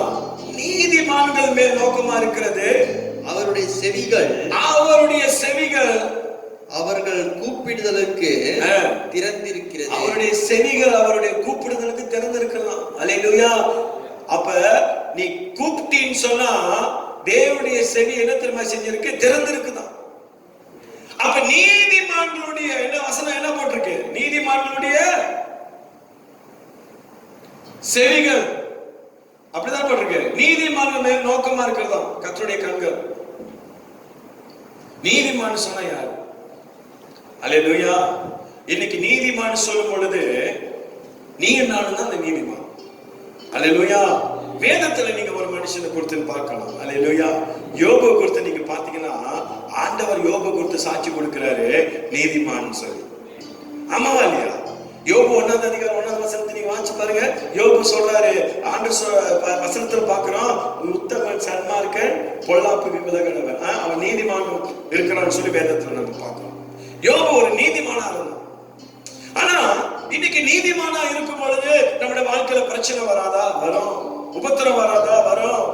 நீதிமான்கள் மேல் நோக்கமா இருக்கிறது. அவருடைய செவிகள் அவர்கள் கூப்பிடுதலுக்கு திறந்திருக்கிறது. அவருடைய செவிகள் அவருடைய கூப்பிடுதலுக்கு திறந்திருக்கலாம். அல்லேலூயா. அப்ப நீ கூப்பிட்டீன்னு சொன்னா தேவனுடைய செவி என்ன தெரியுமா செஞ்சிருக்கு? திறந்திருக்குதான். அப்ப நீதிமான்களுடைய என்ன வசனம் என்ன போட்டிருக்கு? நீதிமான்களுடைய செவிகள் அப்படிதான் போட்டிருக்கு. நீதிமான்கள் மேல் நோக்கமா இருக்கிறதா கர்த்தருடைய கண்கள். நீதிமான் சொன்னா யார்? அல்லேலூயா. இன்னைக்கு நீதிமான் சொல்லும் பொழுது நீங்க நானும் தான் அந்த நீதிமான். அல்லேலூயா. வேதத்துல நீங்க ஒரு மனுஷனை குறித்து பார்க்கலாம். அல்லேலூயா. யோபு குறித்து நீங்க பாத்தீங்கன்னா ஆண்டவர் யோபு குறித்து சாட்சி கொடுக்கிறாரு, நீதிமான் சொல்லி. ஆமாவா இல்லையா? யோபு 1வது அதிகாரம் 1வது வசனத்தை நீங்க வாசிச்சு பாருங்க. யோபு சொல்றாரு, ஆண்டவர் வசனத்துல பாக்குறோம், உத்தமன் சன்மார்க்கன் பொல்லாப்புக்கு விலகினவன், அவன் நீதிமான் இருக்கிறான்னு சொல்லி வேதத்துல நம்ம பார்க்கிறோம். யோபு ஒரு நீதிமானா இருந்தான். ஆனா இன்னைக்கு நீதிமானா இருக்கும் பொழுது நம்முடைய வாழ்க்கையில பிரச்சனை வராதா? வரும். உபத்திரம் வராதா? வரும்.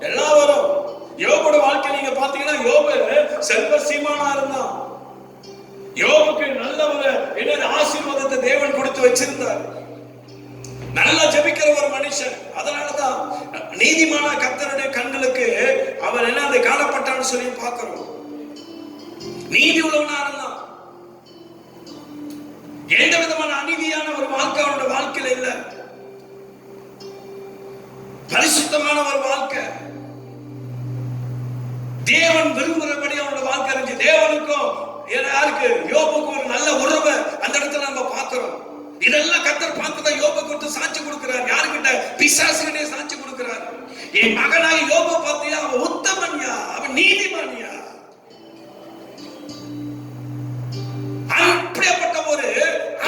எல்லாம் வரும். யோபோட வாழ்க்கை நீங்க பாத்தீங்கன்னா, யோபு செல்வ சீமானா இருந்தான். யோபுக்கு நல்ல ஒரு என்ன ஆசீர்வாதத்தை தேவன் கொடுத்து வச்சிருந்தார். நல்லா ஜெபிக்கிற ஒரு மனுஷன். அதனாலதான் நீதிமான கர்த்தருடைய கண்களுக்கு அவன் என்ன அதை காணப்பட்டான்னு சொல்லி பார்க்கிறோம். நீதி உள்ளவனா இருந்தான். எந்த விதமான அநீதியான ஒரு வாழ்க்கை அவனுடைய வாழ்க்கையில இல்ல. பரிசுத்தமான ஒரு வாழ்க்கை, தேவன் விரும்புகிறபடி அவனுடைய வாழ்க்கை இருந்துச்சு. தேவனுக்கும் யாருக்கு, யோபுக்கும் ஒரு நல்ல உறவை அந்த இடத்துல நம்ம பார்க்கிறோம். இதெல்லாம் கர்த்தர் பார்த்துதான் யோபு கொடுத்து சாட்சி கொடுக்கிறார். யாருக்கிட்ட? பிசாசுகிட்டே சாட்சி கொடுக்கிறார். என் மகனாய் யோபு பார்த்தியா, அவன் உத்தமன்யா, அவன் நீதிமான்யா. அப்படிப்பட்ட ஒரு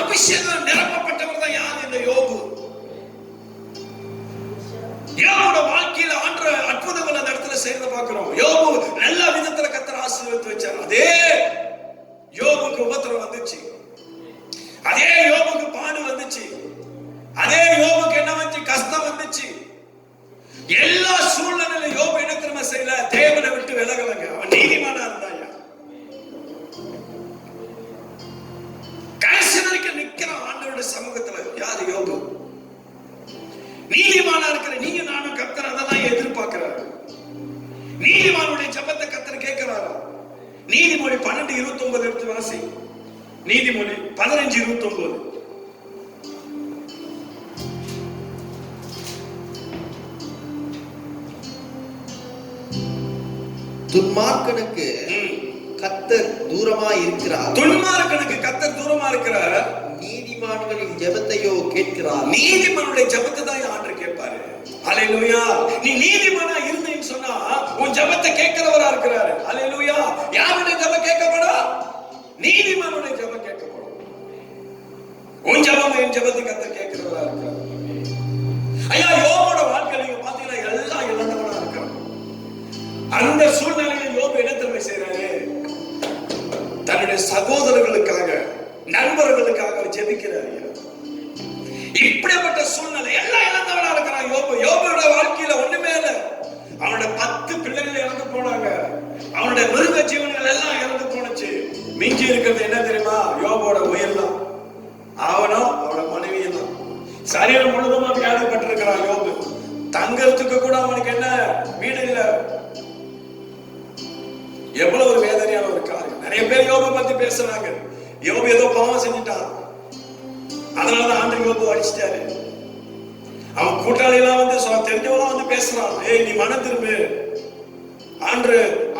அபிஷேகம் நிரப்பப்பட்டவர் தான் யார்? இந்த யோபு. யோபோட வாழ்க்கையில ஆன்ற அற்புதங்கள் அந்த இடத்துல செய்யறத பார்க்கிறோம். யோபு நல்ல விதத்துல கர்த்தர் ஆசீர்வதித்து வச்சார். அதே யோபுக்கு உபத்திரம் வந்துச்சு, அதே யோபுக்கு பாடு வந்துச்சு, அதே யோபுக்கு என்ன வந்துச்சு? கஷ்டம் வந்துச்சு. எல்லா சூழ்நிலையில யோபு என்ன திரும்ப செய்யல? தேவனை விட்டு விலகலங்க. அவன் நீதிமானா இருந்தாயா, கடைசி வரைக்கும் நிக்கிறான் ஆண்டவருடைய சமூகத்துல. யாரு? யோபு. நீதிமானா இருக்கிற நீங்க நானும் கர்த்தர் அதான் எதிர்பார்க்கிறாரு. நீதிமானுடைய ஜெபத்தை கர்த்தர் கேட்கிறாரா? நீதிமொழி 12:29 எடுத்து வாசி. நீதிமொழி 15:29. துன்மார்க்கனுக்கு கர்த்தர் தூரமா இருக்கிறார். துன்மார்க்கனுக்கு கர்த்தர் தூரமா இருக்கிறார். நீதிமான்களின் ஜெபத்தையோ கேட்கிறார். நீதிமானுடைய ஜெபத்தை தான் ஆண்டவர் கேட்பாரு. ஹல்லேலூயா. நீ நீதிமானா இருந்தேன்னு சொன்னா உன் ஜெபத்தை கேட்கிறவரா இருக்கிறாரு. ஹல்லேலூயா. யாருடைய ஜெபம் கேட்கப்படும்? நீதிமானுடைய ஜெபம் கேட்கப்படும். உன் ஜெபம் என் ஜெபத்தை கர்த்தர் கேட்கிறவரா இருக்கிறார். ஐயா, யோபோட வாழ்க்கை நீங்க பாத்தீங்கன்னா எல்லாம் இழந்தவனா இருக்கிறான். அந்த சூழ்நிலையில் யோபு என்ன திரும்ப செய்யறாரு? தன்னுடைய சகோதரர்களுக்காக, நண்பர்களுக்காக ஜெபிக்கிறார். இப்படிப்பட்ட சூழ்நிலை எல்லாம் இழந்தவனா இருக்கிறான் யோபு. யோபுவோட வாழ்க்கையில ஒண்ணுமே இல்ல. அவனோட 10 பிள்ளைகள் இறந்து போனாங்க. அவனுடைய மிருக ஜீவன்கள் எல்லாம் இறந்து போனுச்சு. மிஞ்சி இருக்கிறது என்ன தெரியுமா? யோபோட உயிர் தான். அவனும் அவனோட மனைவியும் தான். சரீரம் முழுவதுமா வியாதிப்பட்டிருக்கிறான் யோபு. தங்கறதுக்கு கூட அவனுக்கு என்ன வீடு இல்ல. எவ்வளவு ஒரு வேதனையான ஒரு காரியம். நிறைய பேர் யோபு பத்தி பேசுறாங்க. யோபு ஏதோ பாவம் செஞ்சுட்டான், அதனாலதான் ஆண்டவர் யோபு அடிச்சிட்டாரு. அவன் கூட்டாளி எல்லாம் வந்து தெரிஞ்சவெல்லாம் வந்து பேசுறான், ஏய் நீ மனம் திரும்பு,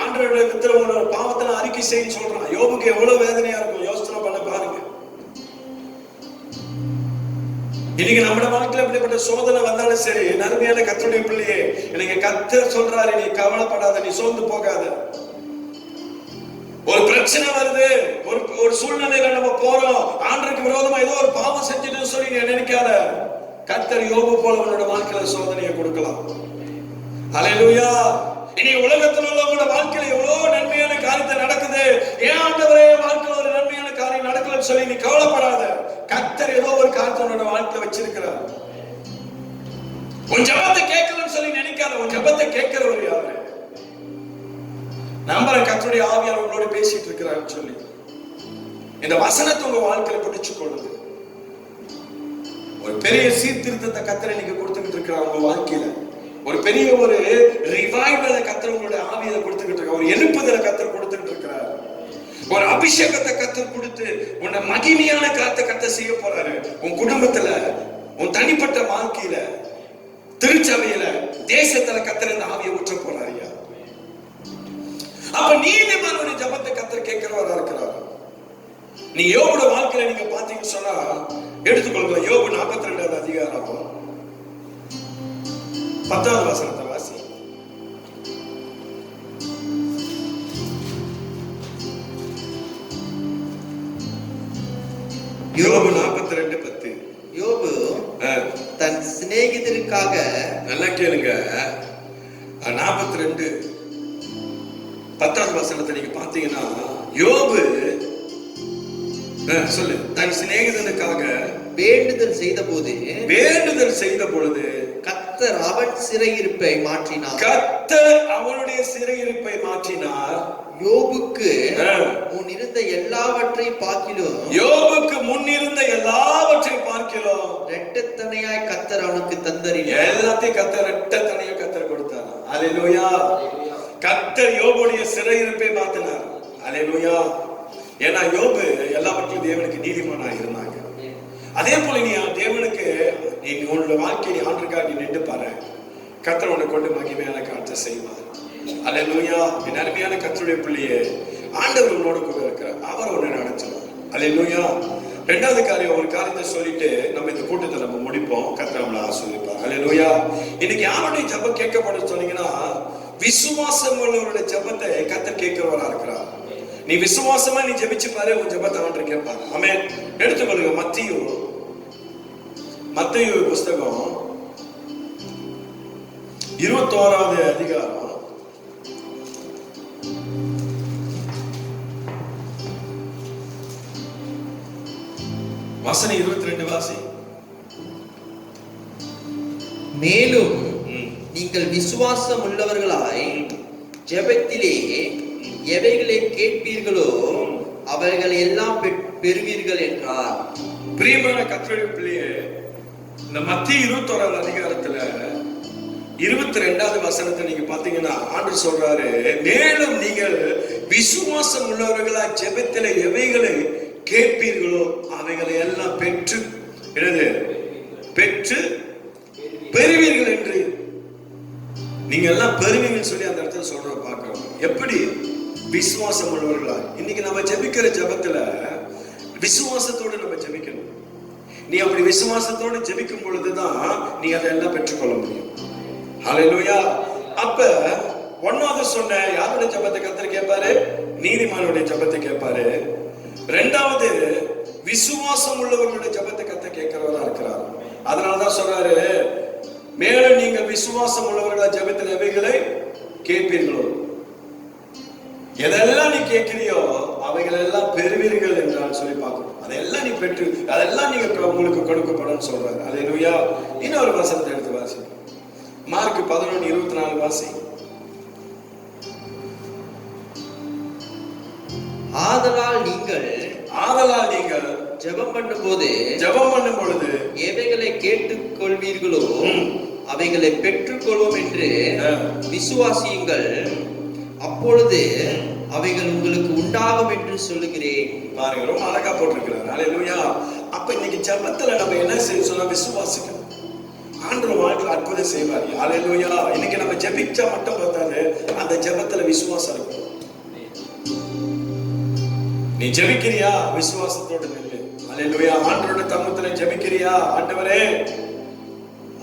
ஆண்டவருடைய பாவத்தை அறிக்கை செய்ய சொல்றான். யோபுக்கு எவ்வளவு வேதனையா இருக்கும் யோசனை பண்ண பாருங்க. இன்னைக்கு நம்ம வாழ்க்கையில அப்படிப்பட்ட சோதனை வந்தாலும் சரி, நன்மையான கர்த்தருடைய பிள்ளையே, எனக்கு கர்த்தர் சொல்றாரு, நீ கவலைப்படாத, நீ சோர்ந்து போகாத. ஒரு பிரச்சனை வருது, ஒரு சூழ்நிலையில நம்ம போறோம், ஆண்டவருக்கு விரோதமா ஏதோ ஒரு பாவம் செஞ்சுட்டு சொல்லி நீ நினைக்காத. கர்த்தர் யோபு போல உன்னோட வாழ்க்கையில சோதனையை கொடுக்கலாம். ஹல்லேலூயா. இனி உலகத்தில் உள்ளவங்களோட வாழ்க்கையில எவ்வளவு நன்மையான காரியத்தை நடக்குது. ஏன் ஆண்டவரே வாழ்க்கையில ஒரு நன்மையான காரியம் நடக்கலன்னு சொல்லி நீ கவலைப்படாத. கர்த்தர் ஏதோ ஒரு காரியத்தை உன்னோட வாழ்க்கையில வச்சிருக்கிறார். உன் ஜெபத்தை கேட்கலன்னு சொல்லி நினைக்காத. உன் ஜெபத்தை கேட்கிறவர் யாரு? நம்பர கர்த்தருடைய ஆவியார் உங்களோட பேசிட்டு இருக்கிறாருன்னு சொல்லி இந்த வசனத்தை உங்க வாழ்க்கையில பிடிச்சு கொள்ளுது. ஒரு பெரிய சீர்திருத்தத்தை கர்த்தர் இன்னைக்கு கொடுத்துக்கிட்டு இருக்கிறார் உங்க வாழ்க்கையில. ஒரு பெரிய ஒரு ரிவைவலை கர்த்தர் உங்களுடைய ஆவியில கொடுத்துக்கிட்டு இருக்கார். ஒரு எழுப்புதலை கர்த்தர் கொடுத்துக்கிட்டு இருக்கிறார். ஒரு அபிஷேகத்தை கர்த்தர் கொடுத்து உன்னை மகிமையான காரியத்தை கர்த்தர் செய்ய போறாரு. உன் குடும்பத்துல, உன் தனிப்பட்ட வாழ்க்கையில, திருச்சபையில, தேசத்துல கர்த்தர் இந்த ஆவியை ஊற்ற போறாரு. அப்ப நீதிமானுடைய ஜெபத்தை கர்த்தர் கேட்கிறவரா இருக்கிறார். நீ யோபுட வாழ்க்கையில நீங்க பாத்தீங்கன்னு சொன்னா எடுத்துக்கொள்ளுங்க. யோபு 42வது அதிகாரம் 10வது வசனத்தை வாசி. யோபு 42:10. யோபு தன் சிநேகிதருக்காக, நல்லா கேளுங்க, 42 10வது வசனத்தை நீங்க பாத்தீங்கன்னா யோபு சொல்லு, தன் சிநேகிதனுக்காக வேண்டுதல் செய்த பொழுது கர்த்தர் அவன் சிறையிருப்பை மாற்றினார். கர்த்தர் அவனுடைய சிறையிருப்பை மாற்றினார். யோபுக்கு முன் இருந்த எல்லாவற்றை பார்க்கிலும், யோபுக்கு முன் இருந்த எல்லாவற்றை பார்க்கிலும் இரட்டத்தனையாய் கர்த்தர் அவனுக்கு தந்தறினார். எல்லாத்தையும் கர்த்தர் இரட்டத்தனையா கர்த்தர் கொடுத்தார். அல்லேலூயா. கர்த்தர் யோபுடைய சிறையிருப்பை மாற்றினார். அல்லேலூயா. ஏன்னா யோபு எல்லாவற்றிலும் தேவனுக்கு நீதிமானா இருந்தாங்க. அதே போல நீ தேவனுக்கு நீ உன்னோட வாழ்க்கையை ஆண்டுக்காக நீ நின்று பாரு, கர்த்தர் உன்னை கொண்டு மகிமையான காரியத்தை செய்வார். அல்லேலூயா. என் அருமையான கர்த்தருடைய பிள்ளையே, ஆண்டவர் உன்னோட கூட இருக்கிறார், அவர் உன்னை நடத்துவார். அல்லேலூயா. ரெண்டாவது காரியம், ஒரு காரியத்தை சொல்லிட்டு நம்ம இந்த கூட்டத்தை நம்ம முடிப்போம். கர்த்தர் நம்மளை ஆசீர்வதிப்பார். அல்லேலூயா. இன்னைக்கு யாருடைய ஜெபம் கேட்கப்படும் சொன்னீங்கன்னா, விசுவாசம் உள்ளவருடைய ஜெபத்தை கர்த்தர் கேட்கிறவரா இருக்கிறார். நீ விசுவாசமா நீ ஜெபிச்சு பாரு, உன் ஜெபத்தை ஆண்டவர் கேட்பார். ஆமென். எடுத்துக்கொள்ளுங்க மத்தேயு புஸ்தகம் 21வது அதிகாரம் வசனம் 22 வாசி. மேலும் நீங்கள் விசுவாசம் உள்ளவர்களாய் ஜெபத்திலே எவைகளை கேட்பீர்களோ அவைகளை எல்லாம் பெறுவீர்கள் என்றார். பிரியமான கர்த்தருடைய பிள்ளையே, இந்த மத்திய 21வது அதிகாரத்துல 22வது வசனத்தை நீங்க பாத்தீங்கன்னா ஆண்டவர் சொல்றாரு, மேலும் நீங்கள் விசுவாசம் உள்ளவர்களாய் ஜெபத்திலே எவைகளை கேட்பீர்களோ அவைகளை எல்லாம் பெற்று பெறுவீர்கள் என்று. நீங்க எல்லாம் பெறுவீங்கன்னு சொல்லி அந்த இடத்துல சொல்ற பார்க்கிறோம். எப்படி? விசுவாசம் உள்ளவர்களா. இன்னைக்கு நம்ம ஜெபிக்கிற ஜெபத்துல விசுவாசத்தோடு நம்ம ஜெபிக்கணும். நீ அப்படி விசுவாசத்தோடு ஜெபிக்கும் பொழுதுதான் நீ அதெல்லாம் பெற்றுக்கொள்ள முடியும். ஹல்லேலூயா. அப்ப ஒன்னாவது சொன்ன யாருடைய ஜெபத்தை கர்த்தர் கேட்பாரு? நீதிமானுடைய ஜெபத்தை கேட்பாரு. ரெண்டாவது விசுவாசம் உள்ளவர்களுடைய ஜெபத்தை கர்த்தர் கேட்கிறவரா இருக்கிறார். அதனாலதான் சொல்றாரு, மேலும் நீங்கள் விசுவாசம் உள்ளவர்களா ஜெபத்தில் எவைகளை கேட்பீர்களோ, எதெல்லாம் நீ கேட்கிறியோ அவைகள் எல்லாம் பெறுவீர்கள் என்றால் சொல்லி பார்க்கணும். அதெல்லாம் நீ பெற்று அதெல்லாம் நீங்க உங்களுக்கு கொடுக்கப்படும் சொல்றாரு. அல்லேலூயா. இன்னொரு வசனத்தை எடுத்து வாசி. மார்க் 11:24 வாசி. ஆதலால் நீங்கள் ஜெபம் பண்ணும் பொழுது எவைகளை கேட்டுக் கொள்வீர்களோ அவைகளை பெற்றுக் கொள்வோம் என்று விசுவாசியுங்கள், அப்பொழுது அவைகள் உங்களுக்கு உண்டாகும் என்று சொல்லுகிறேன். பாருங்க, ரொம்ப அழகா போட்டிருக்கிறார். அல்லேலூயா. அப்ப இன்னைக்கு ஜெபத்துல நம்ம என்ன செய்ய சொன்னா விசுவாசிக்கணும். ஆண்டவர் வாழ்க்கை அற்புதம் செய்வார். அல்லேலூயா. இன்னைக்கு நம்ம ஜெபிச்சா மட்டும் பார்த்தாரு, அந்த ஜெபத்துல விசுவாசம் இருக்கும். நீ ஜெபிக்கிறியா? விசுவாசத்தோடு நில்லு. அல்லேலூயா. ஆண்டவரோட தம்மத்துல ஜெபிக்கிறியா? ஆண்டவரே,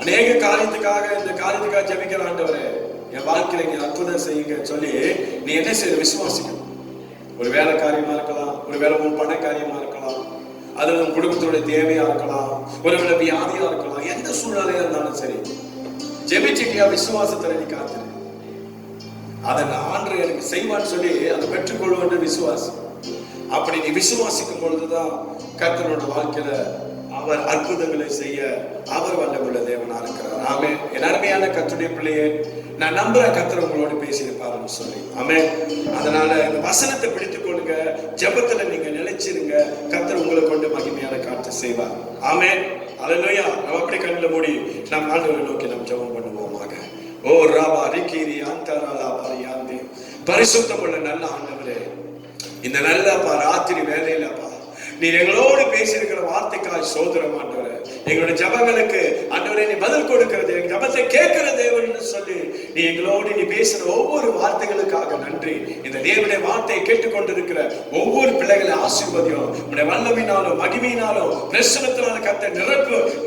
அநேக காரியத்துக்காக இந்த காரியத்துக்காக ஜெபிக்கிற ஆண்டவரே, என் வாழ்க்கையில நீ அற்புதம் செய்யுங்க சொல்லி நீ என்ன செய்ய விசுவாசிக்கணும். ஒரு வேலை காரியமா இருக்கலாம், ஒரு வேலை உன் பண காரியமா இருக்கலாம், அது உன் குடும்பத்தோட தேவையா இருக்கலாம், ஒரு வேலை வியாதியா இருக்கலாம், எந்த சூழ்நிலையா இருந்தாலும் சரி, ஜெபிச்சிட்டியா? விசுவாசத்துல நீ காத்துரு. அதை ஆண்டவர் எனக்கு செய்வான்னு சொல்லி அதை பெற்றுக்கொள்வது விசுவாசம். அப்படி நீ விசுவாசிக்கும் பொழுதுதான் கர்த்தரோட வாழ்க்கையில அவர் அற்புதங்களை செய்ய அவர் வல்லமுள்ள தேவனா இருக்கிறார். ஆமென். என் அருமையான கர்த்தருடைய பிள்ளையே, நான் நம்புறேன் கர்த்தர் உங்களோட பேசியிருப்பாருன்னு சொல்லி. ஆமென். அதனால இந்த வசனத்தை பிடித்துக் கொள்ளுங்க, ஜெபத்துல நீங்க நிலைச்சிருங்க, கர்த்தர் உங்களை கொண்டு மகிமையான காரியத்தை செய்வார். ஆமென். அல்லேலூயா. நம்ம அப்படி கண்ணுல மூடி நம் ஆண்டவரை நோக்கி நாம் ஜெபம் பண்ணுவோமாக. ஓ ராபா ரிகீரி அந்தராலா பரியாந்தி. பரிசுத்தமுள்ள நல்ல ஆண்டவரே, இந்த நல்ல ராத்திரி வேலையிலப்பா நீர் எங்களோடு பேசியிருக்கிற வார்த்தைக்காய் சோதரம் ஆண்டவரே, எங்களுடைய ஜபங்களுக்கு ஆண்டவரே நீ பதில் கொடுக்கிறது, எங்க ஜபத்தை கேட்கிற தேவன் சொல்லி நீ எங்களோடு நீ பேசுற ஒவ்வொரு வார்த்தைகளுக்காக நன்றி. இந்த தேவனுடைய வார்த்தையை கேட்டுக்கொண்டிருக்கிற ஒவ்வொரு பிள்ளைகளை ஆசீர்வதியும் உடைய வல்லமையினாலும் மகிமையினாலும் பிரசனத்தினாலும் கர்த்தர்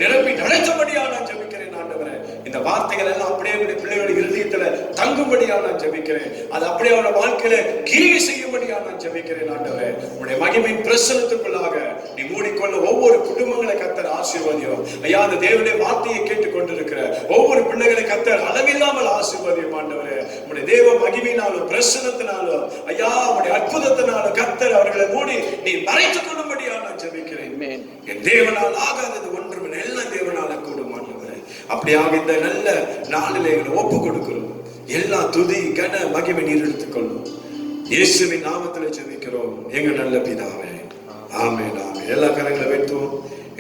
நிரப்பி நடத்தபடியா நான் ஜெபிக்கிறேன் ஆண்டவரே. இந்த வார்த்தைகள் எல்லாம் அப்படியே உடைய பிள்ளைகளுடைய இருதயத்துல தங்கும்படியா நான் ஜெபிக்கிறேன். அது அப்படியே அவருடைய வாழ்க்கையில கிரியை செய்யும்படியா நான் ஜெபிக்கிறேன் ஆண்டவரே. உடைய மகிமையின் பிரசனத்துக்குள்ளாக நீ மூடிக்கொள்ள ஒவ்வொரு குடும்பங்களை கர்த்தர் ஆசீர்வதியும் ஐயா. அந்த தேவனுடைய வார்த்தையை கேட்டுக் கொண்டிருக்கிற ஒவ்வொரு பிள்ளைகளை கர்த்தர் அளவில்லாமல் ஆசீர்வதியும் ஆண்டவரே. உடைய தேவ மகிமையினாலும் பிரசனத்தினாலும் ஐயா, உடைய அற்புதத்தினாலும் கர்த்தர் அவர்களை மூடி நீ மறைத்துக் கொள்ளும்படியா நான் ஜெபிக்கிறேன். என் தேவனால் ஆகாதது ஒன்றும் எல்லாம் தேவனால கூடும் ஆண்டவரே. அப்படியாக இந்த நல்ல நாளிலே எங்களை ஒப்பு கொடுக்கிறோம். எல்லா துதி கன மகிமை நீர் எடுத்துக்கொள்ளும். இயேசுவின் நாமத்தில் ஜெபிக்கிறோம் எங்கள் நல்ல பிதாவே. ஆமென். ஆமென். எல்லா கரங்களை வைத்தோம்.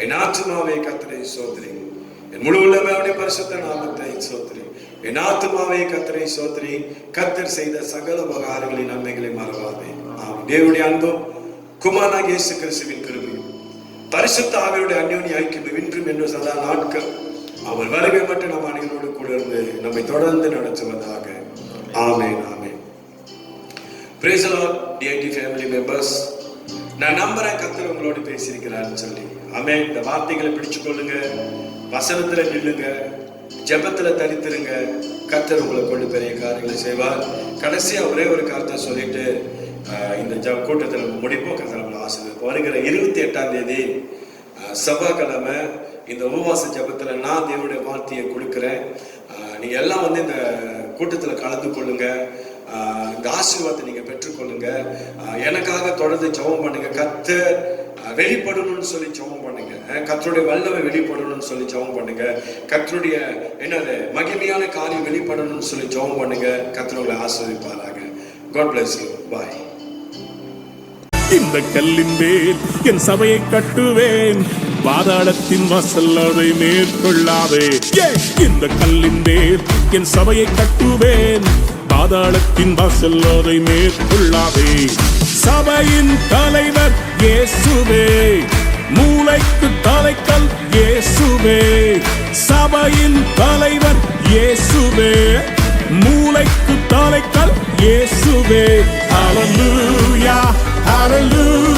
என் ஆத்துமாவே கர்த்தரை சோதரி, என் முழு உள்ளமே அவருடைய பரிசுத்த நாமத்தை சோதரி. என் ஆத்துமாவே கர்த்தரை சோதரி, கர்த்தர் செய்த சகல உபகாரங்களின் நன்மைகளை மறவாதே. தேவனுடைய அன்பும் குமாரனாகிய இயேசு கிறிஸ்துவின் கிருபையும் பரிசுத்த ஆவியுடைய அந்யோன்ய ஐக்கியம் இன்றும் என்று சதா நாட்கள் அவர் வருகை மட்டும் நம் அனைவரோடு கூட இருந்து நம்மை தொடர்ந்து நடத்துவதாக. ஆமென், ஆமென். Praise the Lord, DIT family members. நான் நம்புறேன் கர்த்தர் உங்களோடு பேசியிருக்கிறாருன்னு சொல்லி. ஆமென். இந்த வார்த்தைகளை பிடிச்சு கொள்ளுங்க, வசனத்துல நில்லுங்க, ஜெபத்துல தரித்திருங்க. கர்த்தர் உங்களை கொண்டு பெரிய காரியங்களை செய்வார். கடைசியா ஒரே ஒரு காரியத்தை சொல்லிட்டு இந்த கூட்டத்தில் நம்ம முடிப்போம். கர்த்தர் நம்மளை ஆசீர்வதிப்பார். வருகிற 28ஆம் தேதி செவ்வாய்க்கிழமை இந்த உபவாச ஜெபத்துல நான் தேவனுடைய வார்த்தையை கொடுக்கிறேன். நீங்க எல்லாம் வந்து இந்த கூட்டத்தில் கலந்து கொள்ளுங்க. இந்த ஆசீர்வாதத்தை நீங்க பெற்றுக்கொள்ளுங்க. எனக்காக தொடர்ந்து ஜெபம் பண்ணுங்க. கர்த்தர் வெளிப்படணும்னு சொல்லி ஜெபம் பண்ணுங்க. கர்த்தருடைய வல்லமை வெளிப்படணும்னு சொல்லி ஜெபம் பண்ணுங்க. கர்த்தருடைய என்னது மகிமையான காரியம் வெளிப்படணும்னு சொல்லி ஜெபம் பண்ணுங்க. கர்த்தர் உங்களை ஆசீர்வதிப்பாராக. God bless you. Bye. இந்த கல்லின் மேல் என் சபையை கட்டுவேன், பாதாளத்தின் வாசல் அதை மேற்கொள்ளாதே. இந்த கல்லின் மேல் என் சபையை கட்டுவேன், பாதாளத்தின் வாசல் அதை மேற்கொள்ளாதே. சபையின் தலைவர் இயேசுவே, மூளைக்கு தலைக்கல் இயேசுவே. சபையின் தலைவர் இயேசுவே, மூளைக்கு தலைக்கல் இயேசுவே. ஹல்லேலூயா, ஹல்லேலூயா.